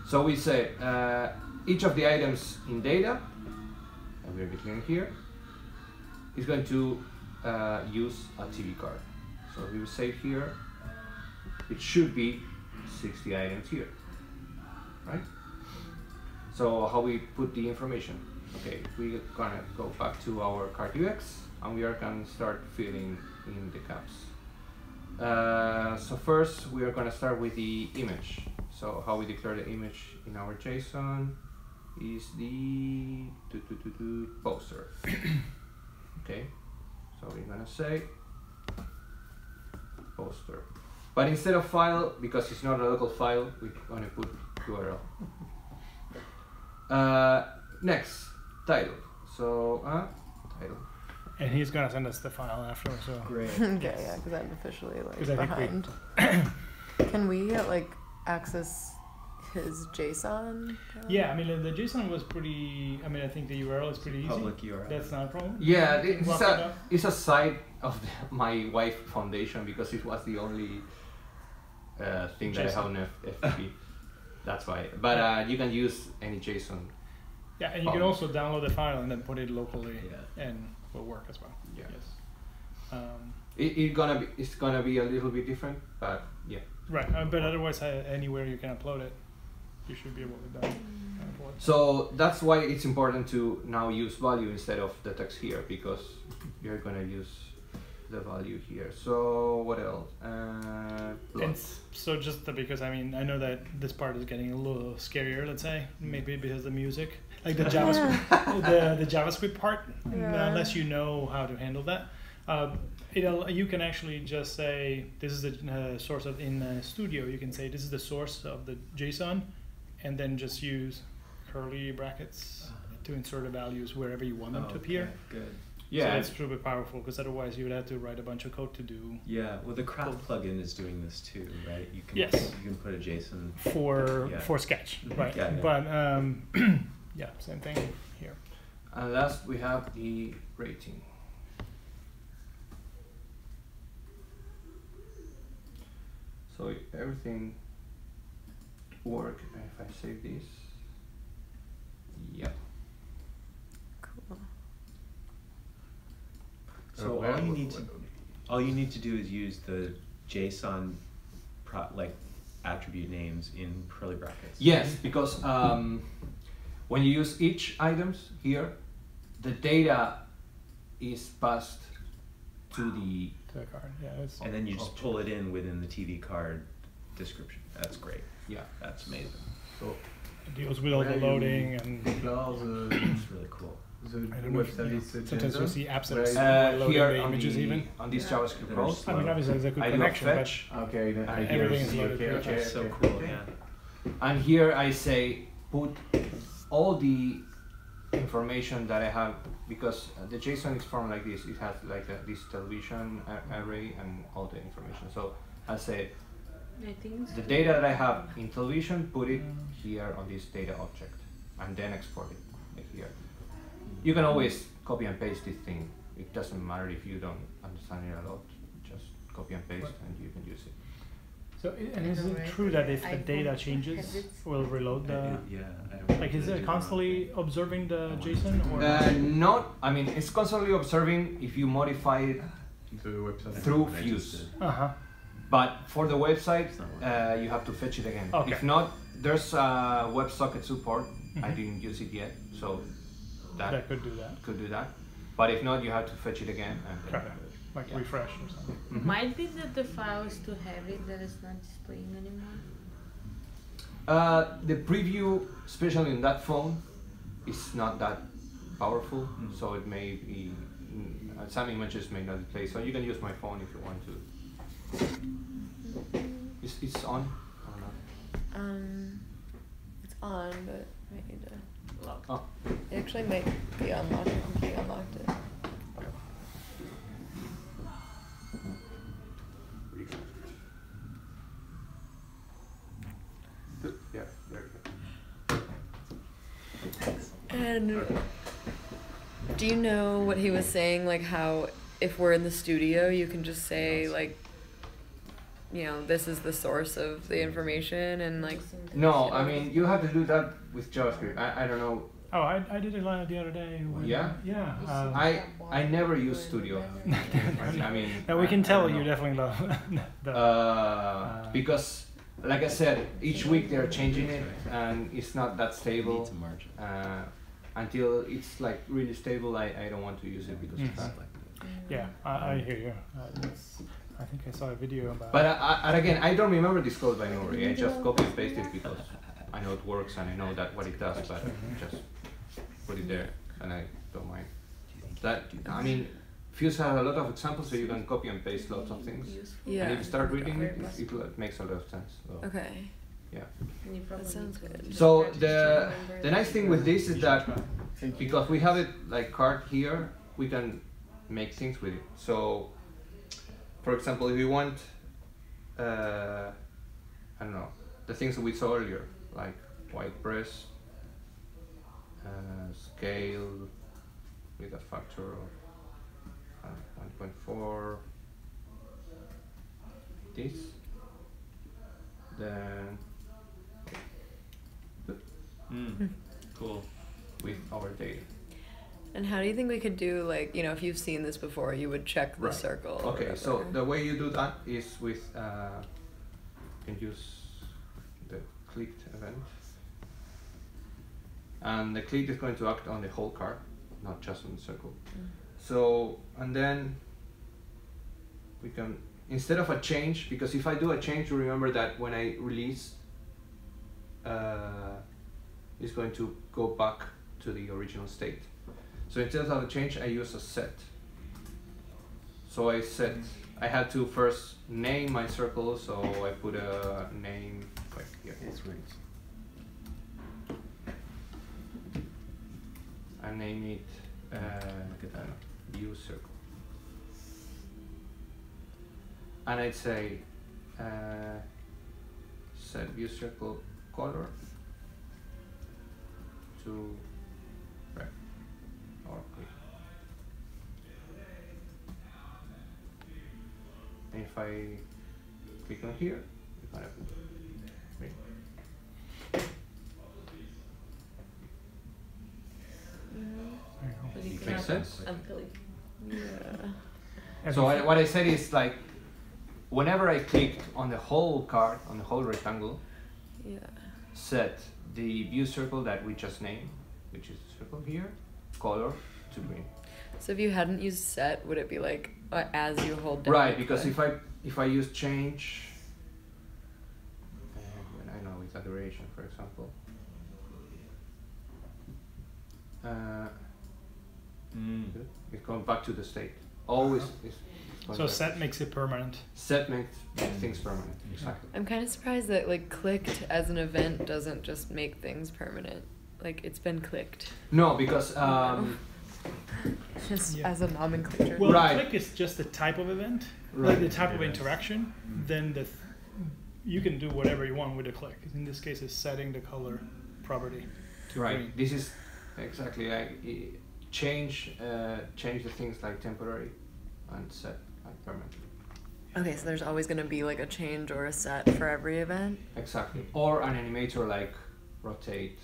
[SPEAKER 1] So we say each of the items in data, and we're declaring here, is going to use a TV card. So we will say here, it should be 60 items here, right? So how we put the information? Okay, we're gonna go back to our card UX, and we are gonna start filling in the gaps. So first we are gonna start with the image. So how we declare the image in our JSON is the poster. Okay, so we're gonna say poster. But instead of file, because it's not a local file, we're gonna put URL. Next, title. So title.
[SPEAKER 2] And he's gonna send us the file after, so.
[SPEAKER 5] Great.
[SPEAKER 3] Okay, yeah, because I'm officially like
[SPEAKER 2] 'Cause I think
[SPEAKER 3] behind. Can we like access his JSON?
[SPEAKER 2] Yeah, I mean the JSON was pretty. I mean I think the URL is pretty easy.
[SPEAKER 5] Public URL.
[SPEAKER 2] That's not a problem.
[SPEAKER 1] Yeah,
[SPEAKER 2] You can walk it up.
[SPEAKER 1] it's a side of my wife foundation, because it was the only thing that I have on FTP. That's why. But you can use any JSON.
[SPEAKER 2] Yeah, and you can also download the file and then put it locally,
[SPEAKER 5] Yeah.
[SPEAKER 2] and will work as well.
[SPEAKER 1] Yeah.
[SPEAKER 2] Yes.
[SPEAKER 1] It's gonna be a little bit different, but yeah.
[SPEAKER 2] Right, but otherwise, anywhere you can upload it, you should be able to download.
[SPEAKER 1] So that's why it's important to now use value instead of the text here, because you're gonna use the value here. So what else?
[SPEAKER 2] And so just because I mean I know that this part is getting a little scarier. Let's say maybe because of the music, like the JavaScript, the JavaScript part.
[SPEAKER 3] Yeah.
[SPEAKER 2] Unless you know how to handle that, you can actually just say this is the source of in Studio. You can say this is the source of the JSON, and then just use curly brackets to insert the values wherever you want them to appear.
[SPEAKER 5] Good.
[SPEAKER 1] Yeah,
[SPEAKER 2] so it's super powerful, because otherwise you would have to write a bunch of code to do.
[SPEAKER 5] Yeah, well the Craft plugin is doing this too, right? You can
[SPEAKER 2] Yes.
[SPEAKER 5] you can put a JSON
[SPEAKER 2] for Sketch, right?
[SPEAKER 5] Yeah, yeah.
[SPEAKER 2] But yeah, same thing here.
[SPEAKER 1] and last we have the rating. So if everything work, if I save this, yeah.
[SPEAKER 3] Cool.
[SPEAKER 5] So all you need to do is use the JSON attribute names in curly brackets.
[SPEAKER 1] Yes, because when you use each items here, the data is passed to the
[SPEAKER 2] card, yeah. It's,
[SPEAKER 5] And then you just pull it in within the TV card description. That's great.
[SPEAKER 1] yeah.
[SPEAKER 5] That's amazing.
[SPEAKER 6] So
[SPEAKER 2] it deals with all the loading and.
[SPEAKER 5] It's really cool.
[SPEAKER 6] the
[SPEAKER 2] I don't know
[SPEAKER 6] web
[SPEAKER 2] if,
[SPEAKER 6] service
[SPEAKER 2] sometimes you see apps that
[SPEAKER 6] where
[SPEAKER 2] are loading
[SPEAKER 1] Here
[SPEAKER 2] the
[SPEAKER 1] on
[SPEAKER 2] images even.
[SPEAKER 1] on this
[SPEAKER 3] Yeah.
[SPEAKER 1] JavaScript
[SPEAKER 5] That
[SPEAKER 1] code,
[SPEAKER 5] are slow.
[SPEAKER 2] I mean, obviously there's a good
[SPEAKER 1] I do a
[SPEAKER 2] connection, but
[SPEAKER 1] fetch,
[SPEAKER 6] Okay, then
[SPEAKER 1] And
[SPEAKER 2] everything is
[SPEAKER 6] see,
[SPEAKER 2] loaded
[SPEAKER 6] okay,
[SPEAKER 2] here.
[SPEAKER 6] okay,
[SPEAKER 5] That's so
[SPEAKER 6] okay,
[SPEAKER 5] cool,
[SPEAKER 6] okay.
[SPEAKER 5] yeah.
[SPEAKER 1] and here I say put all the information that I have, because the JSON is formed like this. It has like this television array and all the information. So I say
[SPEAKER 4] I think it's
[SPEAKER 1] the data that I have in television, put it here on this data object, and then export it like here. You can always copy and paste this thing. It doesn't matter if you don't understand it a lot. Just copy and paste, and you can use it.
[SPEAKER 2] So, and is it true that if the data changes, will reload the?
[SPEAKER 5] Yeah, I don't.
[SPEAKER 2] Like, is it constantly observing the JSON or?
[SPEAKER 1] Not. I mean, it's constantly observing if you modify it
[SPEAKER 6] The website.
[SPEAKER 1] through Fuse. But for the website, you have to fetch it again.
[SPEAKER 2] Okay.
[SPEAKER 1] If not, there's WebSocket support. I didn't use it yet, so
[SPEAKER 2] That could do that.
[SPEAKER 1] Could do that. But if not, you have to fetch it again. And
[SPEAKER 2] Okay. Like refresh or something.
[SPEAKER 4] Might be that the file is too heavy that it's not displaying anymore.
[SPEAKER 1] The preview, especially in that phone, is not that powerful, so it may be some images may not display. So you can use my phone if you want to. It's on or not?
[SPEAKER 3] It's on, but I need to lock.
[SPEAKER 1] Oh.
[SPEAKER 3] It actually might be unlocked. I think he unlocked it.
[SPEAKER 1] Yeah, very good.
[SPEAKER 3] And do you know what he was saying? Like how if we're in the studio, you can just say like, you know, this is the source of the information and like.
[SPEAKER 1] No, I mean you have to do that with JavaScript. I don't know.
[SPEAKER 2] Oh, I did it the other day.
[SPEAKER 1] Yeah?
[SPEAKER 2] Yeah.
[SPEAKER 1] I never use Studio. I mean.
[SPEAKER 2] No, we can tell you definitely love the.
[SPEAKER 1] Because, like I said, each week they're changing it, and it's not that stable.
[SPEAKER 5] Needs a margin.
[SPEAKER 1] Until it's like really stable, I don't want to use it because of that.
[SPEAKER 2] Yeah, I hear you. I think I saw a video about.
[SPEAKER 1] But and again, I don't remember this code by memory. I just copy and paste it because I know it works and I know that what it does. But just put it there, and I don't mind. That I mean, Fuse has a lot of examples, so you can copy and paste lots of things.
[SPEAKER 3] Yeah.
[SPEAKER 1] And if you start reading it, it makes a lot of sense. So,
[SPEAKER 3] Okay.
[SPEAKER 1] yeah.
[SPEAKER 3] That sounds good.
[SPEAKER 1] So the nice thing with this is that because we have it like card here, we can make things with it. So, for example, if we want, I don't know, the things that we saw earlier, like white breast, scale with a factor of 1.4, this, then
[SPEAKER 5] Cool.
[SPEAKER 1] with our data.
[SPEAKER 3] And how do you think we could do like, you know, if you've seen this before, you would check the
[SPEAKER 1] Right.
[SPEAKER 3] circle. or
[SPEAKER 1] Okay, so
[SPEAKER 3] whatever.
[SPEAKER 1] the way you do that is with, you can use the clicked event. And the click is going to act on the whole card, not just on the circle. So, and then we can, instead of a change, because if I do a change, you remember that when I release, it's going to go back to the original state. So instead of a change, I use a set. So I had to first name my circle, so I put a name like here.
[SPEAKER 5] It's great.
[SPEAKER 1] I name it view circle. And I'd say set view circle color to red or green. And if I click on here, it's gonna be green.
[SPEAKER 4] But you
[SPEAKER 1] Makes
[SPEAKER 4] cannot
[SPEAKER 1] sense?
[SPEAKER 4] unclick.
[SPEAKER 3] Yeah.
[SPEAKER 1] So what I said is like, whenever I clicked on the whole card, on the whole rectangle,
[SPEAKER 3] Yeah.
[SPEAKER 1] set the view circle that we just named, which is the circle here, color to green.
[SPEAKER 3] So if you hadn't used set, would it be like as you hold down?
[SPEAKER 1] Right,
[SPEAKER 3] like
[SPEAKER 1] because
[SPEAKER 3] the-
[SPEAKER 1] if I use change, when I know with a duration, for example, it's going back to the state. Always is going
[SPEAKER 2] So
[SPEAKER 1] back.
[SPEAKER 2] set makes it permanent.
[SPEAKER 1] Set makes things permanent. Exactly.
[SPEAKER 3] I'm kind of surprised that like clicked as an event doesn't just make things permanent. Like it's been clicked.
[SPEAKER 1] No, because
[SPEAKER 3] Just
[SPEAKER 2] Yeah.
[SPEAKER 3] as a nomenclature.
[SPEAKER 2] Well,
[SPEAKER 1] Right.
[SPEAKER 2] click is just the type of event,
[SPEAKER 1] Right.
[SPEAKER 2] like the type of interaction. Then you can do whatever you want with a click. In this case, it's setting the color property to
[SPEAKER 1] right.
[SPEAKER 2] green.
[SPEAKER 1] This is exactly like change the things like temporary and set like permanent.
[SPEAKER 3] Okay, so there's always going to be like a change or a set for every event?
[SPEAKER 1] Exactly. Or an animator like rotate.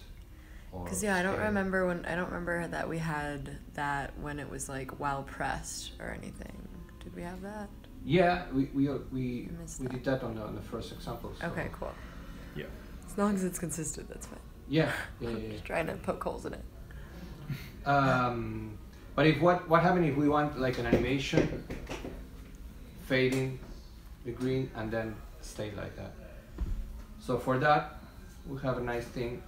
[SPEAKER 3] Because yeah, I don't remember that we had that when it was like while pressed or anything. Did we have that?
[SPEAKER 1] Yeah, we
[SPEAKER 3] that.
[SPEAKER 1] did that on the first example. So.
[SPEAKER 3] Okay, cool.
[SPEAKER 2] Yeah.
[SPEAKER 3] As long as it's consistent, that's fine.
[SPEAKER 1] Yeah.
[SPEAKER 3] Just trying to poke holes in it.
[SPEAKER 1] But if what happens if we want like an animation fading the green and then stay like that? So for that, we have a nice thing.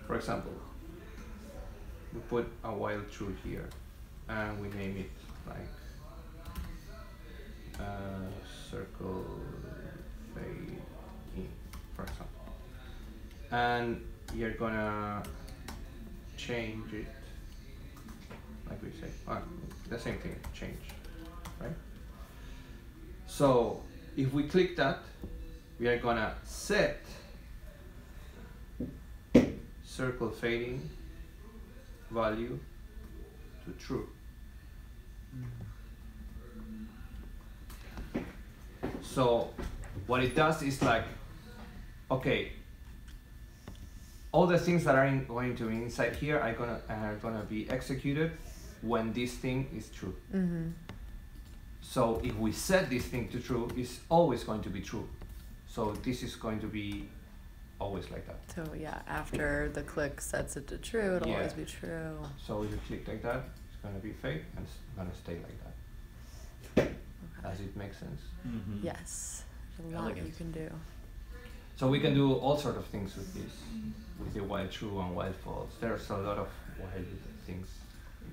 [SPEAKER 1] For example, we put a while true here, and we name it like circle fade in, for example. And you're gonna change it, like we say, the same thing, change, right? So if we click that, we are gonna set circle fading value to true. So what it does is like, okay, all the things that are going to be inside here are gonna be executed when this thing is true.
[SPEAKER 3] Mm-hmm.
[SPEAKER 1] So if we set this thing to true, it's always going to be true. So this is going to be always like that.
[SPEAKER 3] So yeah, after the click sets it to true, it'll
[SPEAKER 1] Yeah.
[SPEAKER 3] always be true.
[SPEAKER 1] So if you click like that, it's gonna be fade and it's gonna stay like that.
[SPEAKER 3] Okay.
[SPEAKER 1] Does it make sense?
[SPEAKER 5] Mm-hmm.
[SPEAKER 3] Yes, there's a lot
[SPEAKER 5] Elegant.
[SPEAKER 3] you can do.
[SPEAKER 1] So we can do all sort of things with this, with the while true and while false. There's a lot of while things.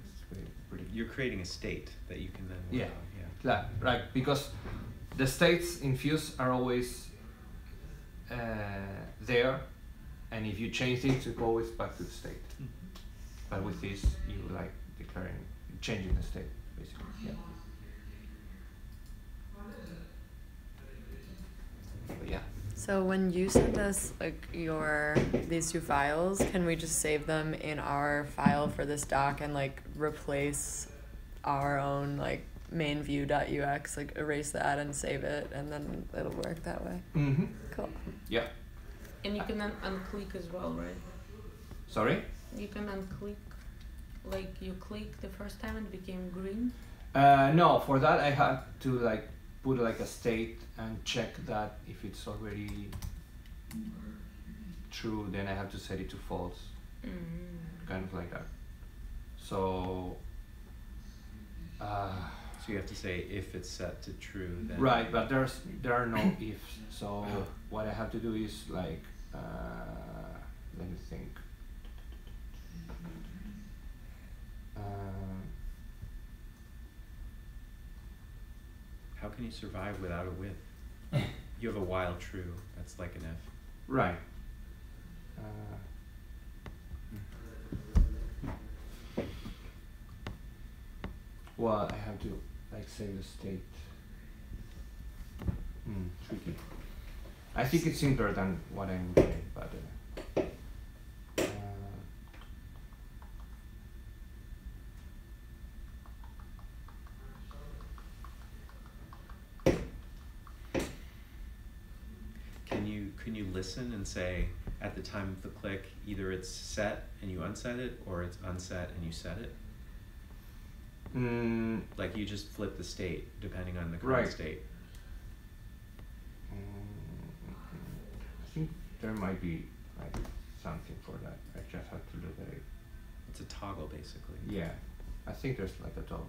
[SPEAKER 1] It's pretty.
[SPEAKER 5] You're creating a state that you can then work
[SPEAKER 1] Yeah.
[SPEAKER 5] on. Yeah.
[SPEAKER 1] Right, because the states in Fuse are always there, and if you change things, you go always back to the state.
[SPEAKER 5] Mhm.
[SPEAKER 1] But with this, you like declaring, changing the state, basically. Yeah. But yeah.
[SPEAKER 3] So when you send us like these two files, can we just save them in our file for this doc and like replace our own like main view.ux, like erase that and save it, and then it'll work that way?
[SPEAKER 1] Mm-hmm.
[SPEAKER 3] Cool.
[SPEAKER 1] Yeah.
[SPEAKER 4] And you can unclick as well, right?
[SPEAKER 1] Sorry?
[SPEAKER 4] You can unclick, like you click the first time and it became green.
[SPEAKER 1] No, for that I had to like put like a state and check that if it's already true, then I have to set it to false, kind of like that. So.
[SPEAKER 5] So you have to say if it's set to true, then.
[SPEAKER 1] Right, but there are no ifs. So what I have to do is like, let me think.
[SPEAKER 5] How can you survive without a with? You have a while true. That's like an if.
[SPEAKER 1] Right. Well, I have to like save the state. Tricky. I think it's simpler than what I'm doing, but.
[SPEAKER 5] Can you listen and say at the time of the click either it's set and you unset it, or it's unset and you set it? Like you just flip the state depending on the current state.
[SPEAKER 1] I think there might be like something for that. I just have to look at it.
[SPEAKER 5] It's a toggle basically.
[SPEAKER 1] Yeah, I think there's like a toggle.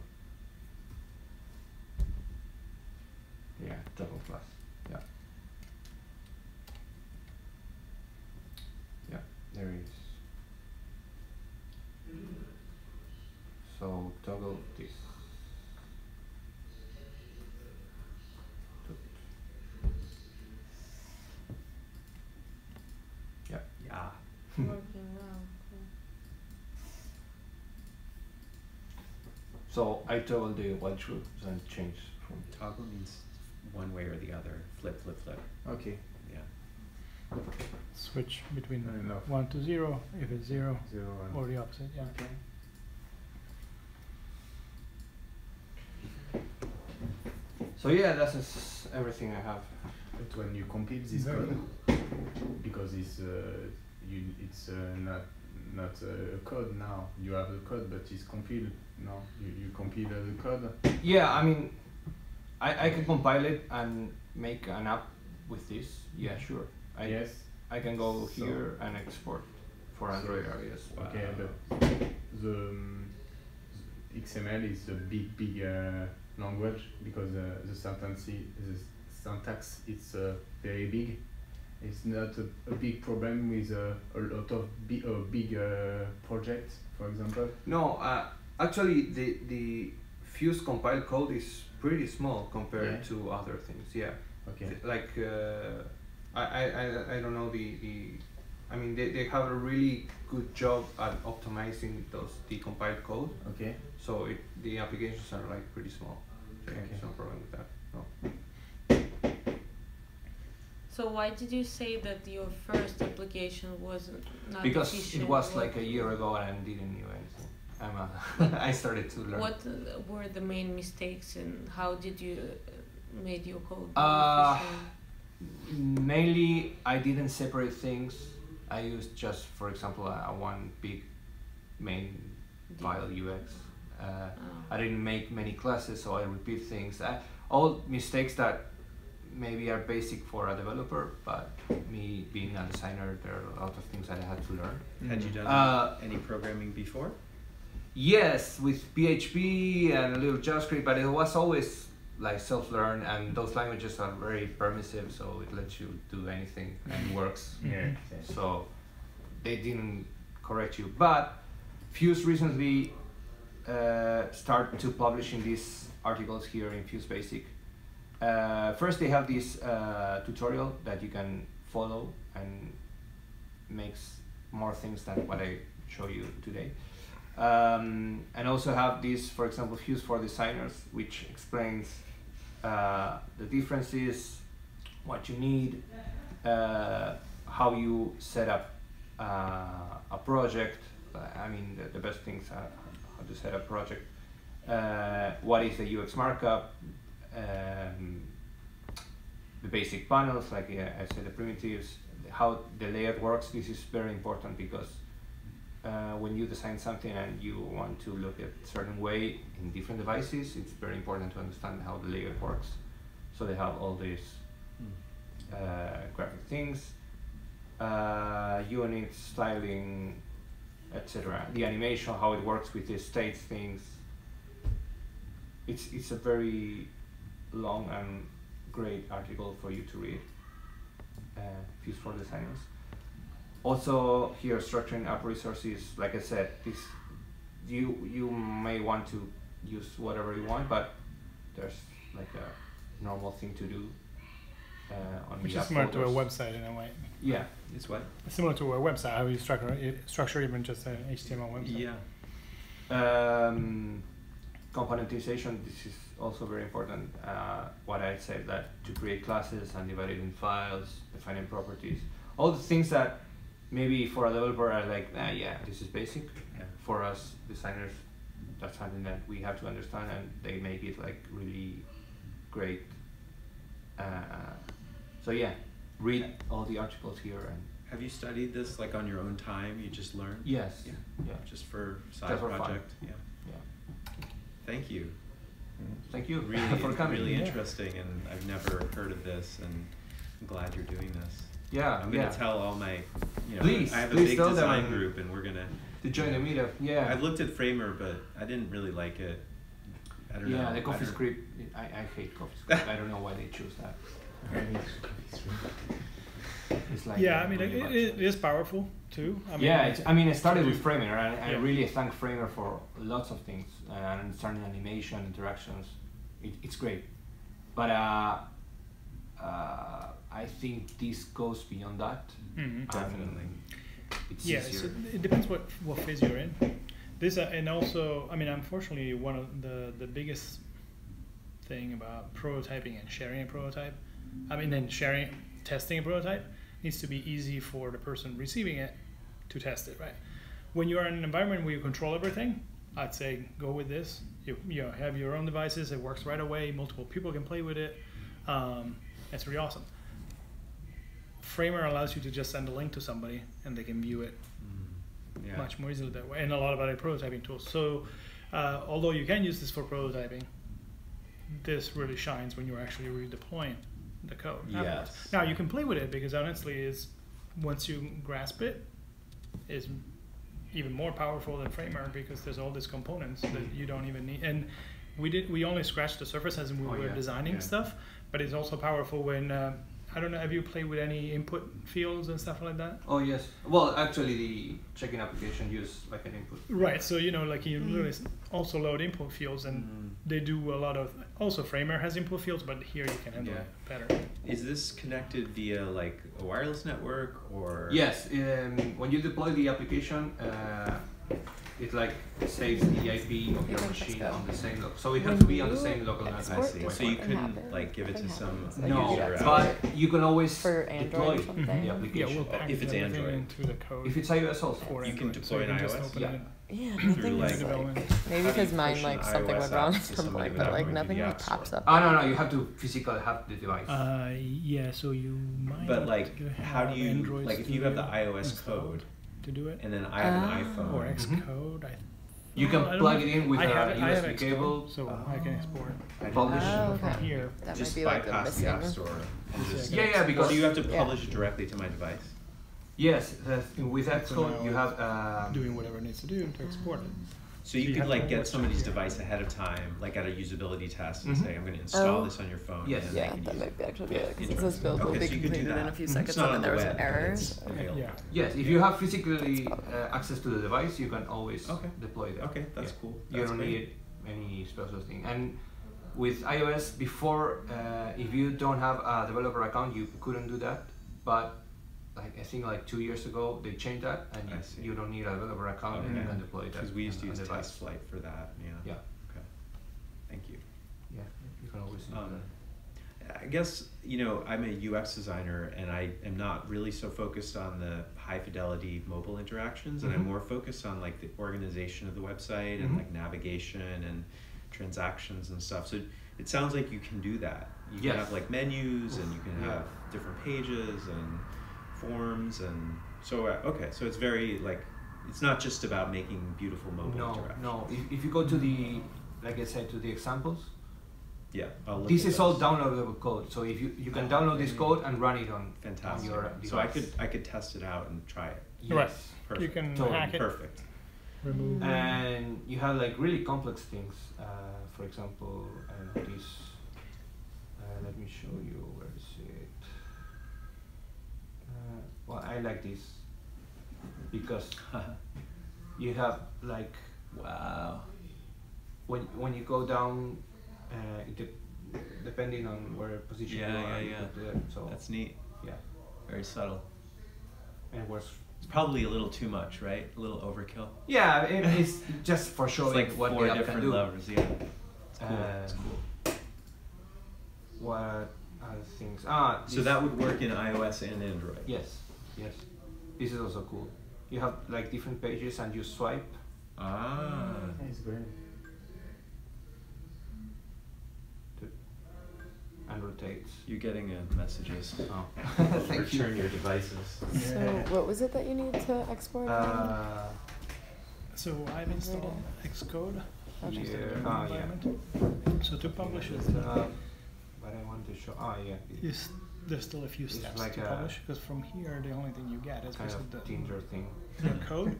[SPEAKER 1] Yeah, toggle plus. Yeah. Yeah, there is. So toggle this. Yeah.
[SPEAKER 5] Yeah.
[SPEAKER 4] Working well.
[SPEAKER 1] So I toggle the while true, then change from.
[SPEAKER 5] Toggle means one way or the other. Flip, flip, flip.
[SPEAKER 6] Okay.
[SPEAKER 5] Yeah.
[SPEAKER 2] Switch between
[SPEAKER 6] Enough.
[SPEAKER 2] 1 to 0 if it's 0,
[SPEAKER 6] 0 and
[SPEAKER 2] or the opposite. Yeah.
[SPEAKER 6] okay.
[SPEAKER 1] So yeah, that's everything I have.
[SPEAKER 6] But when you compile this code, because it's not a code now. You have the code, but it's compiled now. You compile the code.
[SPEAKER 1] Yeah, I mean, I can compile it and make an app with this. Yeah, sure.
[SPEAKER 6] Yes.
[SPEAKER 1] I can go here and export for Android areas.
[SPEAKER 6] Okay, but the XML is a big language because the syntax is very big. It's not a big problem with a lot of big projects, for example.
[SPEAKER 1] No, actually, the Fuse compiled code is pretty small compared to other things. Yeah.
[SPEAKER 6] Okay.
[SPEAKER 1] Like I don't know I mean they have a really good job at optimizing the compiled code.
[SPEAKER 6] Okay.
[SPEAKER 1] So the applications are like pretty small.
[SPEAKER 6] Okay.
[SPEAKER 1] There's no problem with that. No.
[SPEAKER 4] So why did you say that your first application was not
[SPEAKER 1] Because
[SPEAKER 4] efficient?
[SPEAKER 1] it was like a year ago and I didn't know anything. I started to learn.
[SPEAKER 4] What were the main mistakes and how did you made your code efficient?
[SPEAKER 1] Mainly, I didn't separate things. I used just, for example, one big main file UX. I didn't make many classes, so I repeat things. All mistakes that maybe are basic for a developer, but me being a designer, there are a lot of things that I had to learn.
[SPEAKER 5] Had you done any programming before?
[SPEAKER 1] Yes, with PHP and a little JavaScript, but it was always like self-learn, and those languages are very permissive, so it lets you do anything and it works.
[SPEAKER 6] Yeah.
[SPEAKER 1] So they didn't correct you. But Fuse recently started to publishing these articles here in Fuse Basic. First, they have this tutorial that you can follow and makes more things than what I show you today. And also have this, for example, Fuse for Designers, which explains the differences, what you need, how you set up a project. I mean, the best things are how to set up a project. What is the UX markup? The basic panels, like I said, the primitives, how the layout works. This is very important because when you design something and you want to look at a certain way in different devices, it's very important to understand how the layout works. So they have all these graphic things, units, styling, etc. The animation, how it works with the states things. It's a very long and great article for you to read. Fuse for Designers. Also here, structuring app resources, like I said, this you may want to use whatever you want, but there's like a normal thing to do on
[SPEAKER 2] which
[SPEAKER 1] the
[SPEAKER 2] is
[SPEAKER 1] app
[SPEAKER 2] similar to a
[SPEAKER 1] folders.
[SPEAKER 2] website in a way.
[SPEAKER 1] Yeah,
[SPEAKER 5] It's what?
[SPEAKER 2] Similar to a website, how you structure even just an HTML website.
[SPEAKER 5] Yeah.
[SPEAKER 1] Componentization, this is also very important. What I said, that to create classes and divide it in files, defining properties, all the things that maybe for a developer are like, yeah, this is basic.
[SPEAKER 5] Yeah.
[SPEAKER 1] For us designers, that's something that we have to understand, and they make it like really great. So yeah, read all the articles here and.
[SPEAKER 5] Have you studied this like on your own time? You just learned?
[SPEAKER 1] Yes.
[SPEAKER 5] Yeah.
[SPEAKER 1] Yeah.
[SPEAKER 5] Just for side
[SPEAKER 1] Just for fun.
[SPEAKER 5] project? Yeah.
[SPEAKER 1] Yeah.
[SPEAKER 5] Thank you.
[SPEAKER 1] Thank you
[SPEAKER 5] Really,
[SPEAKER 1] for coming.
[SPEAKER 5] really
[SPEAKER 2] Yeah.
[SPEAKER 5] interesting, and I've never heard of this, and I'm glad you're doing this.
[SPEAKER 1] Yeah.
[SPEAKER 5] I'm gonna
[SPEAKER 1] yeah.
[SPEAKER 5] tell all my,
[SPEAKER 1] Please,
[SPEAKER 5] I have a
[SPEAKER 1] please
[SPEAKER 5] big
[SPEAKER 1] tell them
[SPEAKER 5] design
[SPEAKER 1] and-
[SPEAKER 5] group, and we're gonna.
[SPEAKER 1] To join the meetup. Yeah.
[SPEAKER 5] I looked at Framer, but I didn't really like it. I don't know.
[SPEAKER 1] Yeah, the
[SPEAKER 5] I
[SPEAKER 1] coffee
[SPEAKER 5] don't-
[SPEAKER 1] script. I hate coffee script. I don't know why they choose that. It's like
[SPEAKER 2] Yeah, I mean,
[SPEAKER 1] really
[SPEAKER 2] it
[SPEAKER 1] much.
[SPEAKER 2] is powerful too. I mean,
[SPEAKER 1] Yeah, I mean, I started with Framer, and I
[SPEAKER 2] Yeah.
[SPEAKER 1] really thank Framer for lots of things, and understanding animation, interactions. It's great, but I think this goes beyond that.
[SPEAKER 2] Mhm.
[SPEAKER 5] Definitely.
[SPEAKER 1] It's
[SPEAKER 2] Yeah,
[SPEAKER 1] easier.
[SPEAKER 2] so it depends what phase you're in. This and also, I mean, unfortunately, one of the biggest thing about prototyping and sharing a prototype, I mean, then testing a prototype needs to be easy for the person receiving it to test it, right? When you are in an environment where you control everything, I'd say go with this. You know, have your own devices. It works right away. Multiple people can play with it. It's really awesome. Framer allows you to just send a link to somebody and they can view it much more easily that way. And a lot of other prototyping tools. So although you can use this for prototyping, this really shines when you're actually redeploying the code. Afterwards. Now you can play with it because honestly, is once you grasp it, is even more powerful than Framer because there's all these components that you don't even need. And we only scratched the surface as we were designing stuff, but it's also powerful when I don't know, have you played with any input fields and stuff like that?
[SPEAKER 1] Oh yes. Well, actually, the check-in application use like an input.
[SPEAKER 2] Right. So you know, like you literally also load input fields, and they do a lot of. Also, Framer has input fields, but here you can handle it better.
[SPEAKER 5] Is this connected via like a wireless network or?
[SPEAKER 1] Yes. When you deploy the application, it like saves the IP of your machine on the same local. So it has to be on the same local network.
[SPEAKER 5] I see. So you couldn't like give it to some
[SPEAKER 1] No,
[SPEAKER 5] user
[SPEAKER 1] but you can always
[SPEAKER 3] For
[SPEAKER 1] deploy
[SPEAKER 3] Android or something?
[SPEAKER 1] the
[SPEAKER 2] Yeah,
[SPEAKER 1] application.
[SPEAKER 2] we'll package
[SPEAKER 5] If it's
[SPEAKER 2] everything
[SPEAKER 5] Android.
[SPEAKER 2] into the code.
[SPEAKER 1] If it's iOS also.
[SPEAKER 2] for
[SPEAKER 5] You can
[SPEAKER 2] Android,
[SPEAKER 5] deploy
[SPEAKER 2] you
[SPEAKER 5] in
[SPEAKER 2] just
[SPEAKER 5] iOS?
[SPEAKER 2] open
[SPEAKER 1] Yeah.
[SPEAKER 2] it.
[SPEAKER 3] Yeah,
[SPEAKER 5] Through,
[SPEAKER 3] nothing
[SPEAKER 5] like,
[SPEAKER 3] is
[SPEAKER 2] development.
[SPEAKER 3] like, maybe
[SPEAKER 5] How do
[SPEAKER 3] because
[SPEAKER 5] you
[SPEAKER 3] mine
[SPEAKER 5] push
[SPEAKER 3] like
[SPEAKER 5] an
[SPEAKER 3] something
[SPEAKER 5] iOS
[SPEAKER 3] went wrong
[SPEAKER 5] app
[SPEAKER 3] at
[SPEAKER 5] to
[SPEAKER 3] some
[SPEAKER 5] somebody
[SPEAKER 3] point, but
[SPEAKER 5] without
[SPEAKER 3] like
[SPEAKER 5] going to
[SPEAKER 3] nothing
[SPEAKER 5] the
[SPEAKER 3] like
[SPEAKER 5] App
[SPEAKER 3] pops
[SPEAKER 5] Store?
[SPEAKER 3] up.
[SPEAKER 1] No, you have to physically have the device.
[SPEAKER 2] Yeah, so you might.
[SPEAKER 5] But
[SPEAKER 2] have
[SPEAKER 5] like,
[SPEAKER 2] to
[SPEAKER 5] how do
[SPEAKER 2] have
[SPEAKER 5] you
[SPEAKER 2] Android
[SPEAKER 5] like if you have the
[SPEAKER 2] Studio
[SPEAKER 5] iOS
[SPEAKER 2] installed
[SPEAKER 5] code
[SPEAKER 2] to do it,
[SPEAKER 5] and then I have an iPhone?
[SPEAKER 2] or Xcode.
[SPEAKER 1] You can
[SPEAKER 2] I don't
[SPEAKER 1] plug
[SPEAKER 2] know.
[SPEAKER 1] it in with
[SPEAKER 2] I have
[SPEAKER 1] a
[SPEAKER 2] it- I have
[SPEAKER 1] USB
[SPEAKER 2] Xcode,
[SPEAKER 1] cable.
[SPEAKER 2] so I can export
[SPEAKER 1] Publish.
[SPEAKER 3] Oh,
[SPEAKER 2] from
[SPEAKER 3] okay.
[SPEAKER 2] here.
[SPEAKER 3] That
[SPEAKER 5] Just
[SPEAKER 3] might be like the
[SPEAKER 5] bypass the App
[SPEAKER 3] missing.
[SPEAKER 5] Store. And just,
[SPEAKER 1] Yeah, because
[SPEAKER 5] so you have to
[SPEAKER 3] Yeah.
[SPEAKER 5] publish it directly to my device.
[SPEAKER 1] yes, with
[SPEAKER 2] So
[SPEAKER 1] Xcode
[SPEAKER 2] now
[SPEAKER 1] you
[SPEAKER 2] it's
[SPEAKER 1] have
[SPEAKER 2] doing whatever it needs to do to export it.
[SPEAKER 5] So you
[SPEAKER 2] you
[SPEAKER 5] could
[SPEAKER 2] have
[SPEAKER 5] like
[SPEAKER 2] to
[SPEAKER 5] get
[SPEAKER 2] watch
[SPEAKER 5] somebody's
[SPEAKER 2] it.
[SPEAKER 5] device ahead of time, like at a usability test, and
[SPEAKER 1] Mhm.
[SPEAKER 5] say, I'm going to install
[SPEAKER 3] Oh.
[SPEAKER 5] this on your phone.
[SPEAKER 1] Yes.
[SPEAKER 5] and
[SPEAKER 3] Yeah,
[SPEAKER 5] then you
[SPEAKER 3] that
[SPEAKER 5] can use
[SPEAKER 3] might be actually be
[SPEAKER 1] Yeah,
[SPEAKER 3] it because it says build will
[SPEAKER 5] Okay,
[SPEAKER 3] be
[SPEAKER 5] so you could do
[SPEAKER 3] completed in a
[SPEAKER 5] that.
[SPEAKER 3] few
[SPEAKER 5] It's
[SPEAKER 3] seconds,
[SPEAKER 5] not
[SPEAKER 3] and
[SPEAKER 5] on
[SPEAKER 3] then
[SPEAKER 5] the
[SPEAKER 3] there was
[SPEAKER 5] web, but
[SPEAKER 3] errors.
[SPEAKER 5] it's available.
[SPEAKER 2] Yeah.
[SPEAKER 1] yes. If you have physically access to the device, you can always
[SPEAKER 5] Okay.
[SPEAKER 1] deploy that.
[SPEAKER 5] Okay, that's
[SPEAKER 1] Yeah.
[SPEAKER 5] cool.
[SPEAKER 1] You
[SPEAKER 5] That's
[SPEAKER 1] don't
[SPEAKER 5] great.
[SPEAKER 1] need any special thing. And with iOS before, if you don't have a developer account, you couldn't do that. But like I think like 2 years ago they changed that, and
[SPEAKER 5] I see.
[SPEAKER 1] you don't need a developer account, and you
[SPEAKER 5] Okay.
[SPEAKER 1] can deploy that.
[SPEAKER 5] Because we used to
[SPEAKER 1] on
[SPEAKER 5] use
[SPEAKER 1] device.
[SPEAKER 5] Test Flight for that. Yeah.
[SPEAKER 1] Yeah.
[SPEAKER 5] Okay. Thank you.
[SPEAKER 1] Yeah, you can always do that.
[SPEAKER 5] I guess, you know, I'm a UX designer and I am not really so focused on the high fidelity mobile interactions, and I'm
[SPEAKER 1] Mhm.
[SPEAKER 5] more focused on like the organization of the website and
[SPEAKER 1] Mhm.
[SPEAKER 5] like navigation and transactions and stuff. So it sounds like you can do that. You
[SPEAKER 1] Yes.
[SPEAKER 5] can have like menus and you can
[SPEAKER 1] Yeah.
[SPEAKER 5] have different pages and forms, and so okay, so it's very like, it's not just about making beautiful mobile interactions.
[SPEAKER 1] No. If you go to the, like I said, to the examples,
[SPEAKER 5] Yeah, I'll look
[SPEAKER 1] this
[SPEAKER 5] at
[SPEAKER 1] is all
[SPEAKER 5] those.
[SPEAKER 1] downloadable code. So if you can download this code and run it on
[SPEAKER 5] Fantastic.
[SPEAKER 1] your device.
[SPEAKER 5] So I could test it out and try it.
[SPEAKER 1] Yes.
[SPEAKER 2] Right.
[SPEAKER 5] Perfect.
[SPEAKER 2] You can
[SPEAKER 1] Totally.
[SPEAKER 2] hack it,
[SPEAKER 5] Perfect.
[SPEAKER 2] remove.
[SPEAKER 1] And you have like really complex things. For example, this. Let me show you. Where is it? Well, I like this because you have like
[SPEAKER 5] Wow.
[SPEAKER 1] when you go down, depending on where position you are, you put the, so
[SPEAKER 5] That's neat.
[SPEAKER 1] yeah,
[SPEAKER 5] Very subtle.
[SPEAKER 1] and where's
[SPEAKER 5] It's probably a little too much, right? A little overkill.
[SPEAKER 1] yeah, it's just for
[SPEAKER 5] It's
[SPEAKER 1] showing
[SPEAKER 5] like
[SPEAKER 1] what
[SPEAKER 5] 4
[SPEAKER 1] the app can
[SPEAKER 5] different
[SPEAKER 1] do.
[SPEAKER 5] levers. Yeah. It's cool. It's cool.
[SPEAKER 1] What other things?
[SPEAKER 5] So that would work in iOS and Android.
[SPEAKER 1] yes. This is also cool. You have like different pages and you swipe.
[SPEAKER 5] Ah.
[SPEAKER 6] It's great.
[SPEAKER 1] And rotates.
[SPEAKER 5] You're getting messages.
[SPEAKER 1] Oh, thank you.
[SPEAKER 5] Return your devices.
[SPEAKER 3] So what was it that you need to export?
[SPEAKER 2] So I've installed Xcode.
[SPEAKER 3] Okay.
[SPEAKER 2] which is the
[SPEAKER 1] Yeah.
[SPEAKER 2] development
[SPEAKER 1] Yeah.
[SPEAKER 2] environment. So to publish it,
[SPEAKER 1] But I want to show. Yeah.
[SPEAKER 2] there's still a few
[SPEAKER 1] It's
[SPEAKER 2] steps
[SPEAKER 1] like
[SPEAKER 2] to
[SPEAKER 1] a
[SPEAKER 2] publish, because from here the only thing you get is
[SPEAKER 1] kind
[SPEAKER 2] basically
[SPEAKER 1] of Tinder thing.
[SPEAKER 2] the code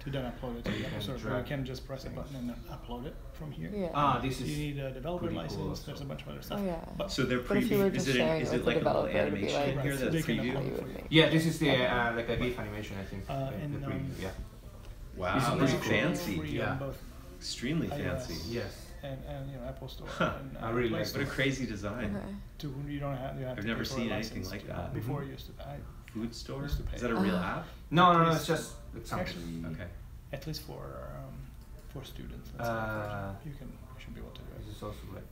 [SPEAKER 2] to then upload it to
[SPEAKER 1] You
[SPEAKER 2] the
[SPEAKER 1] can
[SPEAKER 2] App Store. So you
[SPEAKER 1] drag
[SPEAKER 2] can just press a
[SPEAKER 1] things.
[SPEAKER 2] button and then upload it from here.
[SPEAKER 3] Yeah.
[SPEAKER 1] This
[SPEAKER 2] You
[SPEAKER 1] is.
[SPEAKER 2] need a developer
[SPEAKER 1] pretty cool
[SPEAKER 2] license.
[SPEAKER 1] also.
[SPEAKER 2] There's a bunch of other stuff.
[SPEAKER 3] Oh yeah.
[SPEAKER 2] But
[SPEAKER 5] So they're
[SPEAKER 3] But if you
[SPEAKER 5] preview.
[SPEAKER 3] were
[SPEAKER 5] Is
[SPEAKER 3] just
[SPEAKER 5] it
[SPEAKER 3] sharing
[SPEAKER 5] is
[SPEAKER 3] it
[SPEAKER 5] it
[SPEAKER 3] with the
[SPEAKER 5] like a little
[SPEAKER 3] developer, it'd be
[SPEAKER 5] animation in
[SPEAKER 3] like-
[SPEAKER 5] here
[SPEAKER 2] Right, so
[SPEAKER 5] that's
[SPEAKER 2] they can
[SPEAKER 5] preview?
[SPEAKER 2] upload
[SPEAKER 3] you
[SPEAKER 2] from
[SPEAKER 3] would make.
[SPEAKER 1] Yeah, this is the like a GIF animation, I think.
[SPEAKER 2] And,
[SPEAKER 1] the preview. Yeah.
[SPEAKER 5] Wow,
[SPEAKER 1] This is
[SPEAKER 5] that's
[SPEAKER 1] pretty cool.
[SPEAKER 5] fancy.
[SPEAKER 2] free
[SPEAKER 1] Yeah.
[SPEAKER 2] on both
[SPEAKER 5] Extremely
[SPEAKER 2] iOS.
[SPEAKER 5] fancy.
[SPEAKER 1] Yes.
[SPEAKER 2] and Apple Store.
[SPEAKER 5] Huh.
[SPEAKER 2] And,
[SPEAKER 1] I really
[SPEAKER 2] Play
[SPEAKER 1] like
[SPEAKER 2] Store.
[SPEAKER 5] What a crazy design.
[SPEAKER 3] Okay.
[SPEAKER 2] You don't have. You have
[SPEAKER 5] I've
[SPEAKER 2] to
[SPEAKER 5] never
[SPEAKER 2] pay for a
[SPEAKER 5] seen anything
[SPEAKER 2] license
[SPEAKER 5] like
[SPEAKER 2] to-
[SPEAKER 5] that.
[SPEAKER 2] Before
[SPEAKER 1] Mhm.
[SPEAKER 2] you used to.
[SPEAKER 5] Food store?
[SPEAKER 2] Used to pay.
[SPEAKER 5] Is that a real app?
[SPEAKER 1] No,
[SPEAKER 2] It's
[SPEAKER 1] it's just examples.
[SPEAKER 2] Actually,
[SPEAKER 5] Okay.
[SPEAKER 2] at least for students. That's you should be able to do
[SPEAKER 1] This
[SPEAKER 2] it.
[SPEAKER 1] is also like.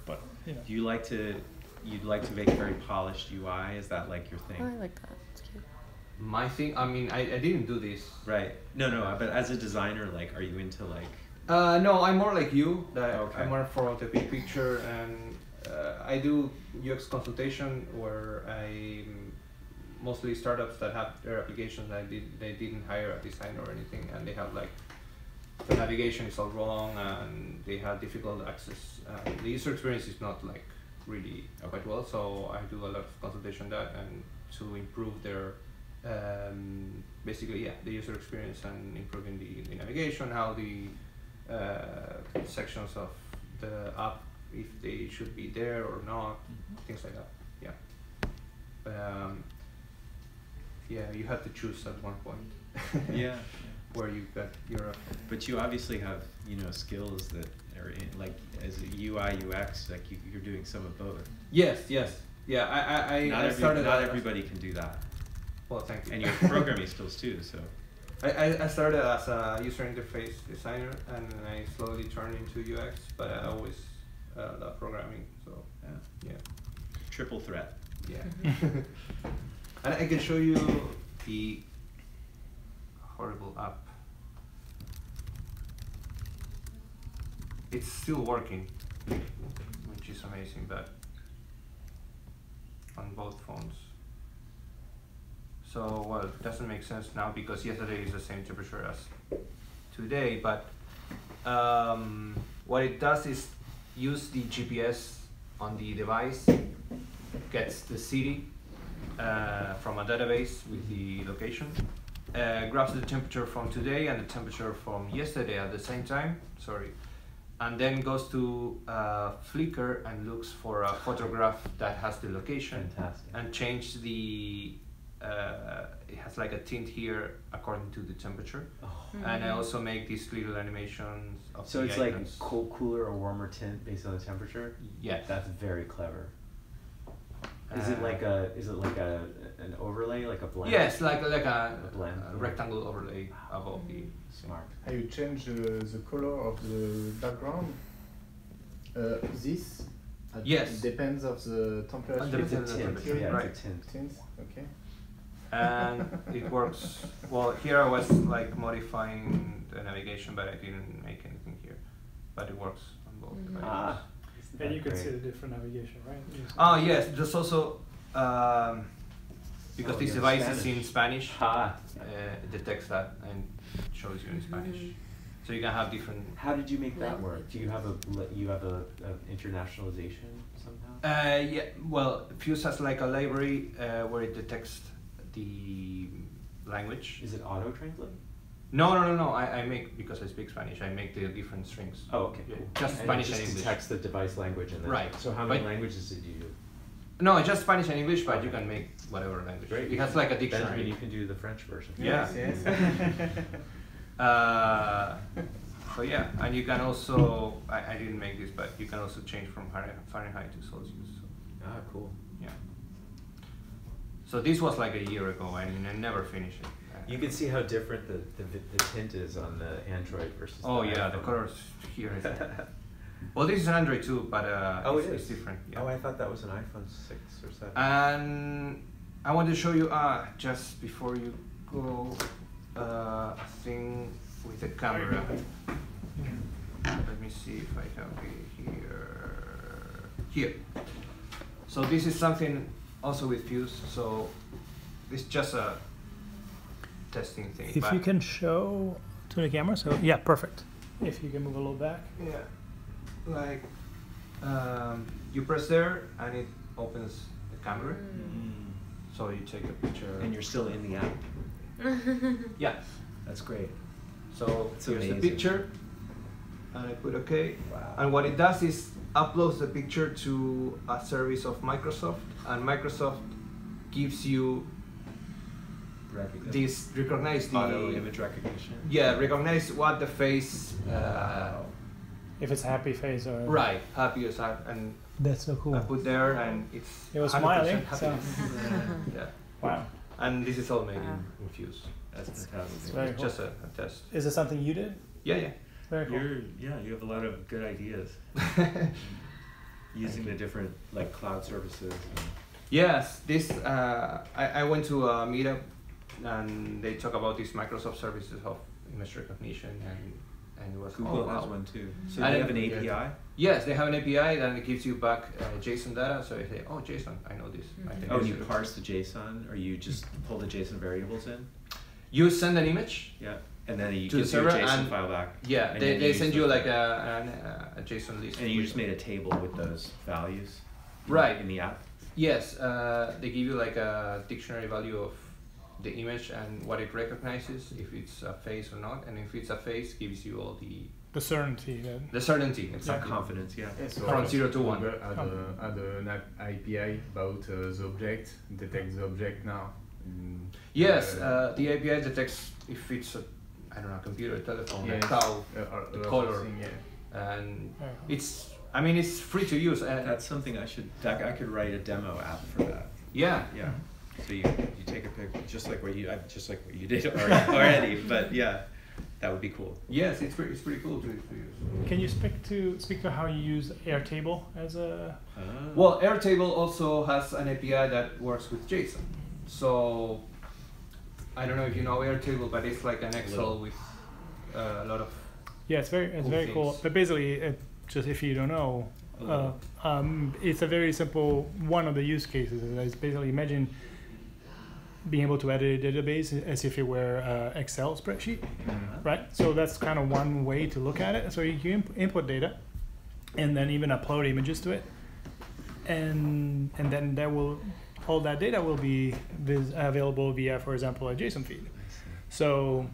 [SPEAKER 2] But
[SPEAKER 5] Do you like to? You'd like to make a very polished UI? Is that like your thing?
[SPEAKER 3] Oh, I like that. It's cute.
[SPEAKER 1] My thing, I mean, I didn't do this.
[SPEAKER 5] Right. No. But as a designer, like, are you into like?
[SPEAKER 1] No, I'm more like you. That
[SPEAKER 5] Okay.
[SPEAKER 1] I'm more for the big picture, and I do UX consultation where I mostly startups that have their applications. They didn't hire a designer or anything, and they have like the navigation is all wrong, and they have difficult access. The user experience is not like really quite well, so I do a lot of consultation on that and to improve their basically the user experience and improving the navigation, how the sections of the app, if they should be there or not, things like that. Yeah. But you had to choose at one point.
[SPEAKER 5] Yeah.
[SPEAKER 1] Where you got your.
[SPEAKER 5] But you obviously have, skills that are in, like, as a UI UX, like you're doing some of both.
[SPEAKER 1] Yes. Yeah, I started.
[SPEAKER 5] Not everybody can do that.
[SPEAKER 1] Well, thank you.
[SPEAKER 5] And you have programming skills too, so.
[SPEAKER 1] I started as a user interface designer, and I slowly turned into UX, but I always love programming, so yeah.
[SPEAKER 5] Triple threat.
[SPEAKER 1] Yeah. And I can show you the horrible app. It's still working, which is amazing, but on both phones. So, well, it doesn't make sense now because yesterday is the same temperature as today, but what it does is use the GPS on the device, gets the city from a database with the location, grabs the temperature from today and the temperature from yesterday at the same time, and then goes to Flickr and looks for a photograph that has the location.
[SPEAKER 5] Fantastic.
[SPEAKER 1] And change the it has like a tint here according to the temperature. And I also make these little animations of
[SPEAKER 7] So
[SPEAKER 1] the
[SPEAKER 7] it's
[SPEAKER 1] icons.
[SPEAKER 7] like cooler or warmer tint based on the temperature?
[SPEAKER 1] Yes.
[SPEAKER 7] That's very clever. Is it like an overlay, like a blend?
[SPEAKER 1] Yes, like a
[SPEAKER 7] blend.
[SPEAKER 1] rectangle overlay above the.
[SPEAKER 7] Smart.
[SPEAKER 6] How you change the color of the background? This
[SPEAKER 1] Yes.
[SPEAKER 6] depends of the temperature.
[SPEAKER 1] Depends on
[SPEAKER 7] It's
[SPEAKER 1] the
[SPEAKER 7] a tint.
[SPEAKER 1] temperature,
[SPEAKER 7] Yeah,
[SPEAKER 1] right.
[SPEAKER 7] it's a tint.
[SPEAKER 6] Tints, okay.
[SPEAKER 1] And it works. Well, here I was like modifying the navigation, but I didn't make anything here. But it works on both. items.
[SPEAKER 7] Ah.
[SPEAKER 2] And you can
[SPEAKER 7] Great.
[SPEAKER 2] see the different navigation, right?
[SPEAKER 1] Oh yes, there's also because
[SPEAKER 7] Oh,
[SPEAKER 1] this
[SPEAKER 7] yeah,
[SPEAKER 1] device is
[SPEAKER 7] Spanish.
[SPEAKER 1] in Spanish.
[SPEAKER 7] Ah.
[SPEAKER 1] It detects that and shows you in Spanish. So you can have different.
[SPEAKER 7] How did you make that work? Do you have a internationalization somehow?
[SPEAKER 1] Yeah. Well, Fuse has like a library where it detects the language.
[SPEAKER 7] Is it auto translate?
[SPEAKER 1] No. I make, because I speak Spanish. I make the different strings.
[SPEAKER 7] Oh, okay,
[SPEAKER 1] Yeah,
[SPEAKER 7] cool.
[SPEAKER 1] just
[SPEAKER 7] And
[SPEAKER 1] Spanish
[SPEAKER 7] it just
[SPEAKER 1] and English.
[SPEAKER 7] detects the device language and then.
[SPEAKER 1] Right.
[SPEAKER 7] So how many
[SPEAKER 1] But-
[SPEAKER 7] languages did you do?
[SPEAKER 1] No, it's just Spanish and English, but
[SPEAKER 7] Okay.
[SPEAKER 1] you can make whatever language.
[SPEAKER 7] Great.
[SPEAKER 1] It has like a
[SPEAKER 7] Benjamin,
[SPEAKER 1] dictionary.
[SPEAKER 7] you can do the French version.
[SPEAKER 1] Yeah.
[SPEAKER 6] Yes.
[SPEAKER 1] So yeah, and you can also, I didn't make this, but you can also change from Fahrenheit to Celsius. So,
[SPEAKER 7] Ah, cool.
[SPEAKER 1] yeah. So this was like a year ago, and I never finished it.
[SPEAKER 7] You can see how different the tint is on the Android versus.
[SPEAKER 1] Oh
[SPEAKER 7] the
[SPEAKER 1] yeah, the
[SPEAKER 7] iPhone.
[SPEAKER 1] colors here. Well, this is an Android too, but
[SPEAKER 7] Oh,
[SPEAKER 1] it's
[SPEAKER 7] it is
[SPEAKER 1] different. Yeah.
[SPEAKER 7] Oh, I thought that was an iPhone 6 or 7.
[SPEAKER 1] And I want to show you just before you go a thing with the camera. Let me see if I have it here. So this is something also with Fuse. So this is just a testing thing.
[SPEAKER 2] If
[SPEAKER 1] but
[SPEAKER 2] you can show to the camera, so yeah, perfect. If you can move a little back.
[SPEAKER 1] yeah, like you press there and it opens the camera. So you take a picture.
[SPEAKER 5] And you're still in the app.
[SPEAKER 1] Yeah.
[SPEAKER 5] That's great.
[SPEAKER 1] So
[SPEAKER 5] It's
[SPEAKER 1] here's the
[SPEAKER 5] amazing.
[SPEAKER 1] picture, and I put OK.
[SPEAKER 5] Wow.
[SPEAKER 1] And what it does is uploads the picture to a service of Microsoft, and Microsoft gives you this recognize the
[SPEAKER 5] auto image recognition.
[SPEAKER 1] Yeah, recognize what the face.
[SPEAKER 2] If it's a happy face or.
[SPEAKER 1] Right, happy as and
[SPEAKER 2] That's so cool.
[SPEAKER 1] I put there, and it's.
[SPEAKER 2] It was
[SPEAKER 1] 100%
[SPEAKER 2] smiling,
[SPEAKER 1] happiness. Yeah.
[SPEAKER 2] Wow.
[SPEAKER 1] And this is all made
[SPEAKER 3] Wow.
[SPEAKER 1] in Fuse.
[SPEAKER 5] That's fantastic.
[SPEAKER 2] It's very
[SPEAKER 1] It's
[SPEAKER 2] cool.
[SPEAKER 1] just a test.
[SPEAKER 2] Is it something you did?
[SPEAKER 1] Yeah.
[SPEAKER 2] Very cool.
[SPEAKER 5] You have a lot of good ideas. Using the different like cloud services.
[SPEAKER 1] Yes, this I went to a meetup and they talk about these Microsoft services of image recognition, and it was
[SPEAKER 5] Google
[SPEAKER 1] oh,
[SPEAKER 5] has
[SPEAKER 1] wow.
[SPEAKER 5] one too. So
[SPEAKER 1] And
[SPEAKER 5] they have an
[SPEAKER 1] yeah.
[SPEAKER 5] API?
[SPEAKER 1] Yes, they have an API and it gives you back JSON data. So you say, oh, JSON, I know this. I think
[SPEAKER 5] Oh,
[SPEAKER 1] I
[SPEAKER 5] and you
[SPEAKER 1] should-
[SPEAKER 5] parse the JSON, or you just pull the JSON variables in?
[SPEAKER 1] You send an image.
[SPEAKER 5] Yeah, and then you
[SPEAKER 1] To the
[SPEAKER 5] get your
[SPEAKER 1] server
[SPEAKER 5] JSON
[SPEAKER 1] and-
[SPEAKER 5] file back.
[SPEAKER 1] Yeah,
[SPEAKER 5] and
[SPEAKER 1] they
[SPEAKER 5] then
[SPEAKER 1] they
[SPEAKER 5] use
[SPEAKER 1] send
[SPEAKER 5] those
[SPEAKER 1] you like
[SPEAKER 5] variables.
[SPEAKER 1] a JSON list.
[SPEAKER 5] And you
[SPEAKER 1] with-
[SPEAKER 5] just made a table with those values?
[SPEAKER 1] Right.
[SPEAKER 5] In the app?
[SPEAKER 1] Yes, they give you like a dictionary value of the image and what it recognizes, if it's a face or not, and if it's a face, gives you all
[SPEAKER 2] The certainty.
[SPEAKER 1] the certainty.
[SPEAKER 5] Some
[SPEAKER 1] Exactly.
[SPEAKER 5] confidence, yeah.
[SPEAKER 6] So
[SPEAKER 1] From 0 to 1.
[SPEAKER 6] Google had an API about the object, detect the object now.
[SPEAKER 1] Yes, the API detects if it's a, I don't know, computer, telephone, a cow, the color, and it's. I mean, it's free to use.
[SPEAKER 5] That's something I could write a demo app for that.
[SPEAKER 1] Yeah.
[SPEAKER 5] Yeah. So you take a picture, just like what you did already, but yeah, that would be cool.
[SPEAKER 1] Yes, it's pretty cool to use.
[SPEAKER 2] Can you speak to how you use Airtable as a?
[SPEAKER 1] Well, Airtable also has an API that works with JSON. So I don't know if you know Airtable, but it's like an Excel with a lot of.
[SPEAKER 2] Yeah, it's very cool.
[SPEAKER 1] things.
[SPEAKER 2] But basically, just if you don't know, it's a very simple one of the use cases. Is basically imagine being able to edit a database as if it were an Excel spreadsheet, right? So that's kind of one way to look at it. So you input data, and then even upload images to it, and then all that data will be available via, for example, a JSON feed. So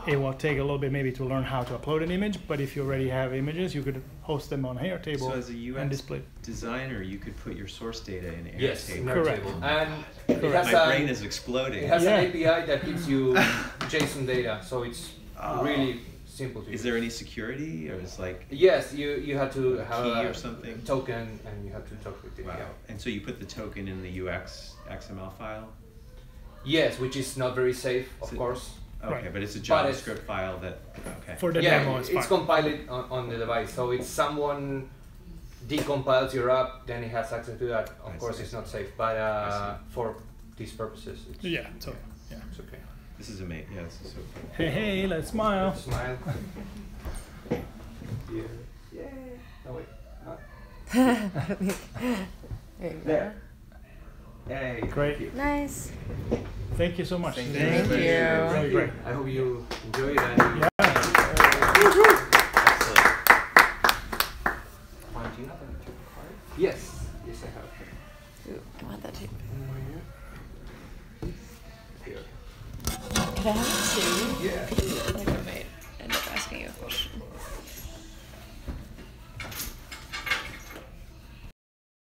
[SPEAKER 2] it will take a little bit maybe to learn how to upload an image, but if you already have images, you could host them on Airtable.
[SPEAKER 5] So as a
[SPEAKER 2] and
[SPEAKER 5] UX
[SPEAKER 2] display.
[SPEAKER 5] designer, you could put your source data in Airtable.
[SPEAKER 1] Yes, in
[SPEAKER 2] Correct.
[SPEAKER 1] Airtable. And it has
[SPEAKER 5] My brain is exploding.
[SPEAKER 1] It has
[SPEAKER 2] Yeah.
[SPEAKER 1] an API that gives you JSON data, so it's really simple to use.
[SPEAKER 5] Is there any security, or is like
[SPEAKER 1] Yes, you have to have
[SPEAKER 5] key
[SPEAKER 1] a
[SPEAKER 5] or something?
[SPEAKER 1] token, and you have to talk with it.
[SPEAKER 5] Wow.
[SPEAKER 1] Yeah.
[SPEAKER 5] And so you put the token in the UX XML file?
[SPEAKER 1] Yes, which is not very safe, of
[SPEAKER 5] Is it-
[SPEAKER 1] course.
[SPEAKER 5] Okay,
[SPEAKER 2] Right.
[SPEAKER 5] but it's a
[SPEAKER 1] But it's-
[SPEAKER 5] JavaScript file that, okay.
[SPEAKER 2] For the
[SPEAKER 1] Yeah,
[SPEAKER 2] demo, it's
[SPEAKER 1] it's
[SPEAKER 2] fine.
[SPEAKER 1] compiled on the device. So if someone decompiles your app, then it has access to that. Of
[SPEAKER 5] I
[SPEAKER 1] course,
[SPEAKER 5] see.
[SPEAKER 1] it's not safe, but for these purposes, it's,
[SPEAKER 2] Yeah, so yeah.
[SPEAKER 1] it's okay.
[SPEAKER 5] This is amazing. Yeah, this is so cool.
[SPEAKER 2] Hey, let's smile.
[SPEAKER 1] Smile. Yeah. Yeah. Oh wait.
[SPEAKER 3] There you go.
[SPEAKER 1] There. Hey.
[SPEAKER 2] Great.
[SPEAKER 1] Thank you.
[SPEAKER 3] Nice.
[SPEAKER 2] Thank you so much.
[SPEAKER 1] Thank
[SPEAKER 2] This
[SPEAKER 1] you.
[SPEAKER 2] is
[SPEAKER 3] Thank you.
[SPEAKER 2] Really great.
[SPEAKER 1] I hope you enjoy it. And
[SPEAKER 2] Yeah.
[SPEAKER 1] Juan, do you have a card? Yes. Yes, I have.
[SPEAKER 3] Ooh, I want that too.
[SPEAKER 1] Here.
[SPEAKER 3] Could I have it too?
[SPEAKER 1] Yeah.